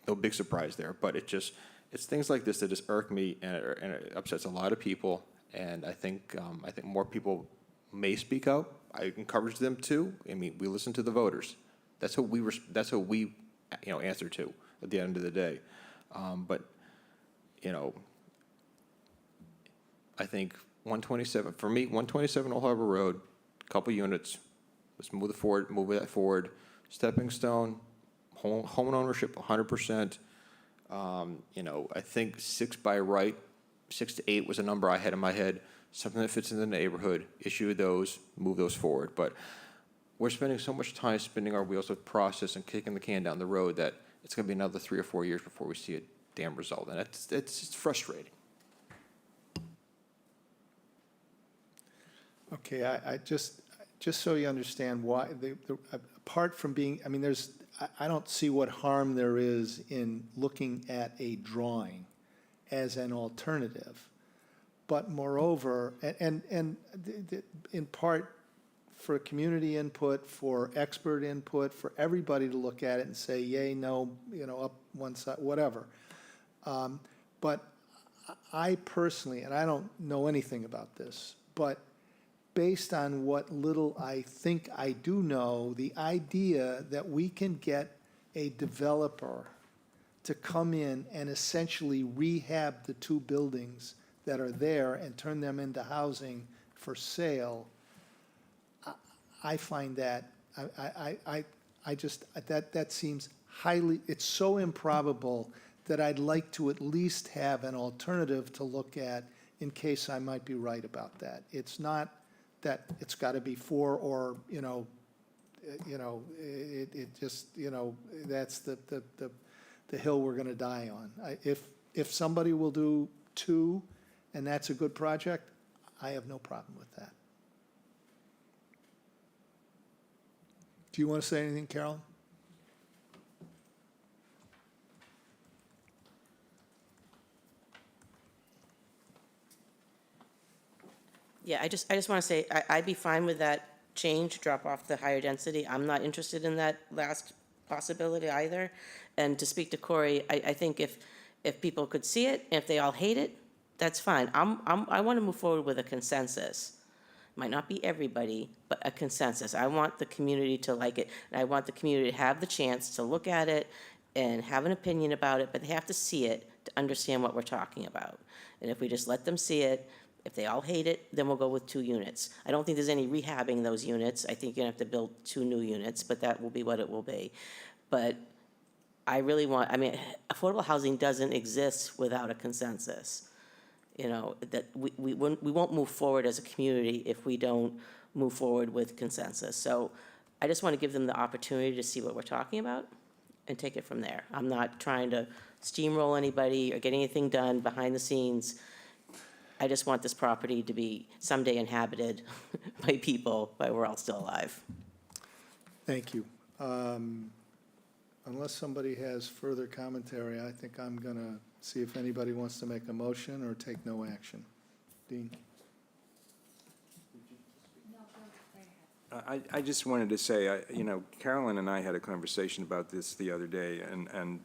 No big surprise there, but it's things like this that just irk me, and it upsets a lot of people. And I think more people may speak out. I encourage them to. I mean, we listen to the voters. That's what we answer to at the end of the day. But I think 127 for me. 127 Old Harbor Road, couple units. Let's move that forward. Stepping stone, home ownership, 100%. I think 6 by right, 6 to 8 was a number I had in my head. Something that fits in the neighborhood. Issue those, move those forward. But we're spending so much time spinning our wheels with process and kicking the can down the road that it's going to be another 3 or 4 years before we see a damn result, and it's frustrating. Okay, I just so you understand why, apart from being, I mean, I don't see what harm there is in looking at a drawing as an alternative. But moreover, and in part for community input, for expert input, for everybody to look at it and say, yay, no, up one side, whatever. But I personally, and I don't know anything about this, but based on what little I think I do know, the idea that we can get a developer to come in and essentially rehab the 2 buildings that are there and turn them into housing for sale, I find that, that seems highly, it's so improbable that I'd like to at least have an alternative to look at in case I might be right about that. It's not that it's got to be 4 or, it just, that's the hill we're going to die on. If somebody will do 2 and that's a good project, I have no problem with that. Do you want to say anything, Carolyn? Yeah, I just want to say, I'd be fine with that change, drop off the higher density. I'm not interested in that last possibility either. And to speak to Corey, I think if people could see it, and if they all hate it, that's fine. I want to move forward with a consensus. Might not be everybody, but a consensus. I want the community to like it, and I want the community to have the chance to look at it and have an opinion about it, but they have to see it to understand what we're talking about. And if we just let them see it, If they all hate it, then we'll go with 2 units. I don't think there's any rehabbing those units. I think you're gonna have to build 2 new units, but that will be what it will be. But I really want, I mean, affordable housing doesn't exist without a consensus. You know, that we won't move forward as a community if we don't move forward with consensus. So I just want to give them the opportunity to see what we're talking about and take it from there. I'm not trying to steamroll anybody or get anything done behind the scenes. I just want this property to be someday inhabited by people, while we're all still alive. Thank you. Unless somebody has further commentary, I think I'm going to see if anybody wants to make a motion or take no action. Dean? I just wanted to say, you know, Carolyn and I had a conversation about this the other day, and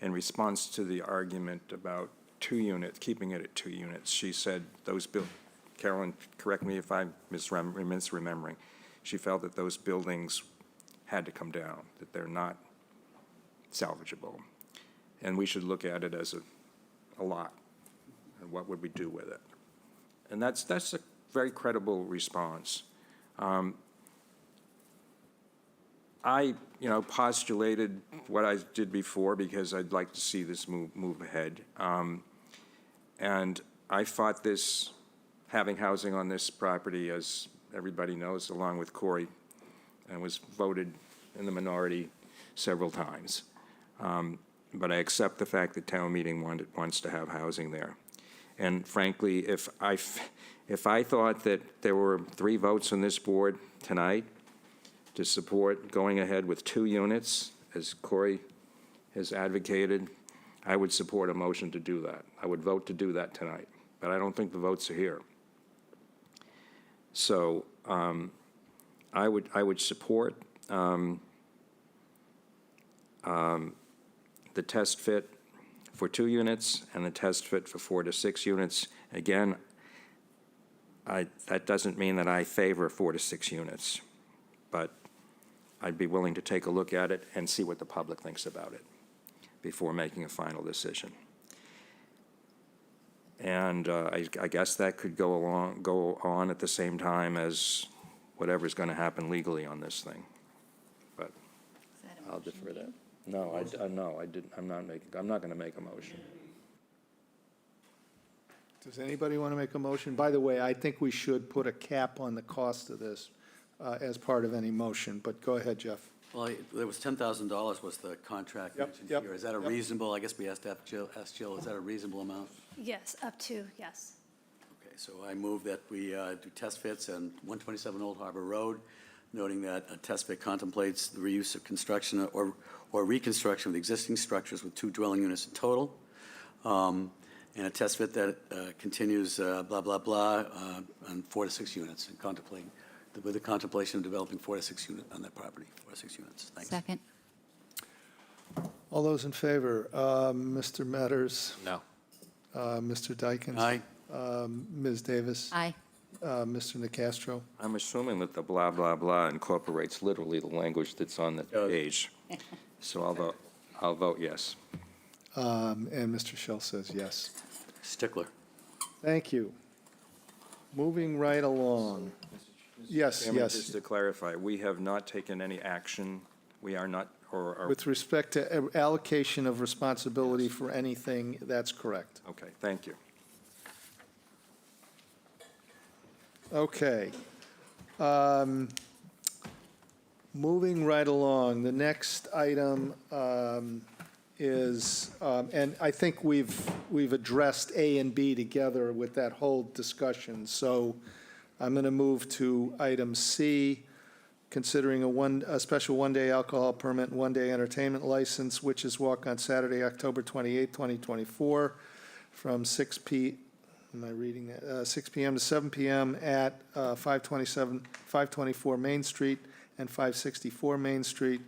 in response to the argument about 2 units, keeping it at 2 units, she said those Carolyn, correct me if I'm misremembering, she felt that those buildings had to come down, that they're not salvageable. And we should look at it as a lot, and what would we do with it? And that's a very credible response. I, you know, postulated what I did before because I'd like to see this move ahead. And I fought this, having housing on this property, as everybody knows, along with Corey, and was voted in the minority several times. But I accept the fact that town meeting wants to have housing there. And frankly, if I thought that there were 3 votes on this board tonight to support going ahead with 2 units, as Corey has advocated, I would support a motion to do that. I would vote to do that tonight, but I don't think the votes are here. So I would support the test fit for 2 units and the test fit for 4 to 6 units. Again, that doesn't mean that I favor 4 to 6 units, but I'd be willing to take a look at it and see what the public thinks about it before making a final decision. And I guess that could go on at the same time as whatever's going to happen legally on this thing. But I'll defer that. No, I didn't. I'm not going to make a motion. Does anybody want to make a motion? By the way, I think we should put a cap on the cost of this as part of any motion, but go ahead, Jeff. Well, there was $10,000 was the contract mentioned here. Is that a reasonable, I guess we have to ask Jill, is that a reasonable amount? Yes, up to, yes. Okay, so I move that we do test fits on 127 Old Harbor Road, noting that a test fit contemplates the reuse of construction or reconstruction of the existing structures with 2 dwelling units in total. And a test fit that continues blah, blah, blah on 4 to 6 units and contemplating, with the contemplation of developing 4 to 6 units on that property, 4 to 6 units. Thanks. Second. All those in favor? Mr. Metters? No. Mr. Dykens? Aye. Ms. Davis? Aye. Mr. Nacastro? I'm assuming that the blah, blah, blah incorporates literally the language that's on the page. So I'll vote yes. And Mr. Shell says yes. Stickler. Thank you. Moving right along. Yes, Chairman, yes. just to clarify, we have not taken any action. We are not, or are, With respect to allocation of responsibility for anything, that's correct. okay, thank you. Okay. Moving right along, the next item is, and I think we've addressed A and B together with that whole discussion. So I'm going to move to item C, considering a special one-day alcohol permit and one-day entertainment license, Witches Walk on Saturday, October 28, 2024, from 6 p.m. to 7 p.m. at 524 Main Street and 564 Main Street.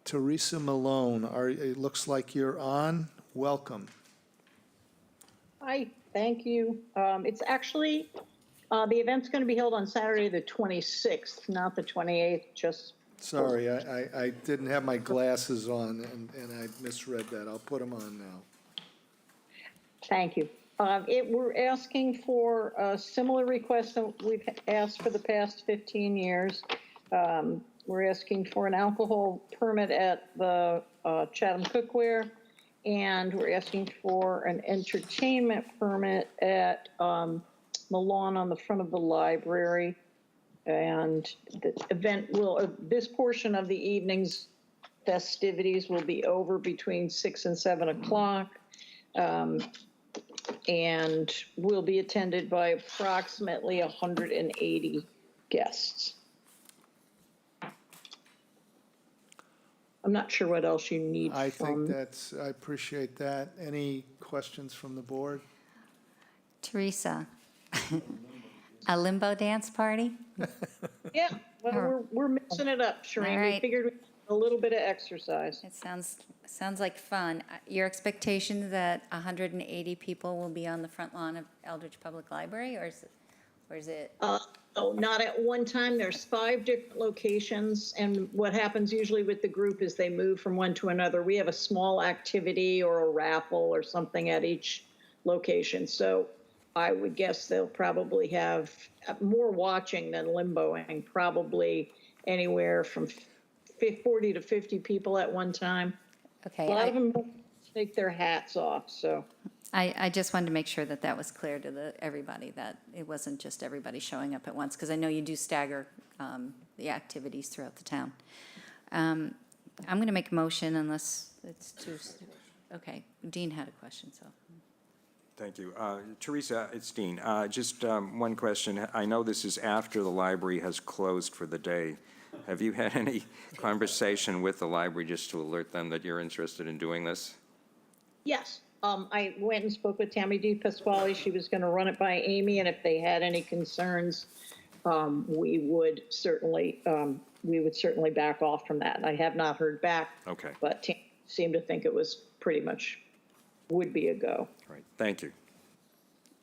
Teresa Malone, it looks like you're on. Welcome. Hi, thank you. It's actually, the event's going to be held on Saturday, the 26th, not the 28th, just. Sorry, I didn't have my glasses on and I misread that. I'll put them on now. Thank you. We're asking for a similar request that we've asked for the past 15 years. We're asking for an alcohol permit at the Chatham Cookware, and we're asking for an entertainment permit at the lawn on the front of the library. And the event will, this portion of the evening's festivities will be over between 6 and 7 o'clock. And will be attended by approximately 180 guests. I'm not sure what else you need I from. think I appreciate that. Any questions from the board? Teresa, a limbo dance party? Yeah, well, we're mixing it up, Shereen. All right. We figured a little bit of exercise. It sounds like fun. Your expectation that 180 people will be on the front lawn of Eldridge Public Library, or is it? Oh, not at one time. There's 5 different locations, and what happens usually with the group is they move from one to another. We have a small activity or a raffle or something at each location. So I would guess they'll probably have more watching than limboing, probably anywhere from 40 to 50 people at one time. Okay. A lot of them take their hats off, so. I just wanted to make sure that that was clear to everybody, that it wasn't just everybody showing up at once, because I know you do stagger the activities throughout the town. I'm going to make a motion unless it's too, okay, Dean had a question, so. Thank you. Teresa, it's Dean. Just one question. I know this is after the library has closed for the day. Have you had any conversation with the library just to alert them that you're interested in doing this? Yes. I went and spoke with Tammy Di Pasquale. She was going to run it by Amy, and if they had any concerns, we would certainly back off from that. I have not heard back. Okay. But Tammy seemed to think it was pretty much would be a go. All right. Thank you.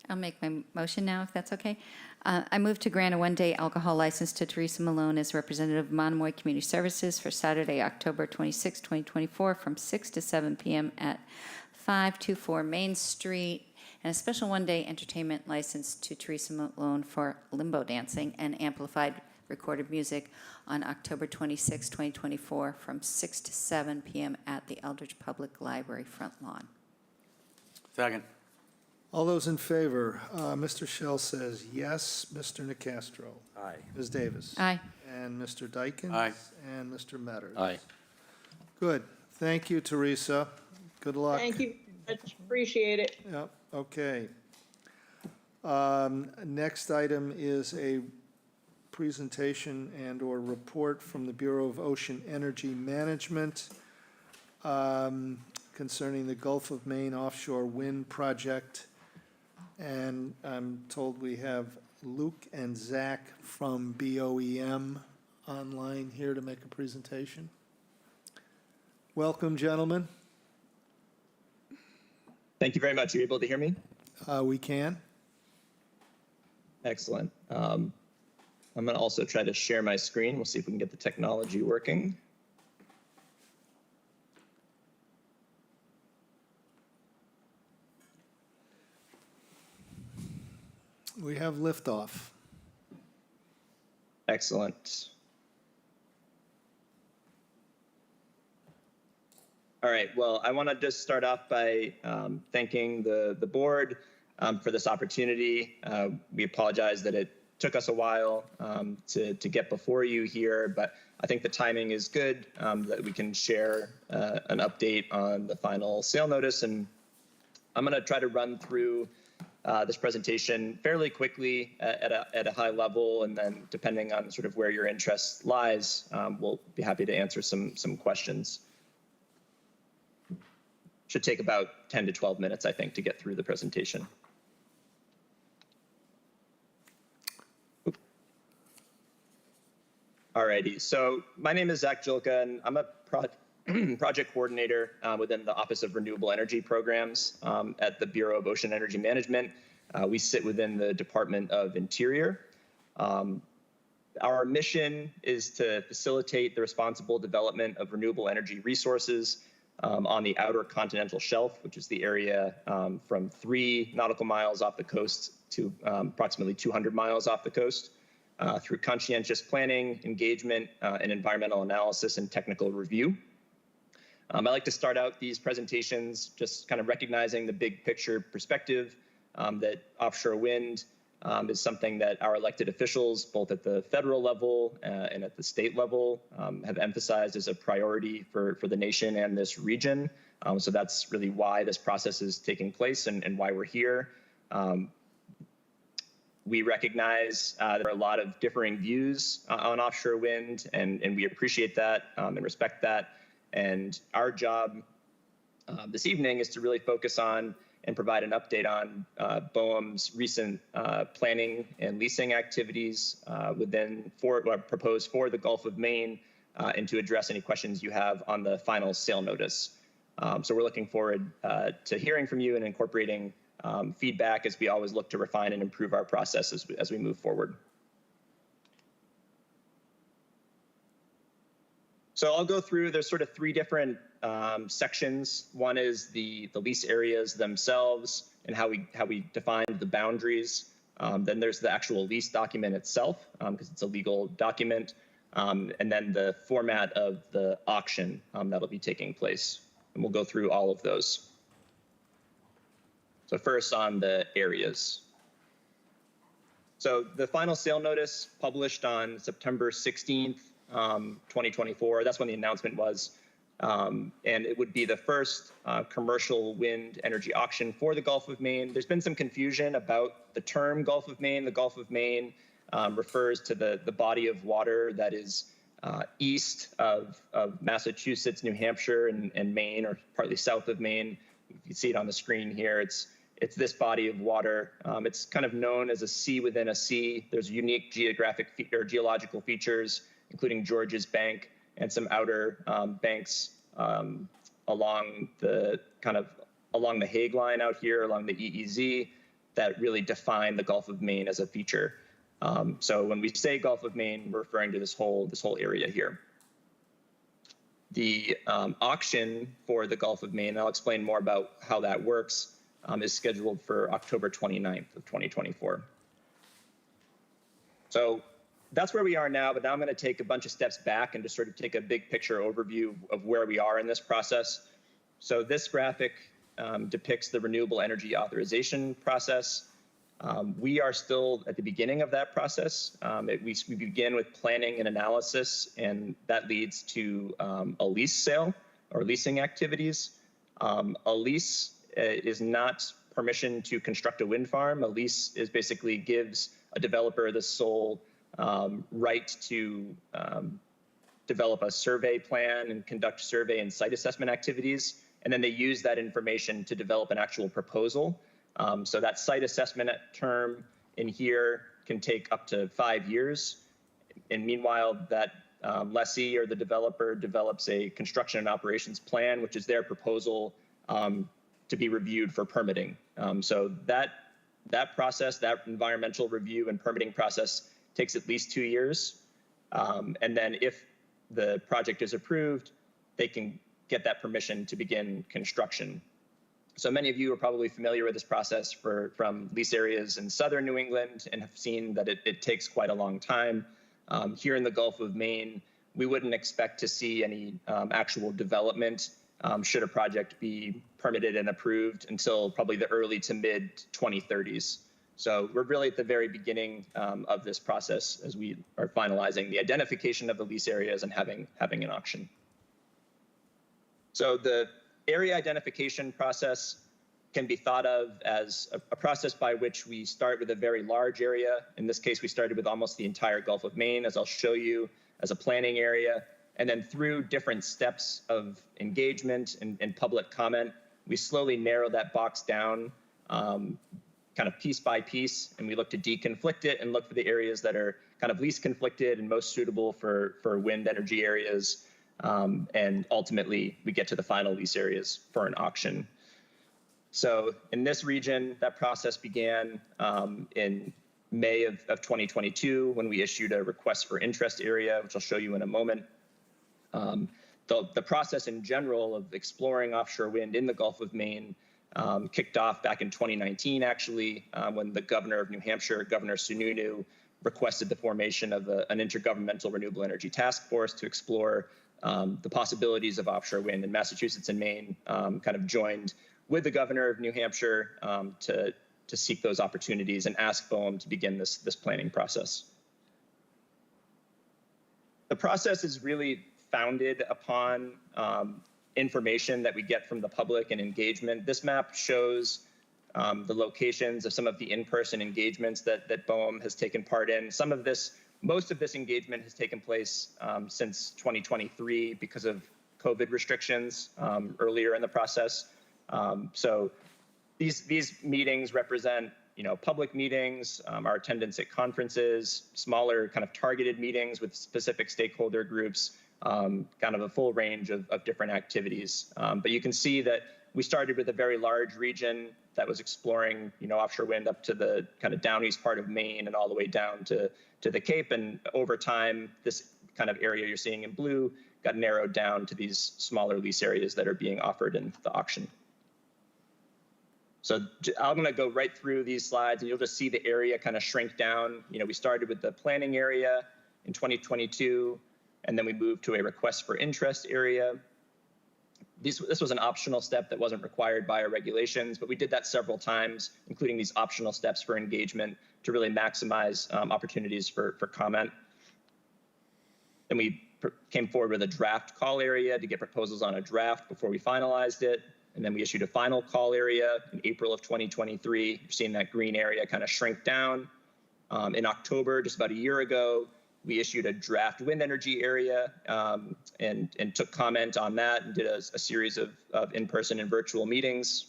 I'll make my motion now, if that's okay. I move to grant a one-day alcohol license to Teresa Malone as representative of Monomoy Community Services for Saturday, October 26, 2024, from 6 to 7 p.m. at 524 Main Street, and a special one-day entertainment license to Teresa Malone for limbo dancing and amplified recorded music on October 26, 2024, from 6 to 7 p.m. at the Eldridge Public Library front lawn. Second. All those in favor, Mr. Shell says yes. Mr. Nacastro? Aye. Ms. Davis? Aye. And Mr. Dykens? Aye. And Mr. Metters? Aye. Good. Thank you, Teresa. Good luck. Thank you. Much appreciate it. Yep, okay. Next item is a presentation and/or report from the Bureau of Ocean Energy Management concerning the Gulf of Maine offshore wind project. And I'm told we have Luke and Zach from BOEM online here to make a presentation. Welcome, gentlemen. Thank you very much. Are you able to hear me? We can. Excellent. I'm going to also try to share my screen. We'll see if we can get the technology working. We have liftoff. Excellent. All right, well, I want to just start off by thanking the board for this opportunity. We apologize that it took us a while to get before you here, but I think the timing is good that we can share an update on the final sale notice. And I'm going to try to run through this presentation fairly quickly at a high level, and then depending on sort of where your interest lies, we'll be happy to answer some questions. Should take about 10 to 12 minutes, I think, to get through the presentation. All righty, so my name is Zach Jilka, and I'm a project coordinator within the Office of Renewable Energy Programs at the Bureau of Ocean Energy Management. We sit within the Department of Interior. Our mission is to facilitate the responsible development of renewable energy resources on the outer continental shelf, which is the area from 3 nautical miles off the coast to approximately 200 miles off the coast, through conscientious planning, engagement, and environmental analysis and technical review. I like to start out these presentations just kind of recognizing the big picture perspective that offshore wind is something that our elected officials, both at the federal level and at the state level, have emphasized as a priority for the nation and this region. So that's really why this process is taking place and why we're here. We recognize there are a lot of differing views on offshore wind, and we appreciate that and respect that. And our job this evening is to really focus on and provide an update on BOEM's recent planning and leasing activities proposed for the Gulf of Maine, and to address any questions you have on the final sale notice. So we're looking forward to hearing from you and incorporating feedback as we always look to refine and improve our process as we move forward. So I'll go through, there's sort of 3 different sections. One is the lease areas themselves and how we define the boundaries. Then there's the actual lease document itself, because it's a legal document. And then the format of the auction that'll be taking place. And we'll go through all of those. So first on the areas. So the final sale notice published on September 16th, 2024. That's when the announcement was. And it would be the first commercial wind energy auction for the Gulf of Maine. There's been some confusion about the term Gulf of Maine. The Gulf of Maine refers to the body of water that is east of Massachusetts, New Hampshire, and Maine, or partly south of Maine. You can see it on the screen here. It's this body of water. It's kind of known as a sea within a sea. There's unique geological features, including George's Bank and some outer banks along the Hague line out here, along the EEZ, that really define the Gulf of Maine as a feature. So when we say Gulf of Maine, we're referring to this whole area here. The auction for the Gulf of Maine, I'll explain more about how that works, is scheduled for October 29th of 2024. So that's where we are now, but now I'm going to take a bunch of steps back and just sort of take a big picture overview of where we are in this process. So this graphic depicts the renewable energy authorization process. We are still at the beginning of that process. We begin with planning and analysis, and that leads to a lease sale or leasing activities. A lease is not permission to construct a wind farm. A lease is basically gives a developer the sole right to develop a survey plan and conduct survey and site assessment activities. And then they use that information to develop an actual proposal. So that site assessment term in here can take up to 5 years. And meanwhile, that lessee or the developer develops a construction and operations plan, which is their proposal to be reviewed for permitting. So that process, that environmental review and permitting process, takes at least 2 years. And then if the project is approved, they can get that permission to begin construction. So many of you are probably familiar with this process from lease areas in southern New England and have seen that it takes quite a long time. Here in the Gulf of Maine, we wouldn't expect to see any actual development should a project be permitted and approved until probably the early to mid 2030s. So we're really at the very beginning of this process as we are finalizing the identification of the lease areas and having an auction. So the area identification process can be thought of as a process by which we start with a very large area. In this case, we started with almost the entire Gulf of Maine, as I'll show you, as a planning area. And then through different steps of engagement and public comment, we slowly narrow that box down kind of piece by piece, and we look to deconflict it and look for the areas that are kind of least conflicted and most suitable for wind energy areas. And ultimately, we get to the final lease areas for an auction. So in this region, that process began in May of 2022 when we issued a request for interest area, which I'll show you in a moment. the process in general of exploring offshore wind in the Gulf of Maine kicked off back in 2019, actually, when the governor of New Hampshire, Governor Sununu, requested the formation of an intergovernmental renewable energy task force to explore the possibilities of offshore wind. And Massachusetts and Maine kind of joined with the governor of New Hampshire to seek those opportunities and ask BOEM to begin this planning process. The process is really founded upon information that we get from the public and engagement. This map shows the locations of some of the in-person engagements that BOEM has taken part in. Most of this engagement has taken place since 2023 because of COVID restrictions earlier in the process. So these meetings represent, public meetings, our attendance at conferences, smaller kind of targeted meetings with specific stakeholder groups, kind of a full range of different activities. But you can see that we started with a very large region that was exploring, offshore wind up to the kind of down east part of Maine and all the way down to the Cape. And over time, this kind of area you're seeing in blue got narrowed down to these smaller lease areas that are being offered in the auction. So I'm going to go right through these slides, and you'll just see the area kind of shrink down. We started with the planning area in 2022, and then we moved to a request for interest area. This was an optional step that wasn't required by our regulations, but we did that several times, including these optional steps for engagement to really maximize opportunities for comment. Then we came forward with a draft call area to get proposals on a draft before we finalized it. And then we issued a final call area in April of 2023. You're seeing that green area kind of shrink down. In October, just about a year ago, we issued a draft wind energy area and took comment on that and did a series of in-person and virtual meetings.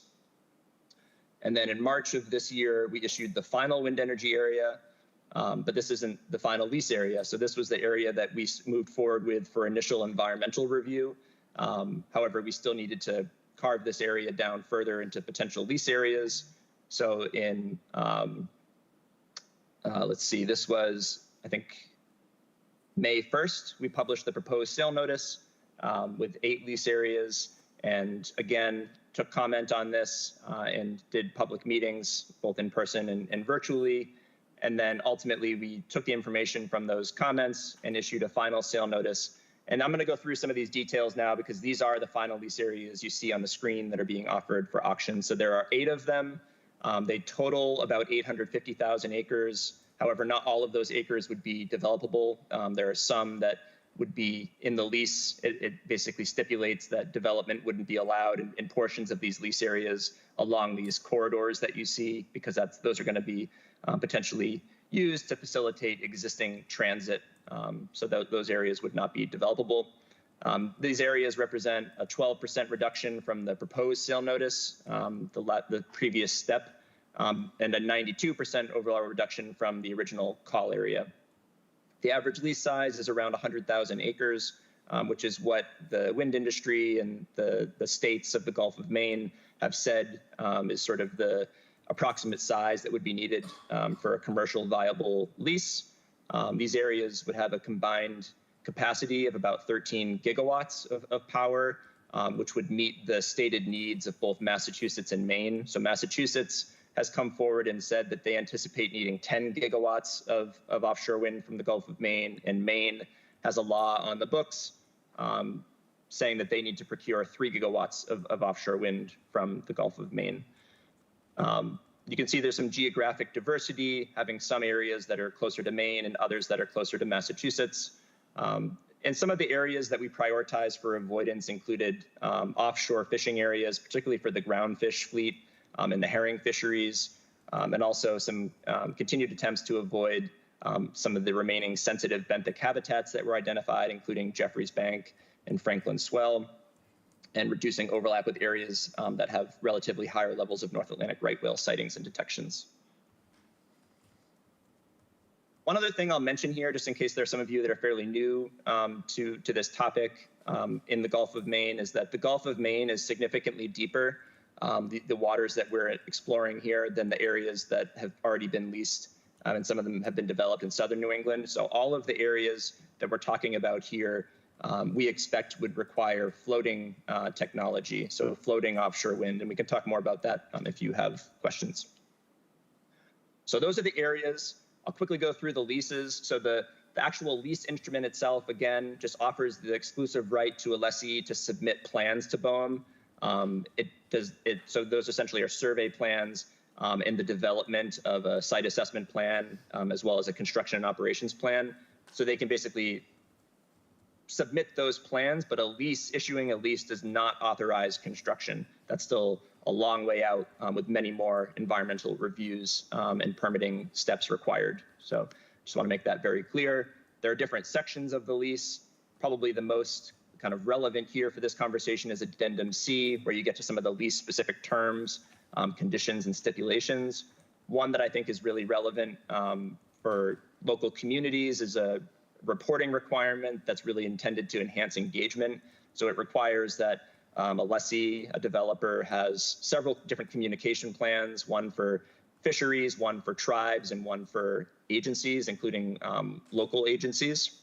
And then in March of this year, we issued the final wind energy area, but this isn't the final lease area. So this was the area that we moved forward with for initial environmental review. However, we still needed to carve this area down further into potential lease areas. So in, let's see, this was, I think, May 1st, we published the proposed sale notice with 8 lease areas, and again, took comment on this and did public meetings, both in person and virtually. And then ultimately, we took the information from those comments and issued a final sale notice. And I'm going to go through some of these details now because these are the final lease areas you see on the screen that are being offered for auction. So there are 8 of them. They total about 850,000 acres. However, not all of those acres would be developable. There are some that would be in the lease. It basically stipulates that development wouldn't be allowed in portions of these lease areas along these corridors that you see, because those are going to be potentially used to facilitate existing transit. So those areas would not be developable. These areas represent a 12% reduction from the proposed sale notice, the previous step, and a 92% overall reduction from the original call area. The average lease size is around 100,000 acres, which is what the wind industry and the states of the Gulf of Maine have said is sort of the approximate size that would be needed for a commercial viable lease. These areas would have a combined capacity of about 13 gigawatts of power, which would meet the stated needs of both Massachusetts and Maine. So Massachusetts has come forward and said that they anticipate needing 10 gigawatts of offshore wind from the Gulf of Maine, and Maine has a law on the books saying that they need to procure 3 gigawatts of offshore wind from the Gulf of Maine. You can see there's some geographic diversity, having some areas that are closer to Maine and others that are closer to Massachusetts. And some of the areas that we prioritize for avoidance included offshore fishing areas, particularly for the groundfish fleet and the herring fisheries, and also some continued attempts to avoid some of the remaining sensitive benthic habitats that were identified, including Jeffreys Bank and Franklin Swell, and reducing overlap with areas that have relatively higher levels of North Atlantic right whale sightings and detections. One other thing I'll mention here, just in case there are some of you that are fairly new to this topic in the Gulf of Maine, is that the Gulf of Maine is significantly deeper, the waters that we're exploring here, than the areas that have already been leased, and some of them have been developed in southern New England. So all of the areas that we're talking about here we expect would require floating technology, so floating offshore wind, and we can talk more about that if you have questions. So those are the areas. I'll quickly go through the leases. So the actual lease instrument itself, again, just offers the exclusive right to a lessee to submit plans to BOEM. So those essentially are survey plans and the development of a site assessment plan, as well as a construction and operations plan. So they can basically submit those plans, but issuing a lease does not authorize construction. That's still a long way out with many more environmental reviews and permitting steps required. So just want to make that very clear. There are different sections of the lease. Probably the most kind of relevant here for this conversation is Addendum C, where you get to some of the lease specific terms, conditions, and stipulations. One that I think is really relevant for local communities is a reporting requirement that's really intended to enhance engagement. So it requires that a lessee, a developer, has several different communication plans, one for fisheries, one for tribes, and one for agencies, including local agencies.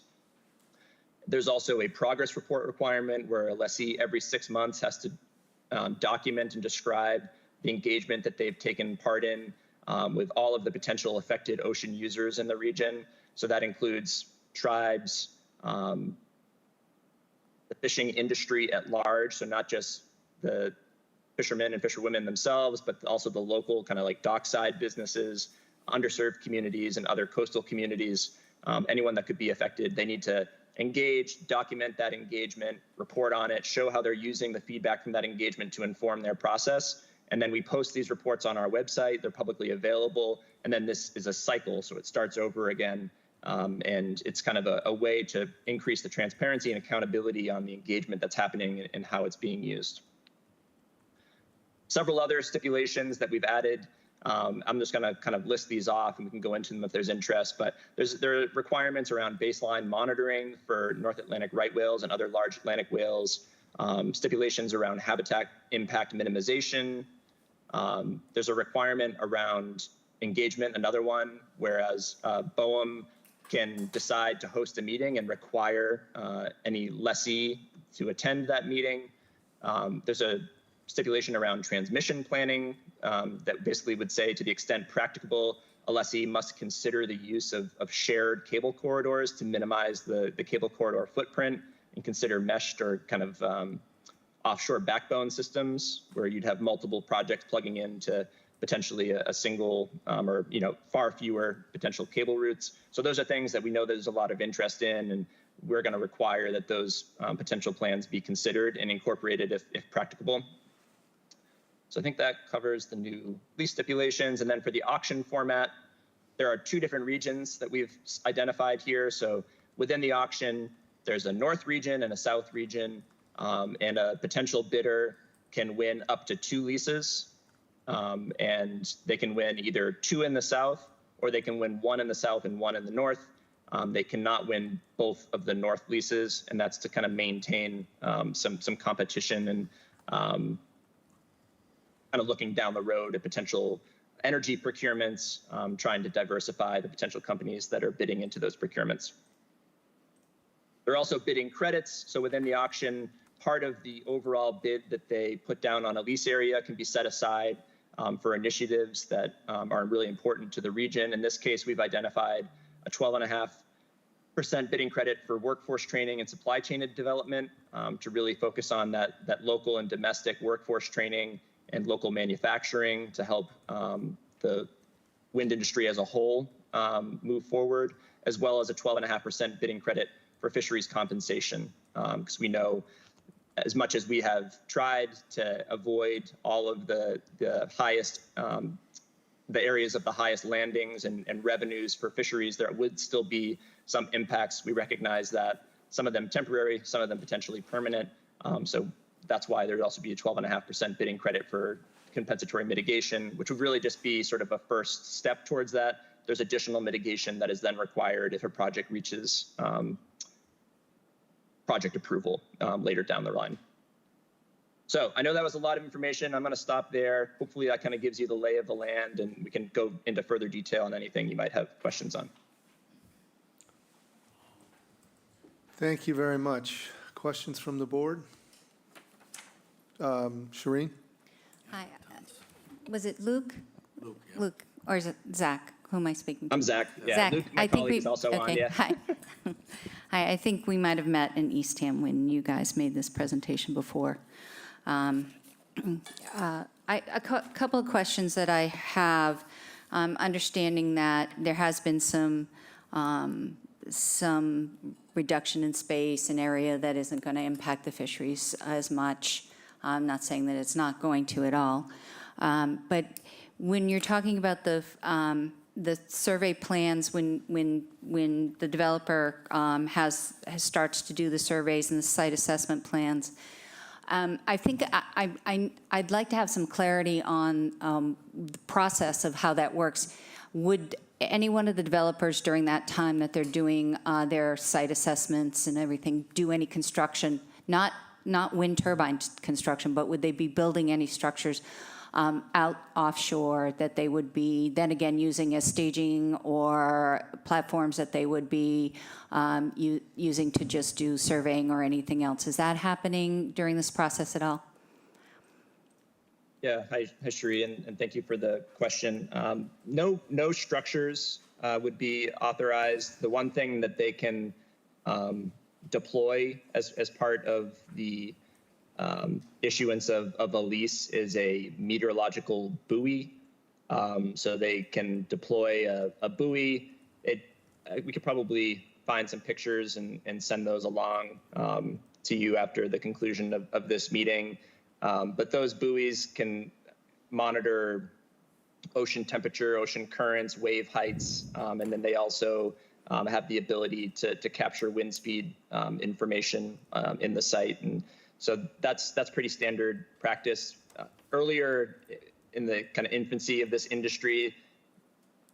There's also a progress report requirement where a lessee every 6 months has to document and describe the engagement that they've taken part in with all of the potential affected ocean users in the region. So that includes tribes, the fishing industry at large, so not just the fishermen and fisherwomen themselves, but also the local kind of like dockside businesses, underserved communities, and other coastal communities. Anyone that could be affected, they need to engage, document that engagement, report on it, show how they're using the feedback from that engagement to inform their process. And then we post these reports on our website. They're publicly available. And then this is a cycle, so it starts over again. And it's kind of a way to increase the transparency and accountability on the engagement that's happening and how it's being used. Several other stipulations that we've added. I'm just going to kind of list these off, and we can go into them if there's interest. But there are requirements around baseline monitoring for North Atlantic right whales and other large Atlantic whales. Stipulations around habitat impact minimization. There's a requirement around engagement, another one, whereas BOEM can decide to host a meeting and require any lessee to attend that meeting. There's a stipulation around transmission planning that basically would say, to the extent practicable, a lessee must consider the use of shared cable corridors to minimize the cable corridor footprint, and consider meshed or kind of offshore backbone systems where you'd have multiple projects plugging into potentially a single or far fewer potential cable routes. So those are things that we know there's a lot of interest in, and we're going to require that those potential plans be considered and incorporated if practicable. So I think that covers the new lease stipulations. And then for the auction format, there are 2 different regions that we've identified here. So within the auction, there's a north region and a south region, and a potential bidder can win up to 2 leases. And they can win either 2 in the south, or they can win 1 in the south and 1 in the north. They cannot win both of the north leases, and that's to kind of maintain some competition and kind of looking down the road at potential energy procurements, trying to diversify the potential companies that are bidding into those procurements. There are also bidding credits. So within the auction, part of the overall bid that they put down on a lease area can be set aside for initiatives that are really important to the region. In this case, we've identified a 12.5% bidding credit for workforce training and supply chain development to really focus on that local and domestic workforce training and local manufacturing to help the wind industry as a whole move forward, as well as a 12.5% bidding credit for fisheries compensation, because we know, as much as we have tried to avoid all of the highest, the areas of the highest landings and revenues for fisheries, there would still be some impacts. We recognize that, some of them temporary, some of them potentially permanent. So that's why there'd also be a 12.5% bidding credit for compensatory mitigation, which would really just be sort of a first step towards that. There's additional mitigation that is then required if a project reaches project approval later down the line. So I know that was a lot of information. I'm going to stop there. Hopefully that kind of gives you the lay of the land, and we can go into further detail on anything you might have questions on. Thank you very much. Questions from the board? Shireen? Hi, was it Luke? Luke, yeah. Luke, or is it Zach? Who am I speaking to? I'm Zach. Yeah, Zach, Luke, my I think colleague, is we- also on. okay, Yeah. Hi. Hi, I think we might have met in Eastham when you guys made this presentation before. A couple of questions that I have, understanding that there has been some reduction in space, an area that isn't going to impact the fisheries as much. I'm not saying that it's not going to at all. But when you're talking about the survey plans, when the developer starts to do the surveys and the site assessment plans, I think I'd like to have some clarity on the process of how that works. Would any one of the developers during that time that they're doing their site assessments and everything do any construction, not wind turbine construction, but would they be building any structures out offshore that they would be then again using as staging or platforms that they would be using to just do surveying or anything else? Is that happening during this process at all? Yeah, hi Sheree, and thank you for the question. No structures would be authorized. The one thing that they can deploy as part of the issuance of a lease is a meteorological buoy. So they can deploy a buoy. We could probably find some pictures and send those along to you after the conclusion of this meeting. But those buoys can monitor ocean temperature, ocean currents, wave heights, and then they also have the ability to capture wind speed information in the site. And so that's pretty standard practice. Earlier in the kind of infancy of this industry,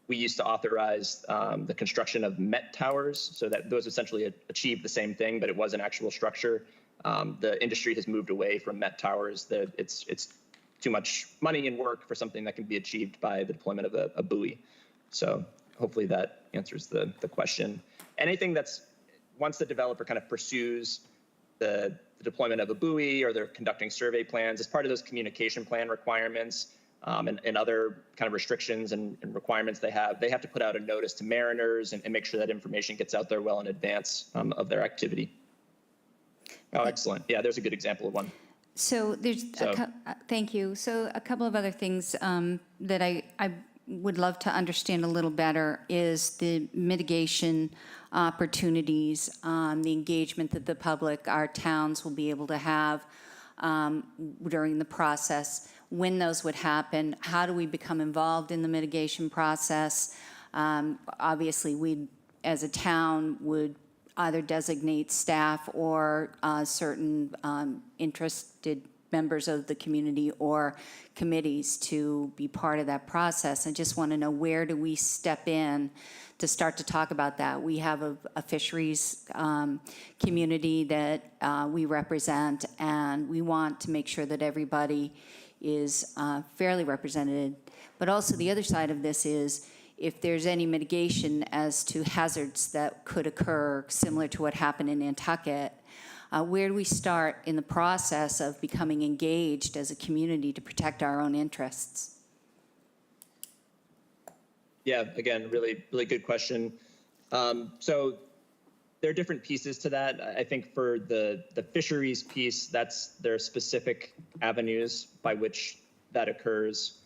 we used to authorize the construction of Met towers, so that those essentially achieve the same thing, but it was an actual structure. The industry has moved away from Met towers. It's too much money and work for something that can be achieved by the deployment of a buoy. So hopefully that answers the question. Anything that's, once the developer kind of pursues the deployment of a buoy or they're conducting survey plans, as part of those communication plan requirements and other kind of restrictions and requirements they have to put out a notice to mariners and make sure that information gets out there well in advance of their activity. Oh, excellent. Yeah, there's a good example of one. So thank you. So a couple of other things that I would love to understand a little better is the mitigation opportunities, the engagement that the public, our towns will be able to have during the process, when those would happen, how do we become involved in the mitigation process? Obviously, we, as a town, would either designate staff or certain interested members of the community or committees to be part of that process. I just want to know, where do we step in to start to talk about that? We have a fisheries community that we represent, and we want to make sure that everybody is fairly represented. But also the other side of this is, if there's any mitigation as to hazards that could occur similar to what happened in Nantucket, where do we start in the process of becoming engaged as a community to protect our own interests? Yeah, again, really good question. So there are different pieces to that. I think for the fisheries piece, there are specific avenues by which that occurs.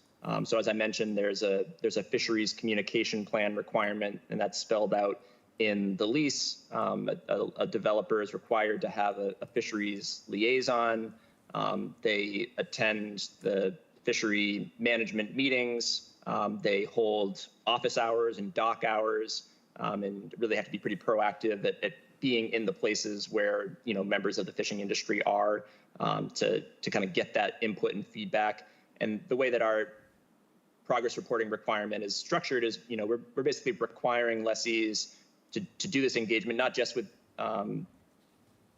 So as I mentioned, there's a fisheries communication plan requirement, and that's spelled out in the lease. A developer is required to have a fisheries liaison. They attend the fishery management meetings. They hold office hours and dock hours, and really have to be pretty proactive at being in the places where members of the fishing industry are, to kind of get that input and feedback. And the way that our progress reporting requirement is structured is, we're basically requiring lessees to do this engagement, not just with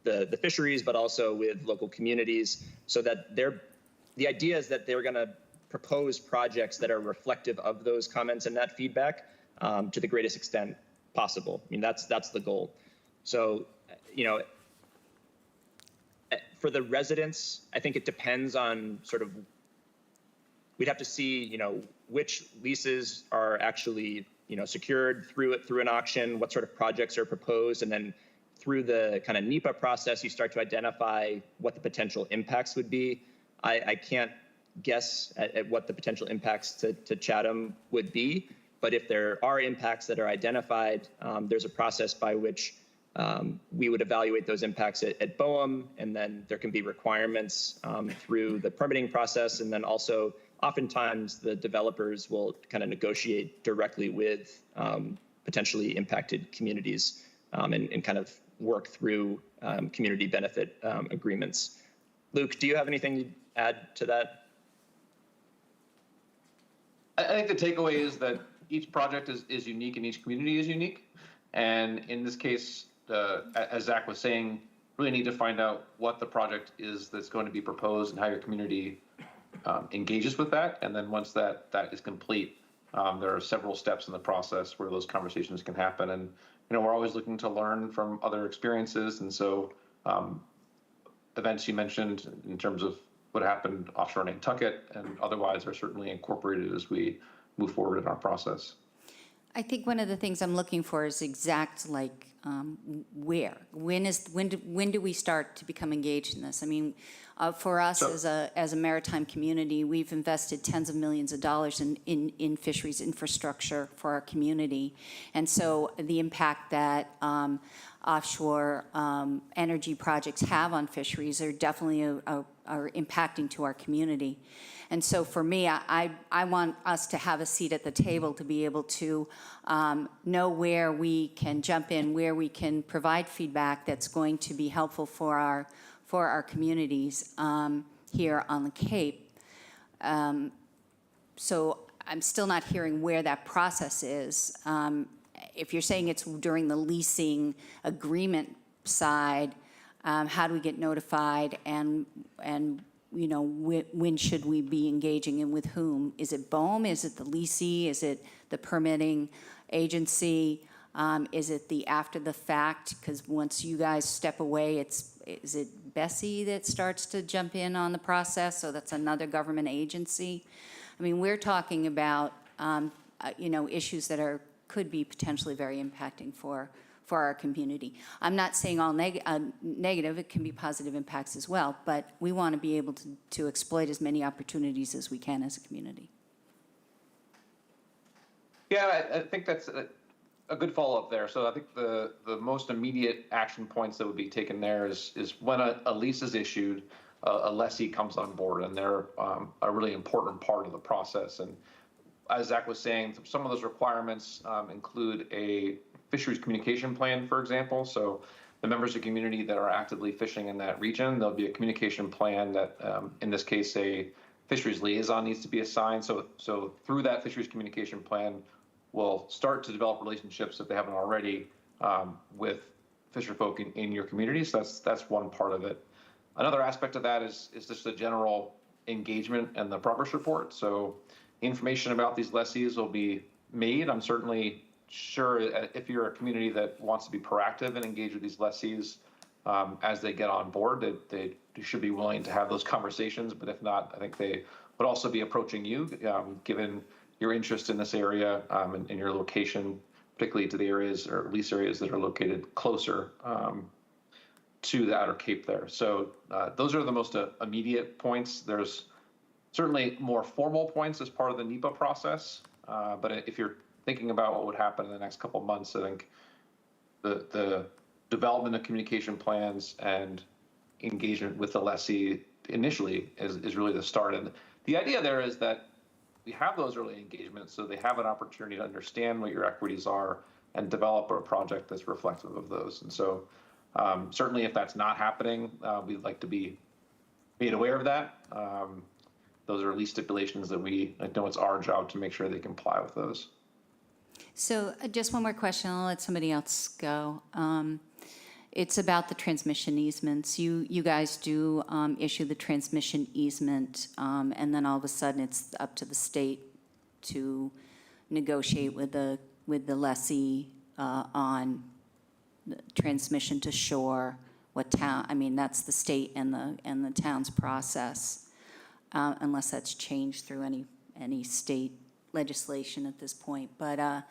the fisheries, but also with local communities, so that the idea is that they're going to propose projects that are reflective of those comments and that feedback to the greatest extent possible. I mean, that's the goal. So you know, for the residents, I think it depends on sort of, we'd have to see, you know, which leases are actually, you know, secured through an auction, what sort of projects are proposed, and then through the kind of NEPA process, you start to identify what the potential impacts would be. I can't guess at what the potential impacts to Chatham would be, but if there are impacts that are identified, there's a process by which we would evaluate those impacts at BOEM, and then there can be requirements through the permitting process, and then also oftentimes the developers will kind of negotiate directly with potentially impacted communities and kind of work through community benefit agreements. Luke, do you have anything to add to that? I think the takeaway is that each project is unique and each community is unique. And in this case, as Zach was saying, really need to find out what the project is that's going to be proposed and how your community engages with that. And then once that is complete, there are several steps in the process where those conversations can happen. And, you know, we're always looking to learn from other experiences. And so events you mentioned in terms of what happened offshore Nantucket and otherwise are certainly incorporated as we move forward in our process. I think one of the things I'm looking for is exact, like, where. When do we start to become engaged in this? I mean, for us as a maritime community, we've invested tens of millions of dollars in fisheries infrastructure for our community, and so the impact that offshore energy projects have on fisheries are definitely are impacting to our community. And so for me, I want us to have a seat at the table to be able to know where we can jump in, where we can provide feedback that's going to be helpful for our communities here on the Cape. So I'm still not hearing where that process is. If you're saying it's during the leasing agreement side, how do we get notified, and you know, when should we be engaging and with whom? Is it BOEM? Is it the leasee? Is it the permitting agency? Is it the after the fact? Because once you guys step away, is it Bessie that starts to jump in on the process? So that's another government agency. I mean, we're talking about you know, issues that could be potentially very impacting for our community. I'm not saying all negative, it can be positive impacts as well, but we want to be able to exploit as many opportunities as we can as a community. Yeah, I think that's a good follow-up there. So I think the most immediate action points that would be taken there is when a lease is issued, a lessee comes on board, and they're a really important part of the process. And as Zach was saying, some of those requirements include a fisheries communication plan, for example. So the members of the community that are actively fishing in that region, there'll be a communication plan that, in this case, a fisheries liaison needs to be assigned. So through that fisheries communication plan, we'll start to develop relationships, if they haven't already, with fisher folk in your community. So that's one part of it. Another aspect of that is just the general engagement and the progress report. So information about these lessees will be made. I'm certainly sure if you're a community that wants to be proactive and engage with these lessees as they get on board, they should be willing to have those conversations. But if not, I think they would also be approaching you, given your interest in this area and your location, particularly to the areas or lease areas that are located closer to the Outer Cape there. So those are the most immediate points. There's certainly more formal points as part of the NEPA process, but if you're thinking about what would happen in the next couple of months, I think the development of communication plans and engagement with the lessee initially is really the start. And the idea there is that we have those early engagements so they have an opportunity to understand what your equities are and develop a project that's reflective of those. And so certainly if that's not happening, we'd like to be made aware of that. Those are lease stipulations that I know it's our job to make sure they comply with those. So just one more question, I'll let somebody else go. It's about the transmission easements. You guys do issue the transmission easement, and then all of a sudden it's up to the state to negotiate with the lessee on transmission to shore, what town, I mean, that's the state and the town's process, unless that's changed through any state legislation at this point. But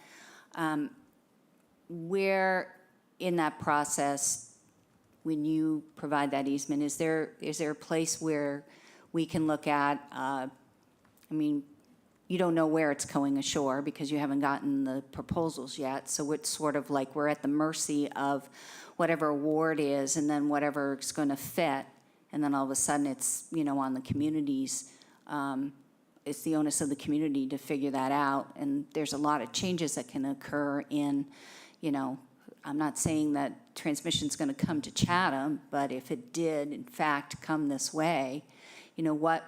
where in that process, when you provide that easement, is there a place where we can look at, I mean, you don't know where it's going ashore because you haven't gotten the proposals yet, so it's sort of like we're at the mercy of whatever award is and then whatever's going to fit, and then all of a sudden it's, you know, on the communities, it's the onus of the community to figure that out, and there's a lot of changes that can occur in, you know, I'm not saying that transmission's going to come to Chatham, but if it did, in fact, come this way, you know, what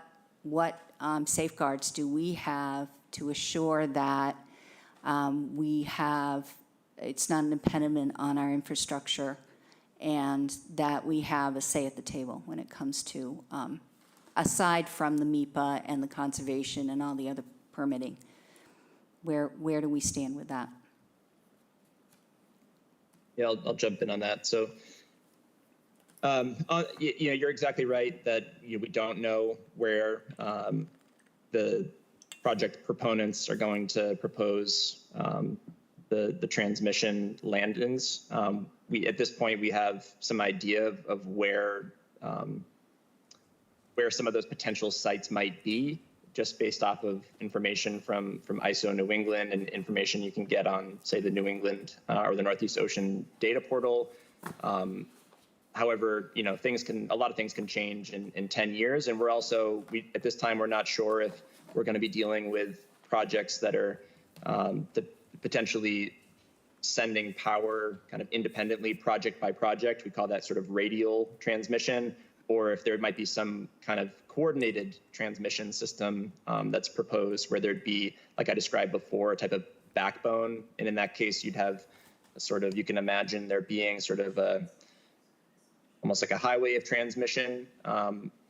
safeguards do we have to assure that it's not an impediment on our infrastructure and that we have a say at the table when it comes to, aside from the MIPA and the conservation and all the other permitting, where do we stand with that? Yeah, I'll jump in on that. So, you know, you're exactly right that we don't know where the project proponents are going to propose the transmission landings. At this point, we have some idea of where some of those potential sites might be, just based off of information from ISO New England and information you can get on, say, the New England or the Northeast Ocean data portal. However, you know, a lot of things can change in 10 years. And at this time, we're not sure if we're going to be dealing with projects that are potentially sending power kind of independently project by project. We call that sort of radial transmission, or if there might be some kind of coordinated transmission system that's proposed where there'd be, like I described before, a type of backbone. And in that case, you'd have you can imagine there being sort of almost like a highway of transmission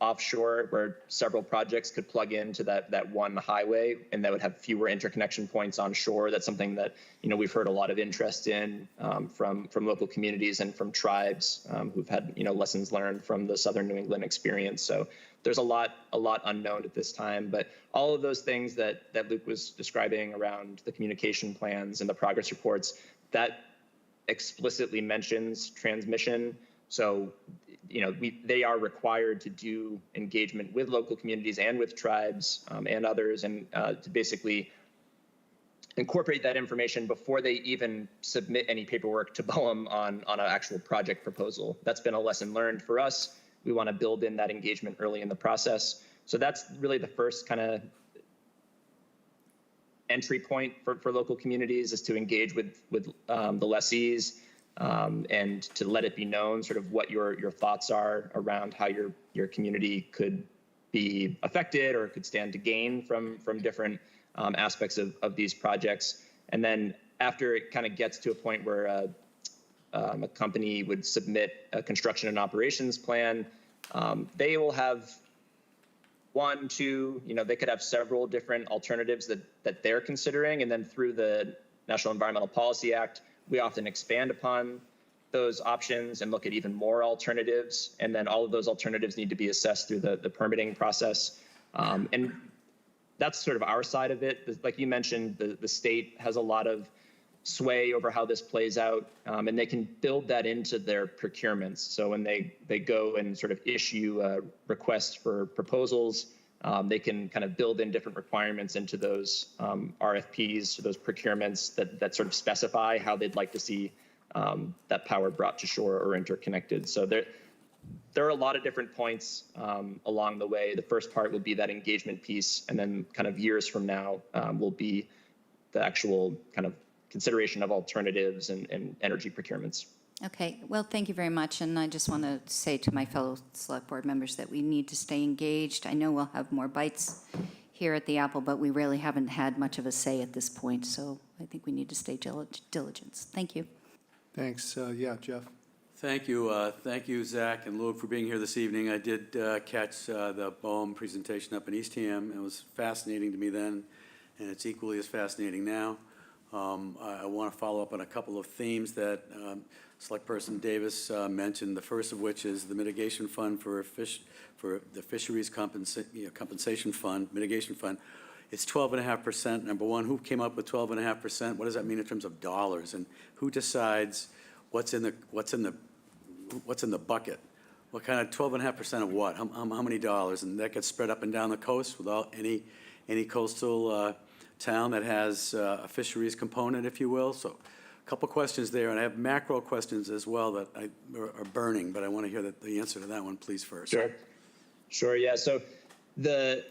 offshore where several projects could plug into that one highway, and that would have fewer interconnection points on shore. That's something that, you know, we've heard a lot of interest in from local communities and from tribes who've had, you know, lessons learned from the Southern New England experience. So there's a lot unknown at this time, but all of those things that Luke was describing around the communication plans and the progress reports, that explicitly mentions transmission. So, you know, they are required to do engagement with local communities and with tribes and others, and to basically incorporate that information before they even submit any paperwork to BOEM on an actual project proposal. That's been a lesson learned for us. We want to build in that engagement early in the process. So that's really the first kind of entry point for local communities, is to engage with the lessees. And to let it be known sort of what your thoughts are around how your community could be affected or could stand to gain from different aspects of these projects. And then after it kind of gets to a point where a company would submit a construction and operations plan, they will have one, two, you know, they could have several different alternatives that they're considering. And then through the National Environmental Policy Act, we often expand upon those options and look at even more alternatives. And then all of those alternatives need to be assessed through the permitting process. And that's sort of our side of it. Like you mentioned, the state has a lot of sway over how this plays out, and they can build that into their procurements. So when they go and sort of issue a request for proposals, they can kind of build in different requirements into those RFPs, those procurements that sort of specify how they'd like to see that power brought to shore or interconnected. So there are a lot of different points along the way. The first part will be that engagement piece, and then kind of years from now will be the actual kind of consideration of alternatives and energy procurements. Okay, well, thank you very much, and I just want to say to my fellow select board members that we need to stay engaged. I know we'll have more bites here at the apple, but we really haven't had much of a say at this point, so I think we need to stay diligent. Thank you. Thanks. Yeah, Jeff. Thank you, Zach and Luke, for being here this evening. I did catch the BOEM presentation up in Eastham. It was fascinating to me then, and it's equally as fascinating now. I want to follow up on a couple of themes that Select Person Davis mentioned, the first of which is the mitigation fund for the fisheries compensation fund, mitigation fund. It's 12.5%. Number one, who came up with 12.5%? What does that mean in terms of dollars? And who decides what's in the bucket? What kind of 12.5% of what? How many dollars? And that gets spread up and down the coast without any coastal town that has a fisheries component, if you will. So a couple questions there, and I have macro questions as well that are burning, but I want to hear the answer to that one, please, first. Sure, yeah. So the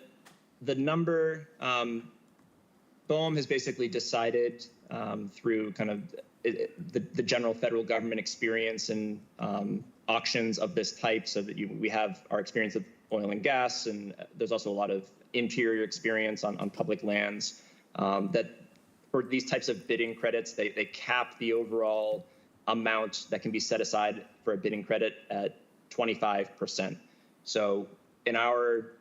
number, BOEM has basically decided through kind of the general federal government experience and auctions of this type, so that we have our experience of oil and gas, and there's also a lot of interior experience on public lands, that for these types of bidding credits, they cap the overall amount that can be set aside for a bidding credit at 25%. So in our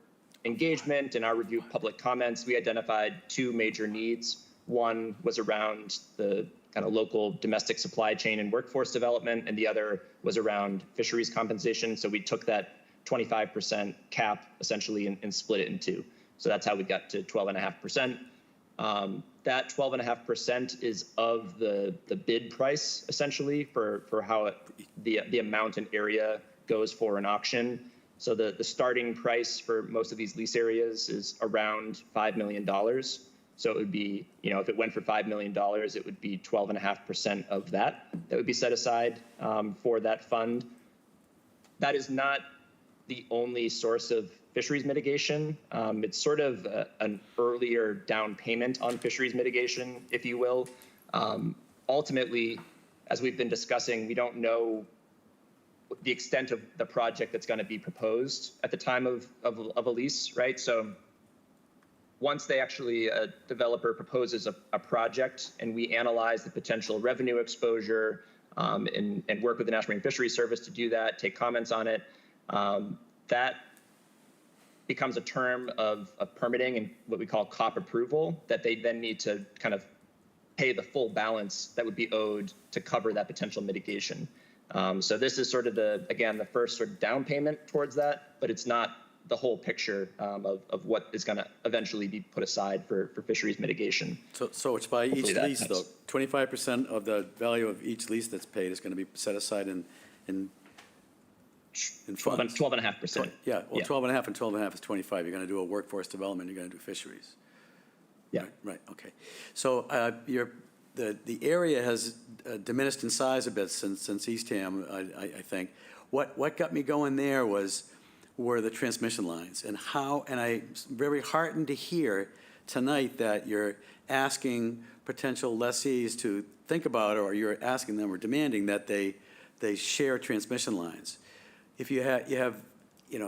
engagement, in our review of public comments, we identified two major needs. One was around the kind of local domestic supply chain and workforce development, and the other was around fisheries compensation. So we took that 25% cap essentially and split it in two. So that's how we got to 12.5%. That 12.5% is of the bid price essentially for how the amount and area goes for an auction. So the starting price for most of these lease areas is around $5 million. So it would be, if it went for $5 million, it would be 12.5% of that would be set aside for that fund. That is not the only source of fisheries mitigation. It's sort of an earlier down payment on fisheries mitigation, if you will. Ultimately, as we've been discussing, we don't know the extent of the project that's going to be proposed at the time of a lease, right? So once a developer proposes a project and we analyze the potential revenue exposure and work with the National Marine Fisheries Service to do that, take comments on it, that becomes a term of permitting and what we call COP approval, that they then need to kind of pay the full balance that would be owed to cover that potential mitigation. So this is sort of the first sort of down payment towards that, but it's not the whole picture of what is going to eventually be put aside for fisheries mitigation. So it's by each lease, though. 25% of the value of each lease that's paid is going to be set aside in funds. 12.5%. Yeah, well, 12.5 and 12.5 is 25. You're going to do a workforce development. You're going to do fisheries. Yeah. Right. Okay. So the area has diminished in size a bit since Eastham, I think. What got me going there were the transmission lines and I'm very heartened to hear tonight that you're asking potential lessees to think about, or you're asking them or demanding that they share transmission lines. If you have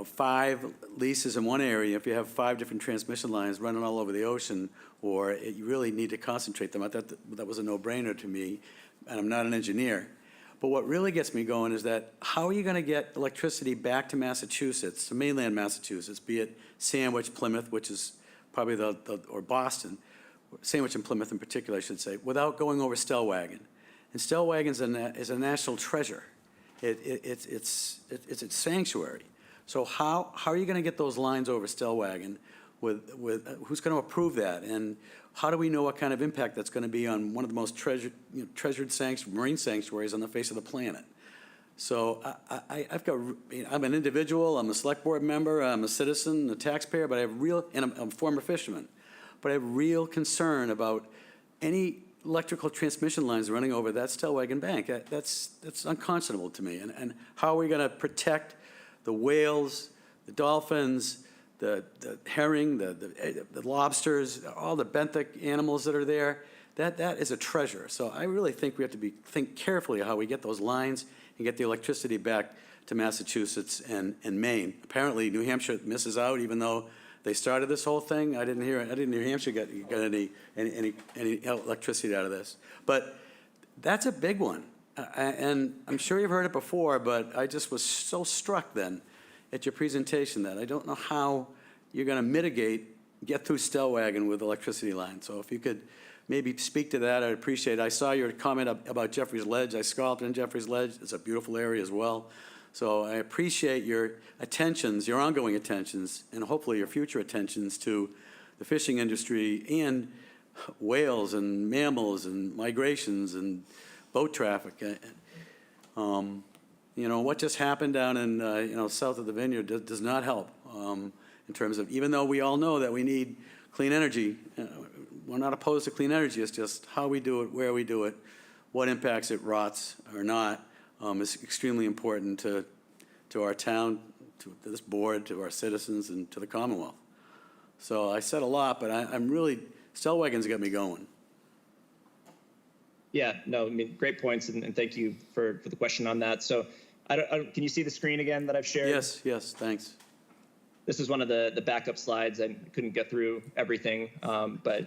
5 leases in one area, if you have 5 different transmission lines running all over the ocean, you really need to concentrate them. I thought that was a no-brainer to me, and I'm not an engineer. But what really gets me going is that how are you going to get electricity back to Massachusetts, to mainland Massachusetts, be it Sandwich, Plymouth, which is probably or Boston, Sandwich and Plymouth in particular, I should say, without going over Stellwagen? And Stellwagen is a national treasure. It's a sanctuary. So how are you going to get those lines over Stellwagen? With who's going to approve that, and how do we know what kind of impact that's going to be on one of the most treasured marine sanctuaries on the face of the planet? So I'm an individual, I'm a select board member, I'm a citizen, a taxpayer, but and I'm a former fisherman, but I have real concern about any electrical transmission lines running over that Stellwagen bank. That's unconscionable to me. And how are we going to protect the whales, the dolphins, the herring, the lobsters, all the benthic animals that are there? That is a treasure. So I really think we have to think carefully how we get those lines and get the electricity back to Massachusetts and Maine. Apparently, New Hampshire misses out, even though they started this whole thing. I didn't hear New Hampshire got any electricity out of this. But that's a big one. And I'm sure you've heard it before, but I just was so struck then at your presentation that I don't know how you're going to get through Stellwagen with electricity lines. So if you could maybe speak to that. I'd appreciate it. I saw your comment about Jeffrey's Ledge. I sculpted in Jeffrey's Ledge. It's a beautiful area as well. So I appreciate your attentions, your ongoing attentions, and hopefully your future attentions to the fishing industry and whales and mammals and migrations and boat traffic. You know, what just happened down in, you know, south of the Vineyard does not help in terms of, even though we all know that we need clean energy, we're not opposed to clean energy. It's just how we do it, where we do it, what impacts it rots or not is extremely important to our town, to this board, to our citizens, and to the Commonwealth. So I said a lot, but I'm really, Stellwagen's got me going. Yeah, no, I mean, great points, and thank you for the question on that. So can you see the screen again that I've shared? Yes, thanks. This is one of the backup slides. I couldn't get through everything, but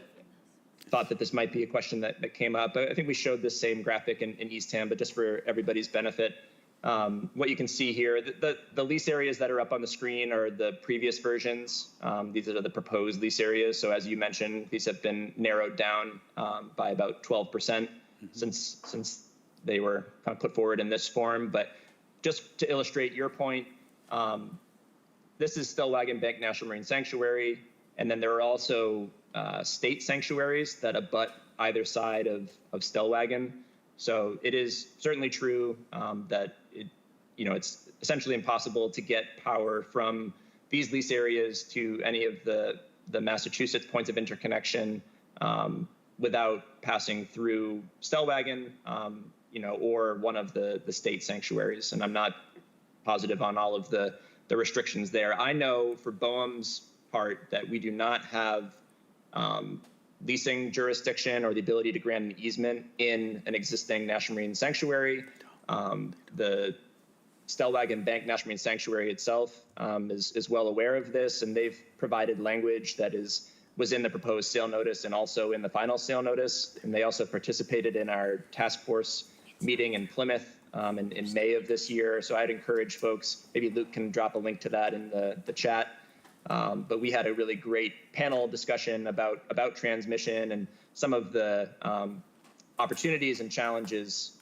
thought that this might be a question that came up. I think we showed this same graphic in Eastham, but just for everybody's benefit. What you can see here, the lease areas that are up on the screen are the previous versions. These are the proposed lease areas. So as you mentioned, these have been narrowed down by about 12% since they were kind of put forward in this form. But just to illustrate your point, this is Stellwagen Bank National Marine Sanctuary, and then there are also state sanctuaries that abut either side of Stellwagen. So it is certainly true that it's essentially impossible to get power from these lease areas to any of the Massachusetts points of interconnection without passing through Stellwagen, or one of the state sanctuaries. And I'm not positive on all of the restrictions there. I know for BOEM's part that we do not have leasing jurisdiction or the ability to grant an easement in an existing National Marine Sanctuary. The Stellwagen Bank National Marine Sanctuary itself is well aware of this, and they've provided language that was in the proposed sale notice and also in the final sale notice. And they also participated in our task force meeting in Plymouth in May of this year. So I'd encourage folks, maybe Luke can drop a link to that in the chat. But we had a really great panel discussion about transmission and some of the opportunities and challenges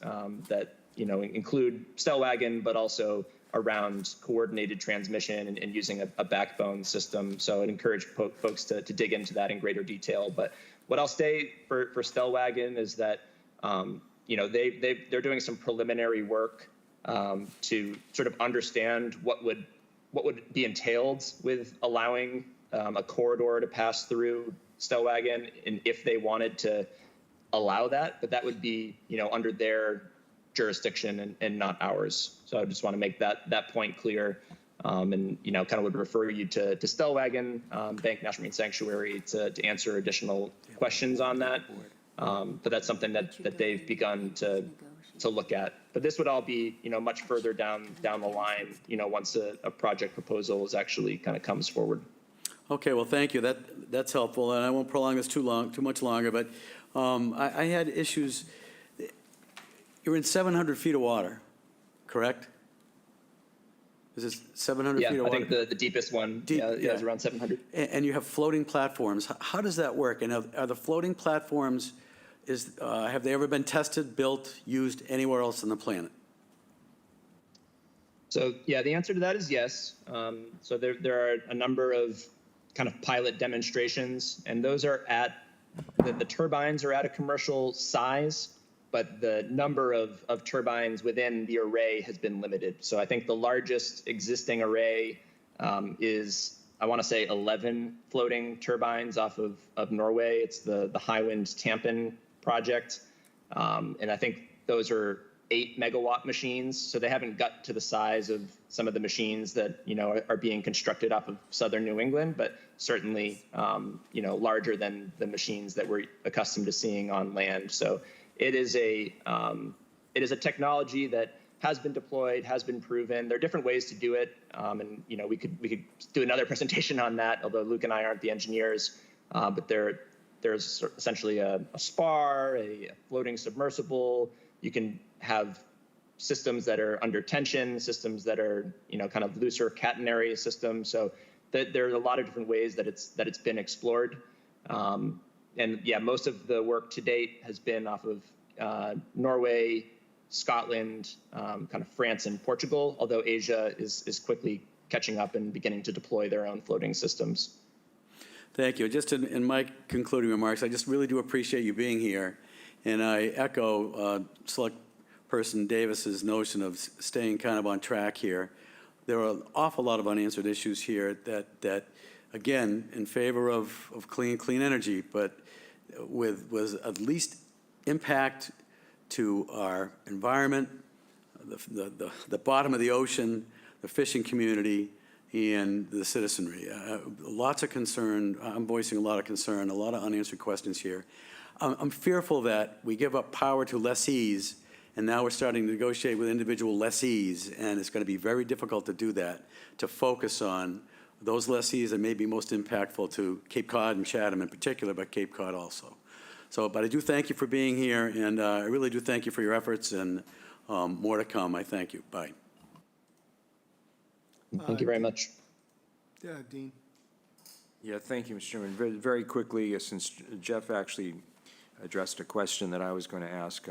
that include Stellwagen, but also around coordinated transmission and using a backbone system. So I'd encourage folks to dig into that in greater detail. But what I'll say for Stellwagen is that they're doing some preliminary work to sort of understand what would be entailed with allowing a corridor to pass through Stellwagen, and if they wanted to allow that, but that would be, under their jurisdiction and not ours. So I just want to make that point clear, and, kind of would refer you to Stellwagen Bank National Marine Sanctuary to answer additional questions on that. But that's something that they've begun to look at. But this would all be, much further down the line, once a project proposal is actually kind of comes forward. Okay, well, thank you. That's helpful, and I won't prolong this too much longer. But I had issues. You're in 700 feet of water, correct? Is this 700 feet of water? Yeah, I think the deepest one is around 700. And you have floating platforms. How does that work? And are the floating platforms, have they ever been tested, built, used anywhere else on the planet? So, yeah, the answer to that is yes. So there are a number of kind of pilot demonstrations, and those are the turbines are at a commercial size, but the number of turbines within the array has been limited. So I think the largest existing array is, I want to say, 11 floating turbines off of Norway. It's the Hywind Tampen project. And I think those are 8 megawatt machines. So they haven't got to the size of some of the machines that, are being constructed off of southern New England, but certainly, larger than the machines that we're accustomed to seeing on land. So it is a technology that has been deployed, has been proven. There are different ways to do it, and we could do another presentation on that. Although Luke and I aren't the engineers, but there's essentially a spar, a floating submersible. You can have systems that are under tension, systems that are kind of looser catenary systems. So there's a lot of different ways that it's been explored. And yeah, most of the work to date has been off of Norway, Scotland, kind of France and Portugal, although Asia is quickly catching up and beginning to deploy their own floating systems. Thank you. Just in my concluding remarks, I just really do appreciate you being here. And I echo Select Person Davis's notion of staying kind of on track here. There are an awful lot of unanswered issues here that again, in favor of clean energy, but with at least impact to our environment, the bottom of the ocean, the fishing community, and the citizenry. Lots of concern. I'm voicing a lot of concern, a lot of unanswered questions here. I'm fearful that we give up power to lessees, and now we're starting to negotiate with individual lessees, and it's going to be very difficult to do that, to focus on those lessees that may be most impactful to Cape Cod and Chatham in particular, but Cape Cod also. So, but I do thank you for being here, and I really do thank you for your efforts, and more to come. I thank you. Bye. Thank you very much. Yeah, Dean. Yeah, thank you, Mr. Chairman. Very quickly, since Jeff actually addressed a question that I was going to ask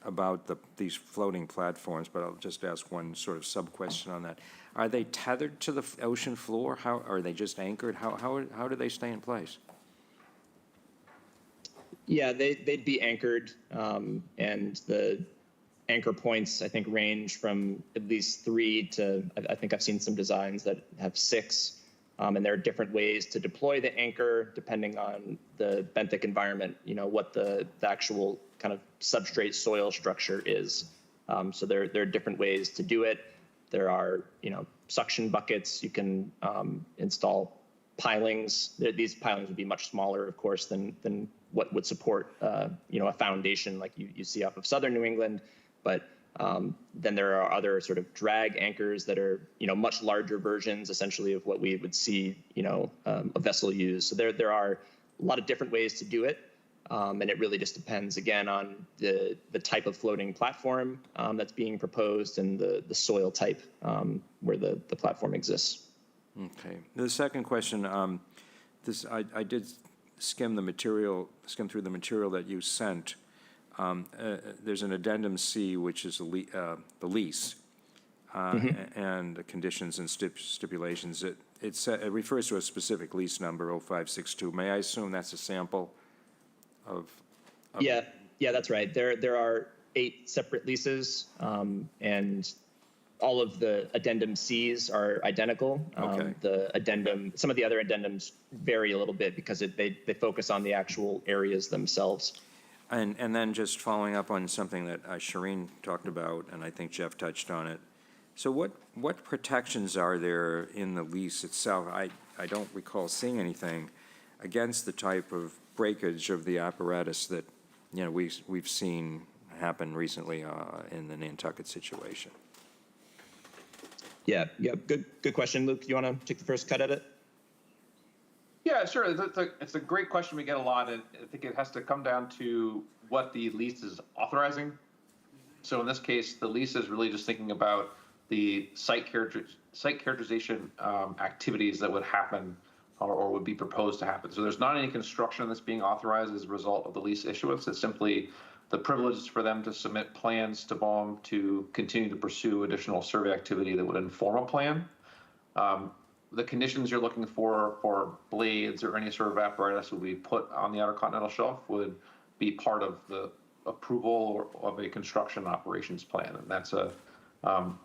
about these floating platforms, but I'll just ask one sort of sub-question on that. Are they tethered to the ocean floor? How are they just anchored? How do they stay in place? Yeah, they'd be anchored, and the anchor points, I think, range from at least 3 to, I think I've seen some designs that have 6. And there are different ways to deploy the anchor depending on the benthic environment, you know, what the actual kind of substrate soil structure is. So there are different ways to do it. There are, you know, suction buckets. You can install pilings. These pilings would be much smaller, of course, than what would support, you know, a foundation like you see off of southern New England. But then there are other sort of drag anchors that are, you know, much larger versions, essentially, of what we would see, you know, a vessel use. So there are a lot of different ways to do it, and it really just depends, again, on the type of floating platform that's being proposed and the soil type where the platform exists. Okay. The second question, I did skim through the material that you sent. There's an addendum C, which is the lease, and the conditions and stipulations. It refers to a specific lease number, 0562. May I assume that's a sample of? Yeah, that's right. There are 8 separate leases, and all of the addendum Cs are identical. Okay. Some of the other addendums vary a little bit because they focus on the actual areas themselves. And then just following up on something that Shireen talked about, and I think Jeff touched on it. So what protections are there in the lease itself? I don't recall seeing anything against the type of breakage of the apparatus that, you know, we've seen happen recently in the Nantucket situation. Yeah, good question, Luke. You want to take the first cut at it? Yeah, sure. It's a great question we get a lot, and I think it has to come down to what the lease is authorizing. So in this case, the lease is really just thinking about the site characterization activities that would happen or would be proposed to happen. So there's not any construction that's being authorized as a result of the lease issuance. It's simply the privilege for them to submit plans to BOEM to continue to pursue additional survey activity that would inform a plan. The conditions you're looking for blades or any sort of apparatus would be put on the Outer Continental Shelf would be part of the approval of a construction operations plan. And that's a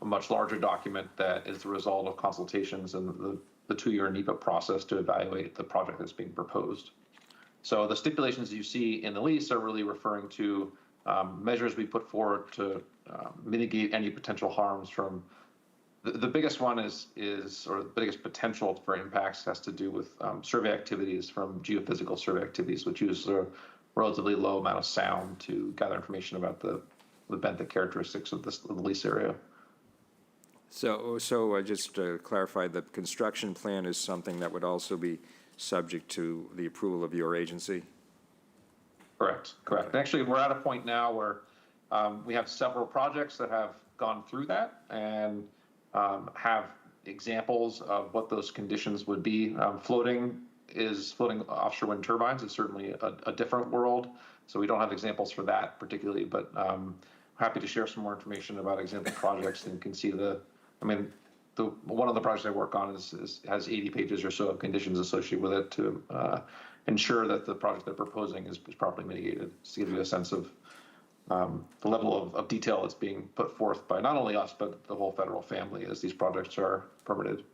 much larger document that is the result of consultations and the 2-year NEPA process to evaluate the project that's being proposed. So the stipulations you see in the lease are really referring to measures we put forward to mitigate any potential harms from. The biggest one is, or the biggest potential for impacts has to do with survey activities from geophysical survey activities, which use a relatively low amount of sound to gather information about the benthic characteristics of the lease area. So just to clarify, the construction plan is something that would also be subject to the approval of your agency? Correct. Okay. Actually, we're at a point now where we have several projects that have gone through that and have examples of what those conditions would be. Floating is floating offshore wind turbines. It's certainly a different world. So we don't have examples for that particularly, but happy to share some more information about example projects and can see one of the projects I work on has 80 pages or so of conditions associated with it to ensure that the project they're proposing is properly mitigated. Just to give you a sense of the level of detail that's being put forth by not only us, but the whole federal family as these projects are permitted.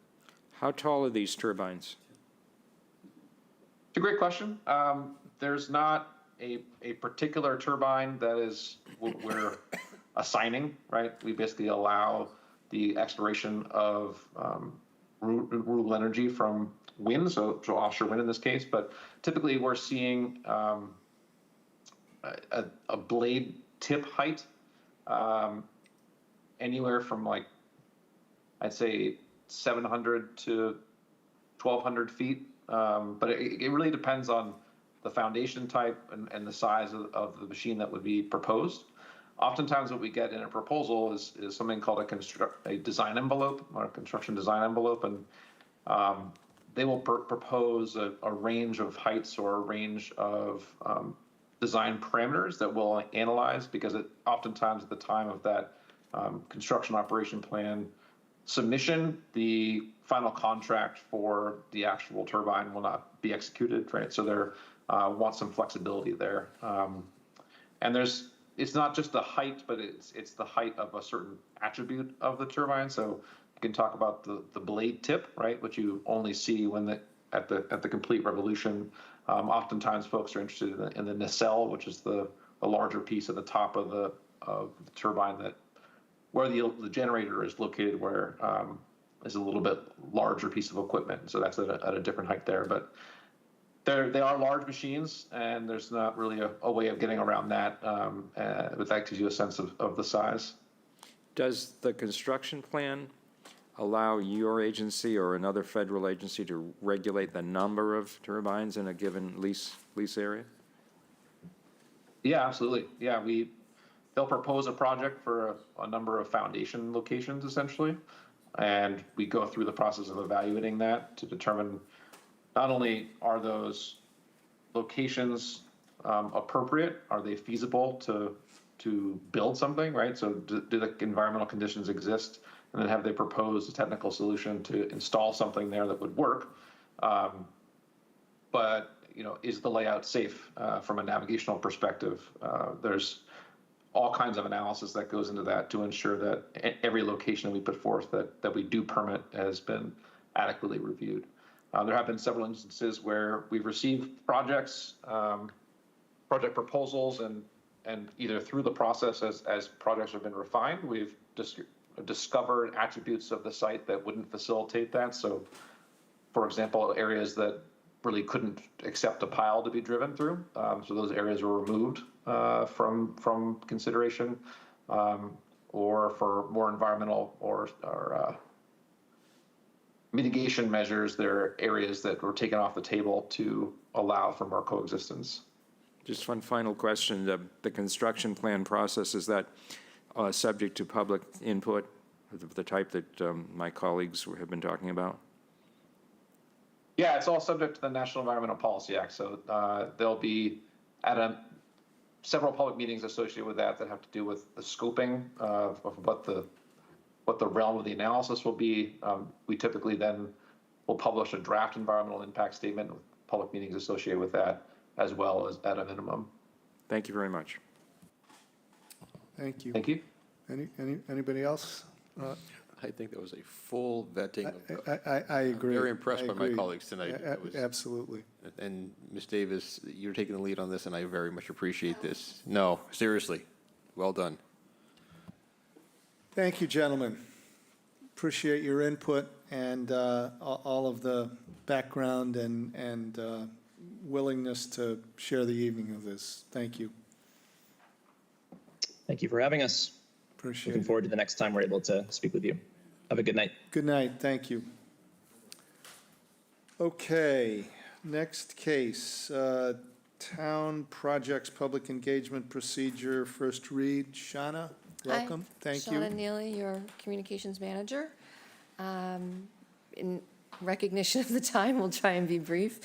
How tall are these turbines? It's a great question. There's not a particular turbine that is we're assigning, right? We basically allow the exploration of renewable energy from wind, so offshore wind in this case, but typically we're seeing a blade tip height anywhere from like, I'd say 700 to 1,200 feet. But it really depends on the foundation type and the size of the machine that would be proposed. Oftentimes what we get in a proposal is something called a design envelope or a construction design envelope, and they will propose a range of heights or a range of design parameters that we'll analyze, because oftentimes at the time of that construction operation plan submission, the final contract for the actual turbine will not be executed, right? So there want some flexibility there. And it's not just the height, but it's the height of a certain attribute of the turbine. So you can talk about the blade tip, right, which you only see when at the complete revolution. Oftentimes folks are interested in the nacelle, which is the larger piece at the top of the turbine where the generator is located, where is a little bit larger piece of equipment. So that's at a different height there. But they are large machines, and there's not really a way of getting around that. But that gives you a sense of the size. Does the construction plan allow your agency or another federal agency to regulate the number of turbines in a given lease area? Yeah, absolutely. Yeah, they'll propose a project for a number of foundation locations, essentially, and we go through the process of evaluating that to determine not only are those locations appropriate, are they feasible to build something, right? So do the environmental conditions exist, and then have they proposed a technical solution to install something there that would work? But is the layout safe from a navigational perspective? There's all kinds of analysis that goes into that to ensure that every location that we put forth that we do permit has been adequately reviewed. There have been several instances where we've received project proposals, and either through the process as projects have been refined, we've discovered attributes of the site that wouldn't facilitate that. So, for example, areas that really couldn't accept a pile to be driven through. So those areas were removed from consideration, or for more environmental or mitigation measures, there are areas that were taken off the table to allow for more coexistence. Just one final question. The construction plan process, is that subject to public input of the type that my colleagues have been talking about? Yeah, it's all subject to the National Environmental Policy Act. So there'll be several public meetings associated with that have to do with the scoping of what the realm of the analysis will be. We typically then will publish a draft environmental impact statement with public meetings associated with that, as well as at a minimum. Thank you very much. Thank you. Thank you. Anybody else? I think that was a full vetting. I agree. I'm very impressed by my colleagues tonight. Absolutely. And Ms. Davis, you're taking the lead on this, and I very much appreciate this. No, seriously, well done. Thank you, gentlemen. Appreciate your input and all of the background and willingness to share the evening of this. Thank you. Thank you for having us. Appreciate Looking forward to the next time we're able to speak with you. Have a good night. Good night. Thank you. Okay, next case, Town Projects Public Engagement Procedure, first read. Shauna, welcome. Hi, Thank Shauna you. Neely, your communications manager. recognition of the time, we'll try and be brief.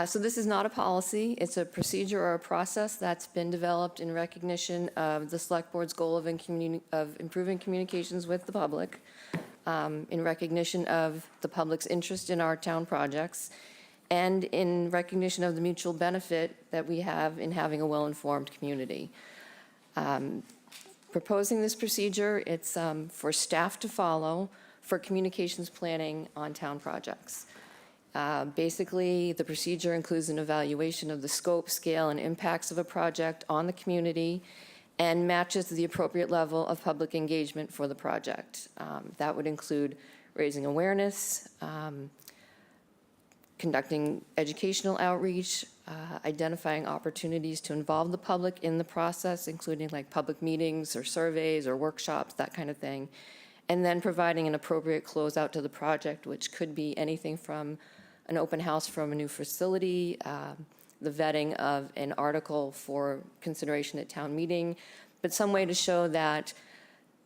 So this is not a policy, it's a procedure or a process that's been developed in recognition of the Select Board's goal of improving communications with the public, in recognition of the public's interest in our town projects, and in recognition of the mutual benefit that we have in having a well-informed community. Proposing this procedure, it's for staff to follow for communications planning on town projects. Basically, the procedure includes an evaluation of the scope, scale, and impacts of a project on the community and matches the appropriate level of public engagement for the project. That would include raising awareness, conducting educational outreach, identifying opportunities to involve the public in the process, including like public meetings or surveys or workshops, that kind of thing, and then providing an appropriate closeout to the project, which could be anything from an open house from a new facility, the vetting of an article for consideration at town meeting, but some way to show that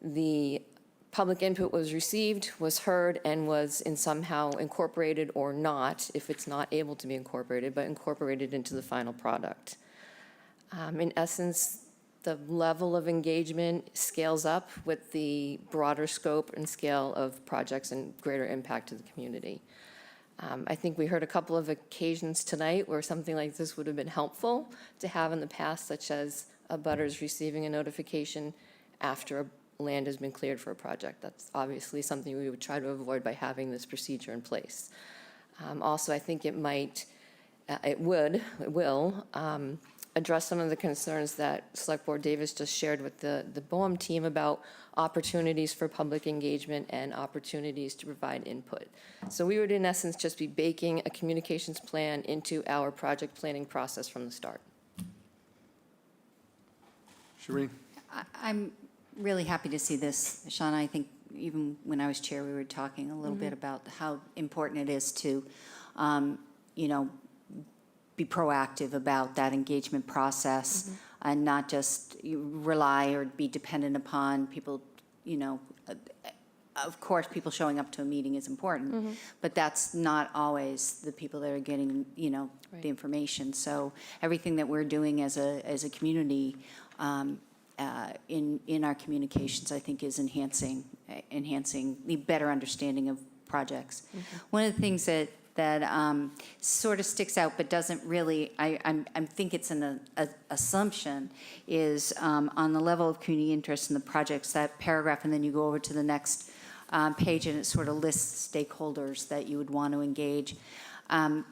the public input was received, was heard, and was in somehow incorporated or not, if it's not able to be incorporated, but incorporated into the final product. In essence, the level of engagement scales up with the broader scope and scale of projects and greater impact to the community. I think we heard a couple of occasions tonight where something like this would have been helpful to have in the past, such as abutters receiving a notification after land has been cleared for a project. That's obviously something we would try to avoid by having this procedure in place. Also, I think it will address some of the concerns that Select Board Davis just shared with the BOEM team about opportunities for public engagement and opportunities to provide input. So we would, in essence, just be baking a communications plan into our project planning process from the start. Shireen? I'm really happy to see this, Shauna. I think even when I was chair, we were talking a little bit about how important it is to, be proactive about that engagement process and not just rely or be dependent upon people, of course, people showing up to a meeting is important, but that's not always the people that are getting, the information. So everything that we're doing as a community in our communications, I think, is enhancing the better understanding of projects. One of the things that sort of sticks out but doesn't really, I think it's an assumption, is on the level of community interest in the projects, that paragraph, and then you go over to the next page and it sort of lists stakeholders that you would want to engage. I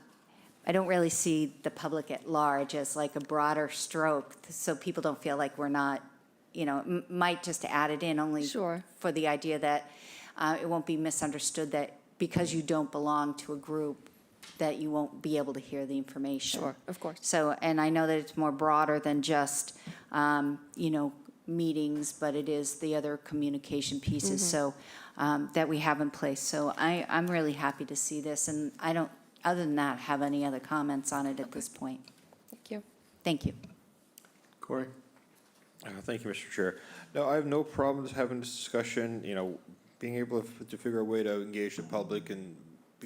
don't really see the public at large as like a broader stroke, so people don't feel like we're not, might just add it in only for the idea that it won't be misunderstood that because you don't belong to a group that you won't be able to hear the information. Sure, of course. So, and I know that it's more broader than just, meetings, but it is the other communication pieces so that we have in place. So I'm really happy to see this, and I don't, other than that, have any other comments on it at this point. Thank you. Thank you. Corey? Thank you, Mr. Chair. No, I have no problems having this discussion, being able to figure a way to engage the public and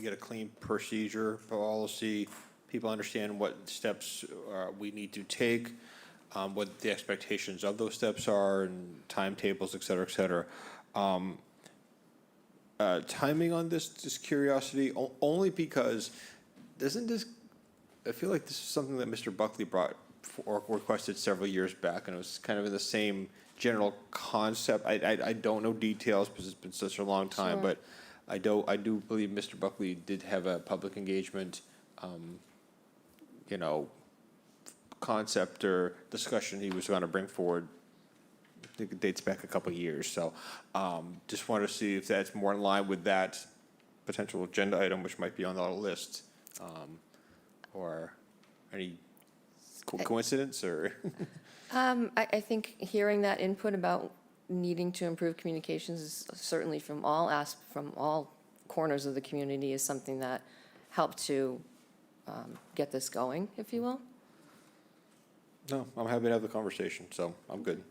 get a clean procedure, policy, people understand what steps we need to take, what the expectations of those steps are, and timetables, et cetera, et cetera. Timing on this, just curiosity, only because doesn't this, I feel like this is something that Mr. Buckley brought or requested several years back, and it was kind of in the same general concept. I don't know details because it's been such a long time, but I do believe Mr. Buckley did have a public engagement, concept or discussion he was going to bring forward. I think it dates back a couple of years. So just want to see if that's more in line with that potential agenda item, which might be on the list, or any coincidence or? I think hearing that input about needing to improve communications is certainly from all corners of the community is something that helped to get this going, if you will. No, I'm happy to have the conversation, so I'm good.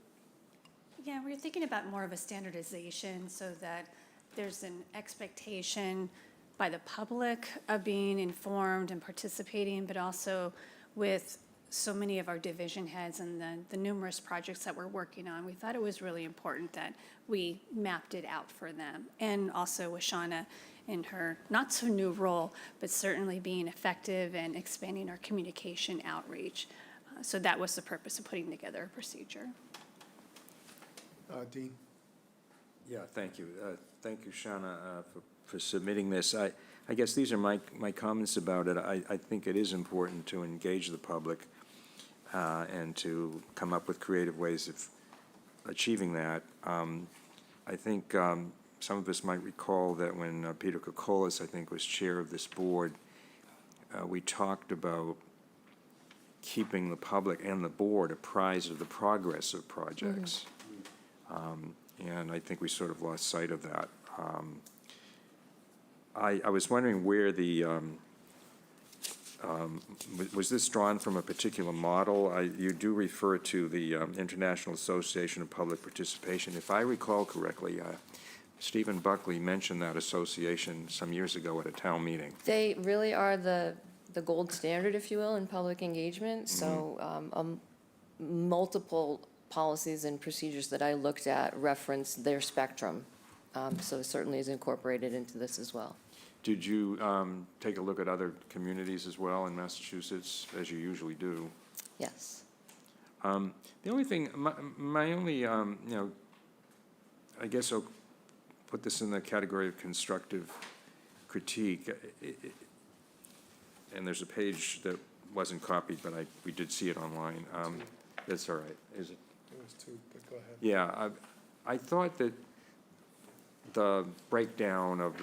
Yeah, we're thinking about more of a standardization so that there's an expectation by the public of being informed and participating, but also with so many of our division heads and the numerous projects that we're working on. We thought it was really important that we mapped it out for them. And also with Shauna in her not so new role, but certainly being effective and expanding our communication outreach. So that was the purpose of putting together a procedure. Dean? Yeah, thank you. Thank you, Shauna, for submitting this. I guess these are my comments about it. I think it is important to engage the public and to come up with creative ways of achieving that. I think some of us might recall that when Peter Kokolas, I think, was chair of this board, we talked about keeping the public and the board apprised of the progress of projects. And I think we sort of lost sight of that. I was wondering where the, was this drawn from a particular model? You do refer to the International Association of Public Participation. If I recall correctly, Stephen Buckley mentioned that association some years ago at a town meeting. They really are the gold standard, if you will, in public engagement. So multiple policies and procedures that I looked at reference their spectrum. So it certainly is incorporated into this as well. Did you take a look at other communities as well in Massachusetts, as you usually do? Yes. The only thing, my only, you know, I guess I'll put this in the category of constructive critique. And there's a page that wasn't copied, but we did see it online. That's all right. Is it? There was two, but go ahead. Yeah, I thought that the breakdown of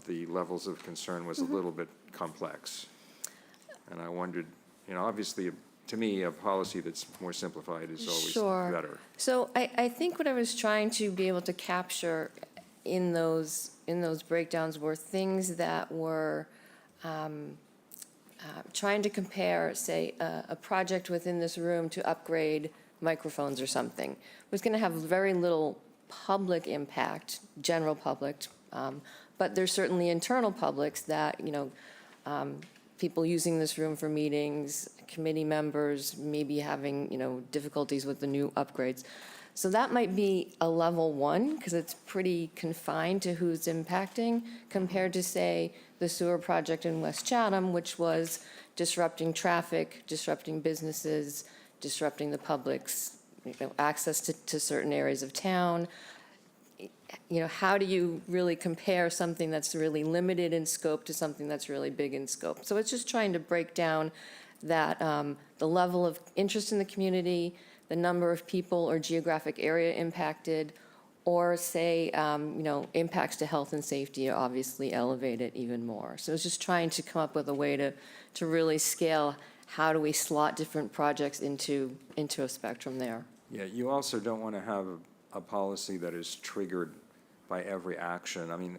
the levels of concern was a little bit complex. And I wondered, you know, obviously, to me, a policy that's more simplified is always better. So I think what I was trying to be able to capture in those breakdowns were things that were trying to compare, say, a project within this room to upgrade microphones or something. It was going to have very little public impact, general public, but there's certainly internal publics that, you know, people using this room for meetings, committee members, maybe having, you know, difficulties with the new upgrades. So that might be a level one, because it's pretty confined to who's impacting, compared to, say, the sewer project in West Chatham, which was disrupting traffic, disrupting businesses, disrupting the public's, you know, access to certain areas of town. You know, how do you really compare something that's really limited in scope to something that's really big in scope? So it's just trying to break down that the level of interest in the community, the number of people or geographic area impacted, or say, you know, impacts to health and safety are obviously elevated even more. So it's just trying to come up with a way to really scale how do we slot different projects into a spectrum there. Yeah, you also don't want to have a policy that is triggered by every action. I mean,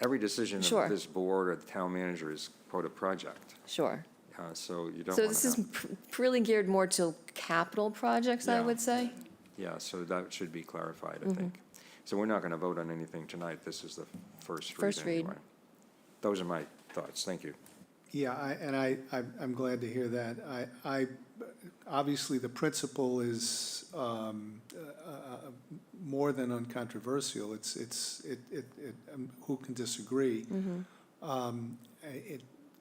every decision of this board or the town manager is quote a project. Sure. So you don't So want this to is really geared more to capital projects, I would say. Yeah, so that should be clarified, I think. So we're not going to vote on anything tonight. This is the first read. First read. Anyway. Those are my thoughts. Thank you. Yeah, I'm glad to hear that. I obviously, the principle is more than uncontroversial. Who can disagree?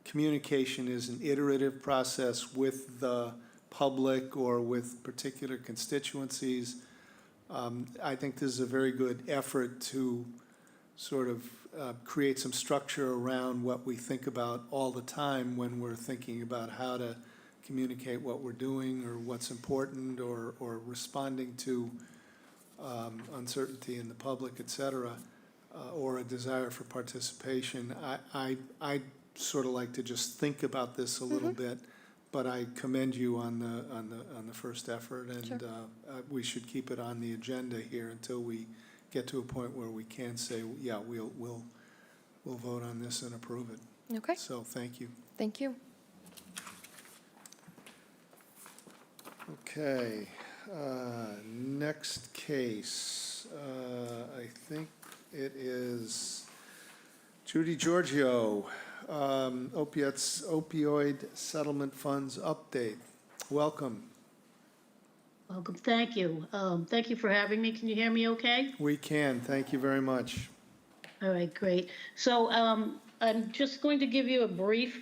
Communication is an iterative process with the public or with particular constituencies. I think this is a very good effort to sort of create some structure around what we think about all the time when we're thinking about how to communicate what we're doing or what's important or responding to uncertainty in the public, et cetera, or a desire for participation. I sort of like to just think about this a little bit, but I commend you on the first effort, and we should keep it on the agenda here until we get to a point where we can say, yeah, we'll vote on this and approve it. Okay. So thank you. Thank you. Okay, next case, I think it is Judy Giorgio, opioid settlement funds update. Welcome. Welcome, thank you. Thank you for having me. Can you hear me okay? We can, thank you very much. All right, great. So I'm just going to give you a brief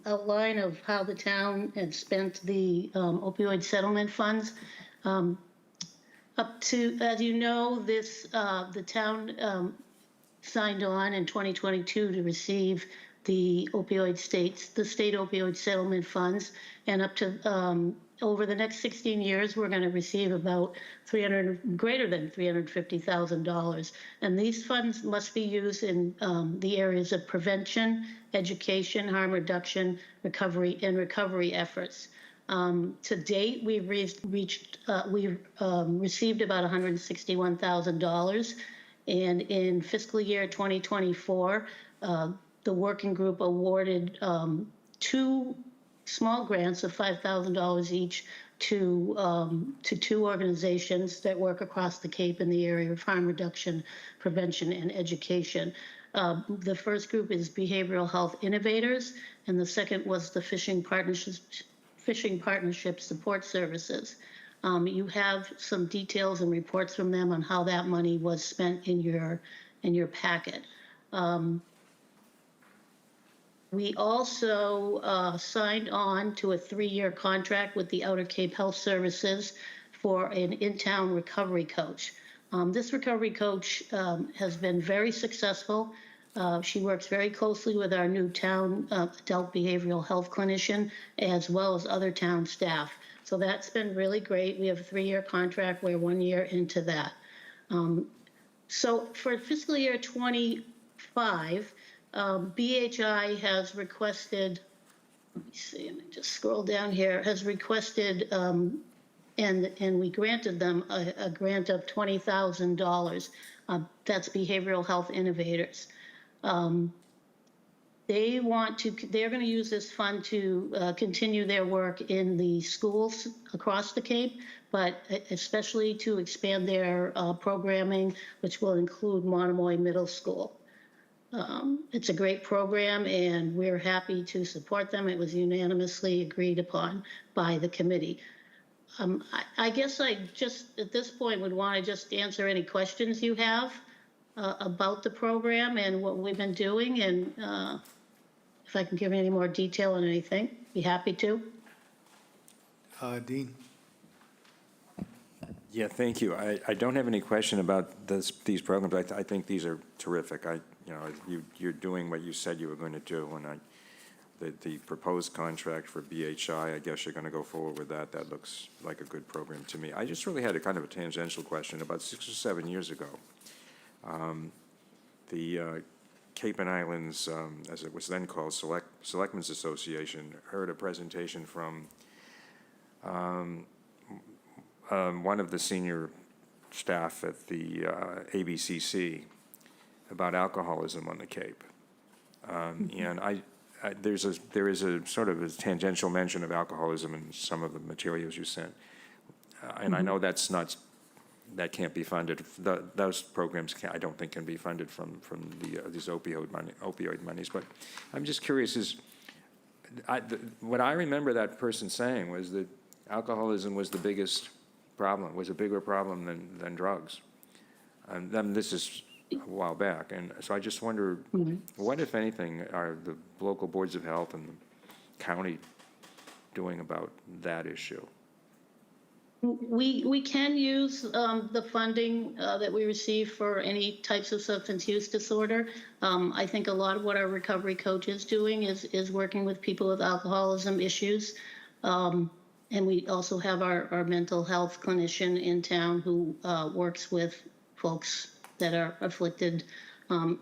outline of how the town had spent the opioid settlement funds. Up to, as you know, the town signed on in 2022 to receive the state opioid settlement funds, and up to over the next 16 years, we're going to receive about greater than $350,000. And these funds must be used in the areas of prevention, education, harm reduction, recovery, and recovery efforts. To date, we've received about $161,000. And in fiscal year 2024, the working group awarded 2 small grants of $5,000 each to 2 organizations that work across the Cape in the area of harm reduction, prevention, and education. The first group is Behavioral Health Innovators, and the second was the Fishing Partnership Support Services. You have some details and reports from them on how that money was spent in your packet. We also signed on to a 3-year contract with the Outer Cape Health Services for an in-town recovery coach. This recovery coach has been very successful. She works very closely with our new town adult behavioral health clinician, as well as other town staff. So that's been really great. We have a 3-year contract. We're 1 year into that. So for fiscal year 25, BHI has requested, let me see, let me just scroll down here, has requested, and we granted them a grant of $20,000. That's Behavioral Health Innovators. They're going to use this fund to continue their work in the schools across the Cape, but especially to expand their programming, which will include Monomoy Middle School. It's a great program, and we're happy to support them. It was unanimously agreed upon by the committee. I guess I just, at this point, would want to just answer any questions you have about the program and what we've been doing, and if I can give any more detail on anything, be happy to. Dean? Yeah, thank you. I don't have any question about these programs. I think these are terrific. You're doing what you said you were going to do, and the proposed contract for BHI, I guess you're going to go forward with that. That looks like a good program to me. I just really had a kind of a tangential question. About 6 or 7 years ago, the Cape and Islands, as it was then called, Selectmen's Association, heard a presentation from one of the senior staff at the ABCC about alcoholism on the Cape. And there is a sort of a tangential mention of alcoholism in some of the materials you sent. And I know that can't be funded. Those programs, I don't think, can be funded from these opioid monies. But I'm just curious, what I remember that person saying was that alcoholism was the biggest problem, was a bigger problem than drugs. And then this is a while back. And so I just wonder, what, if anything, are the local boards of health and the county doing about that issue? We can use the funding that we receive for any types of substance use disorder. I think a lot of what our recovery coach is doing is working with people with alcoholism issues. And we also have our mental health clinician in town who works with folks that are afflicted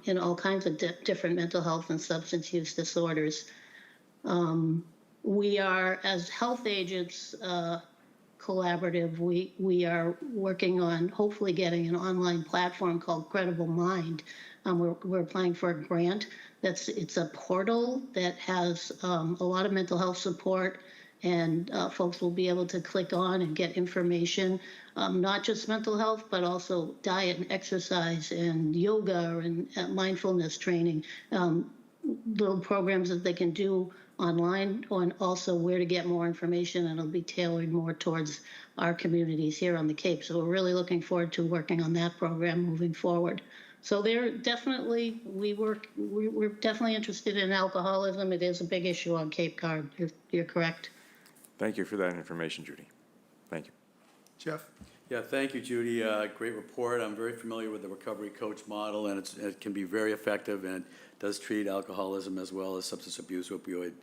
in all kinds of different mental health and substance use disorders. We are, as health agents, collaborative, we are working on hopefully getting an online platform called Credible Mind. We're applying for a grant. It's a portal that has a lot of mental health support and folks will be able to click on and get information, not just mental health, but also diet and exercise and yoga and mindfulness training, little programs that they can do online, and also where to get more information, and it'll be tailored more towards our communities here on the Cape. So we're really looking forward to working on that program moving forward. So we're definitely interested in alcoholism. It is a big issue on Cape Cod. You're correct. Thank you for that information, Judy. Thank you. Jeff? Yeah, thank you, Judy. Great report. I'm very familiar with the recovery coach model, and it can be very effective and does treat alcoholism as well as substance abuse, opioid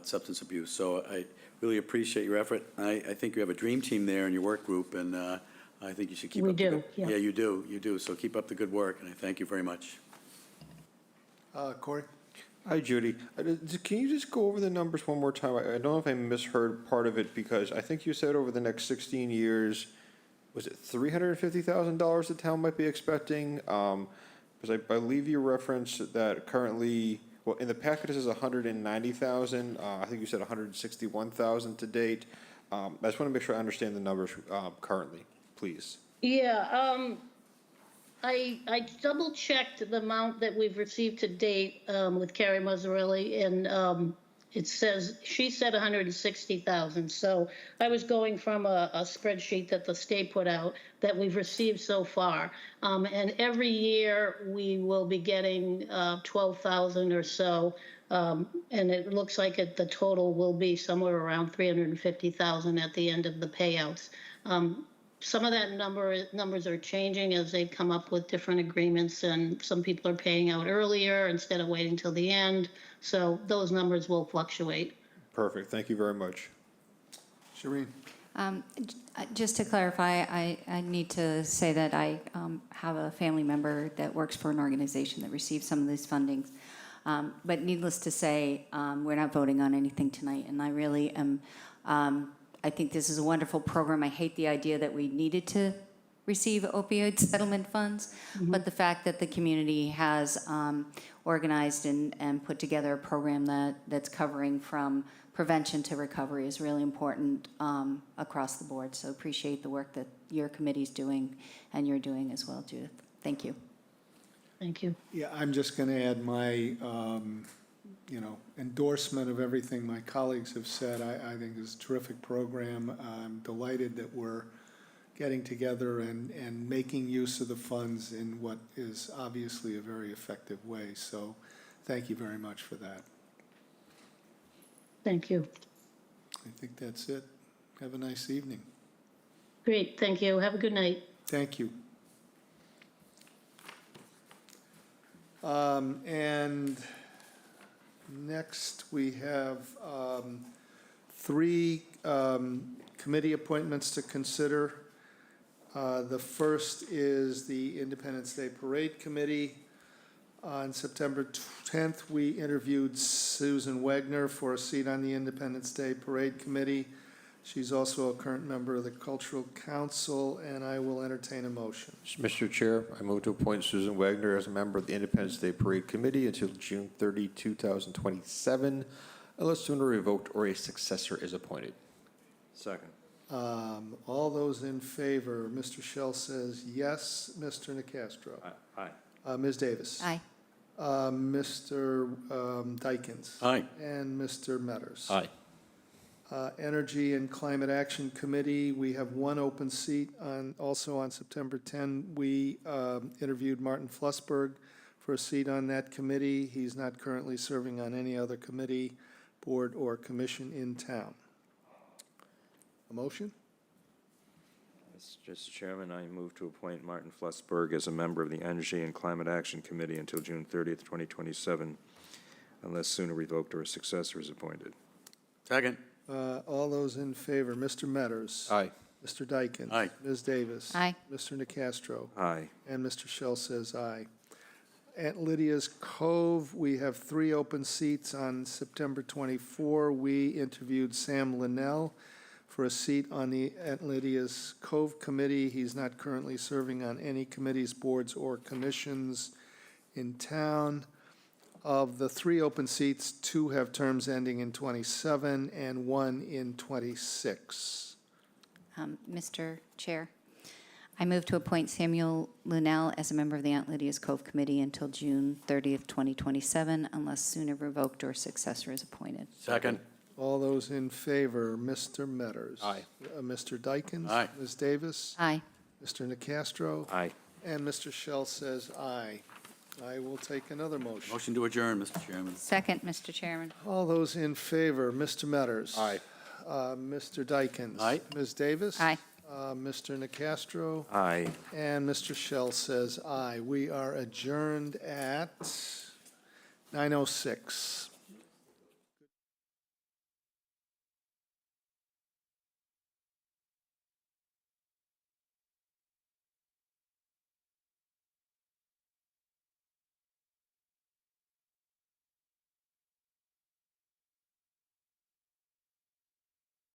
substance abuse. So I really appreciate your effort. I think you have a dream team there in your work group, and I think you should keep up the good. Yeah. Yeah, you do. So keep up the good work, and I thank you very much. Corey? Hi, Judy. Can you just go over the numbers one more time? I don't know if I misheard part of it, because I think you said over the next 16 years, was it $350,000 the town might be expecting? Because I believe you referenced that currently, well, in the packet it says 190,000. I think you said 161,000 to date. I just want to make sure I understand the numbers currently, please. Yeah, I double checked the amount that we've received to date with Carrie Mazzarelli, and it says, she said 160,000. So I was going from a spreadsheet that the state put out that we've received so far. And every year we will be getting 12,000 or so. And it looks like the total will be somewhere around 350,000 at the end of the payouts. Some of that numbers are changing as they come up with different agreements, and some people are paying out earlier instead of waiting till the end. So those numbers will fluctuate. Perfect. Thank you very much. Shireen? Just to clarify, I need to say that I have a family member that works for an organization that receives some of these fundings. But needless to say, we're not voting on anything tonight, and I really am. I think this is a wonderful program. I hate the idea that we needed to receive opioid settlement funds, but the fact that the community has organized and put together a program that's covering from prevention to recovery is really important across the board. So appreciate the work that your committee's doing and you're doing as well, Judith. Thank you. Thank you. Yeah, I'm just going to add my, endorsement of everything my colleagues have said. I think it's a terrific program. I'm delighted that we're getting together and making use of the funds in what is obviously a very effective way. So thank you very much for that. Thank you. I think that's it. Have a nice evening. Great. Thank you. Have a good night. Thank you. And next we have three committee appointments to consider. The first is the Independence Day Parade Committee. On September 10th, we interviewed Susan Wagner for a seat on the Independence Day Parade Committee. She's also a current member of the Cultural Council, and I will entertain a motion. Mr. Chair, I move to appoint Susan Wagner as a member of the Independence Day Parade Committee until June 30, 2027, unless sooner revoked or a successor is appointed. Second. All those in favor, Mr. Shell says yes. Mr. Nicastro? Aye. Ms. Davis? Aye. Mr. Dykens? Aye. And Mr. Metters? Aye. Energy and Climate Action Committee, we have one open seat. Also on September 10, we interviewed Martin Flussberg for a seat on that committee. He's not currently serving on any other committee, board, or commission in town. A motion? Mr. Chairman, I move to appoint Martin Flussberg as a member of the Energy and Climate Action Committee until June 30th, 2027, unless sooner revoked or a successor is appointed. Second. All those in favor, Mr. Metters? Aye. Mr. Dykens? Aye. Ms. Davis? Aye. Mr. Nicastro? Aye. And Mr. Shell says aye. Aunt Lydia's Cove, we have three open seats. On September 24, we interviewed Sam Linnell for a seat on the Aunt Lydia's Cove Committee. He's not currently serving on any committees, boards, or commissions in town. Of the 3 open seats, 2 have terms ending in '27 and 1 in '26. Mr. Chair, I move to appoint Samuel Lunell as a member of the Aunt Lydia's Cove Committee until June 30th, 2027, unless sooner revoked or successor is appointed. Second. All those in favor, Mr. Metters. Aye. Mr. Dykens. Aye. Ms. Davis. Aye. Mr. Nacastro. Aye. And Mr. Shell says aye. I will take another motion. Motion to adjourn, Mr. Chairman. Second, Mr. Chairman. All those in favor, Mr. Metters. Aye. Mr. Dykens. Aye. Ms. Davis. Aye. Mr. Nacastro. Aye. And Mr. Shell says aye. We are adjourned at 9:06.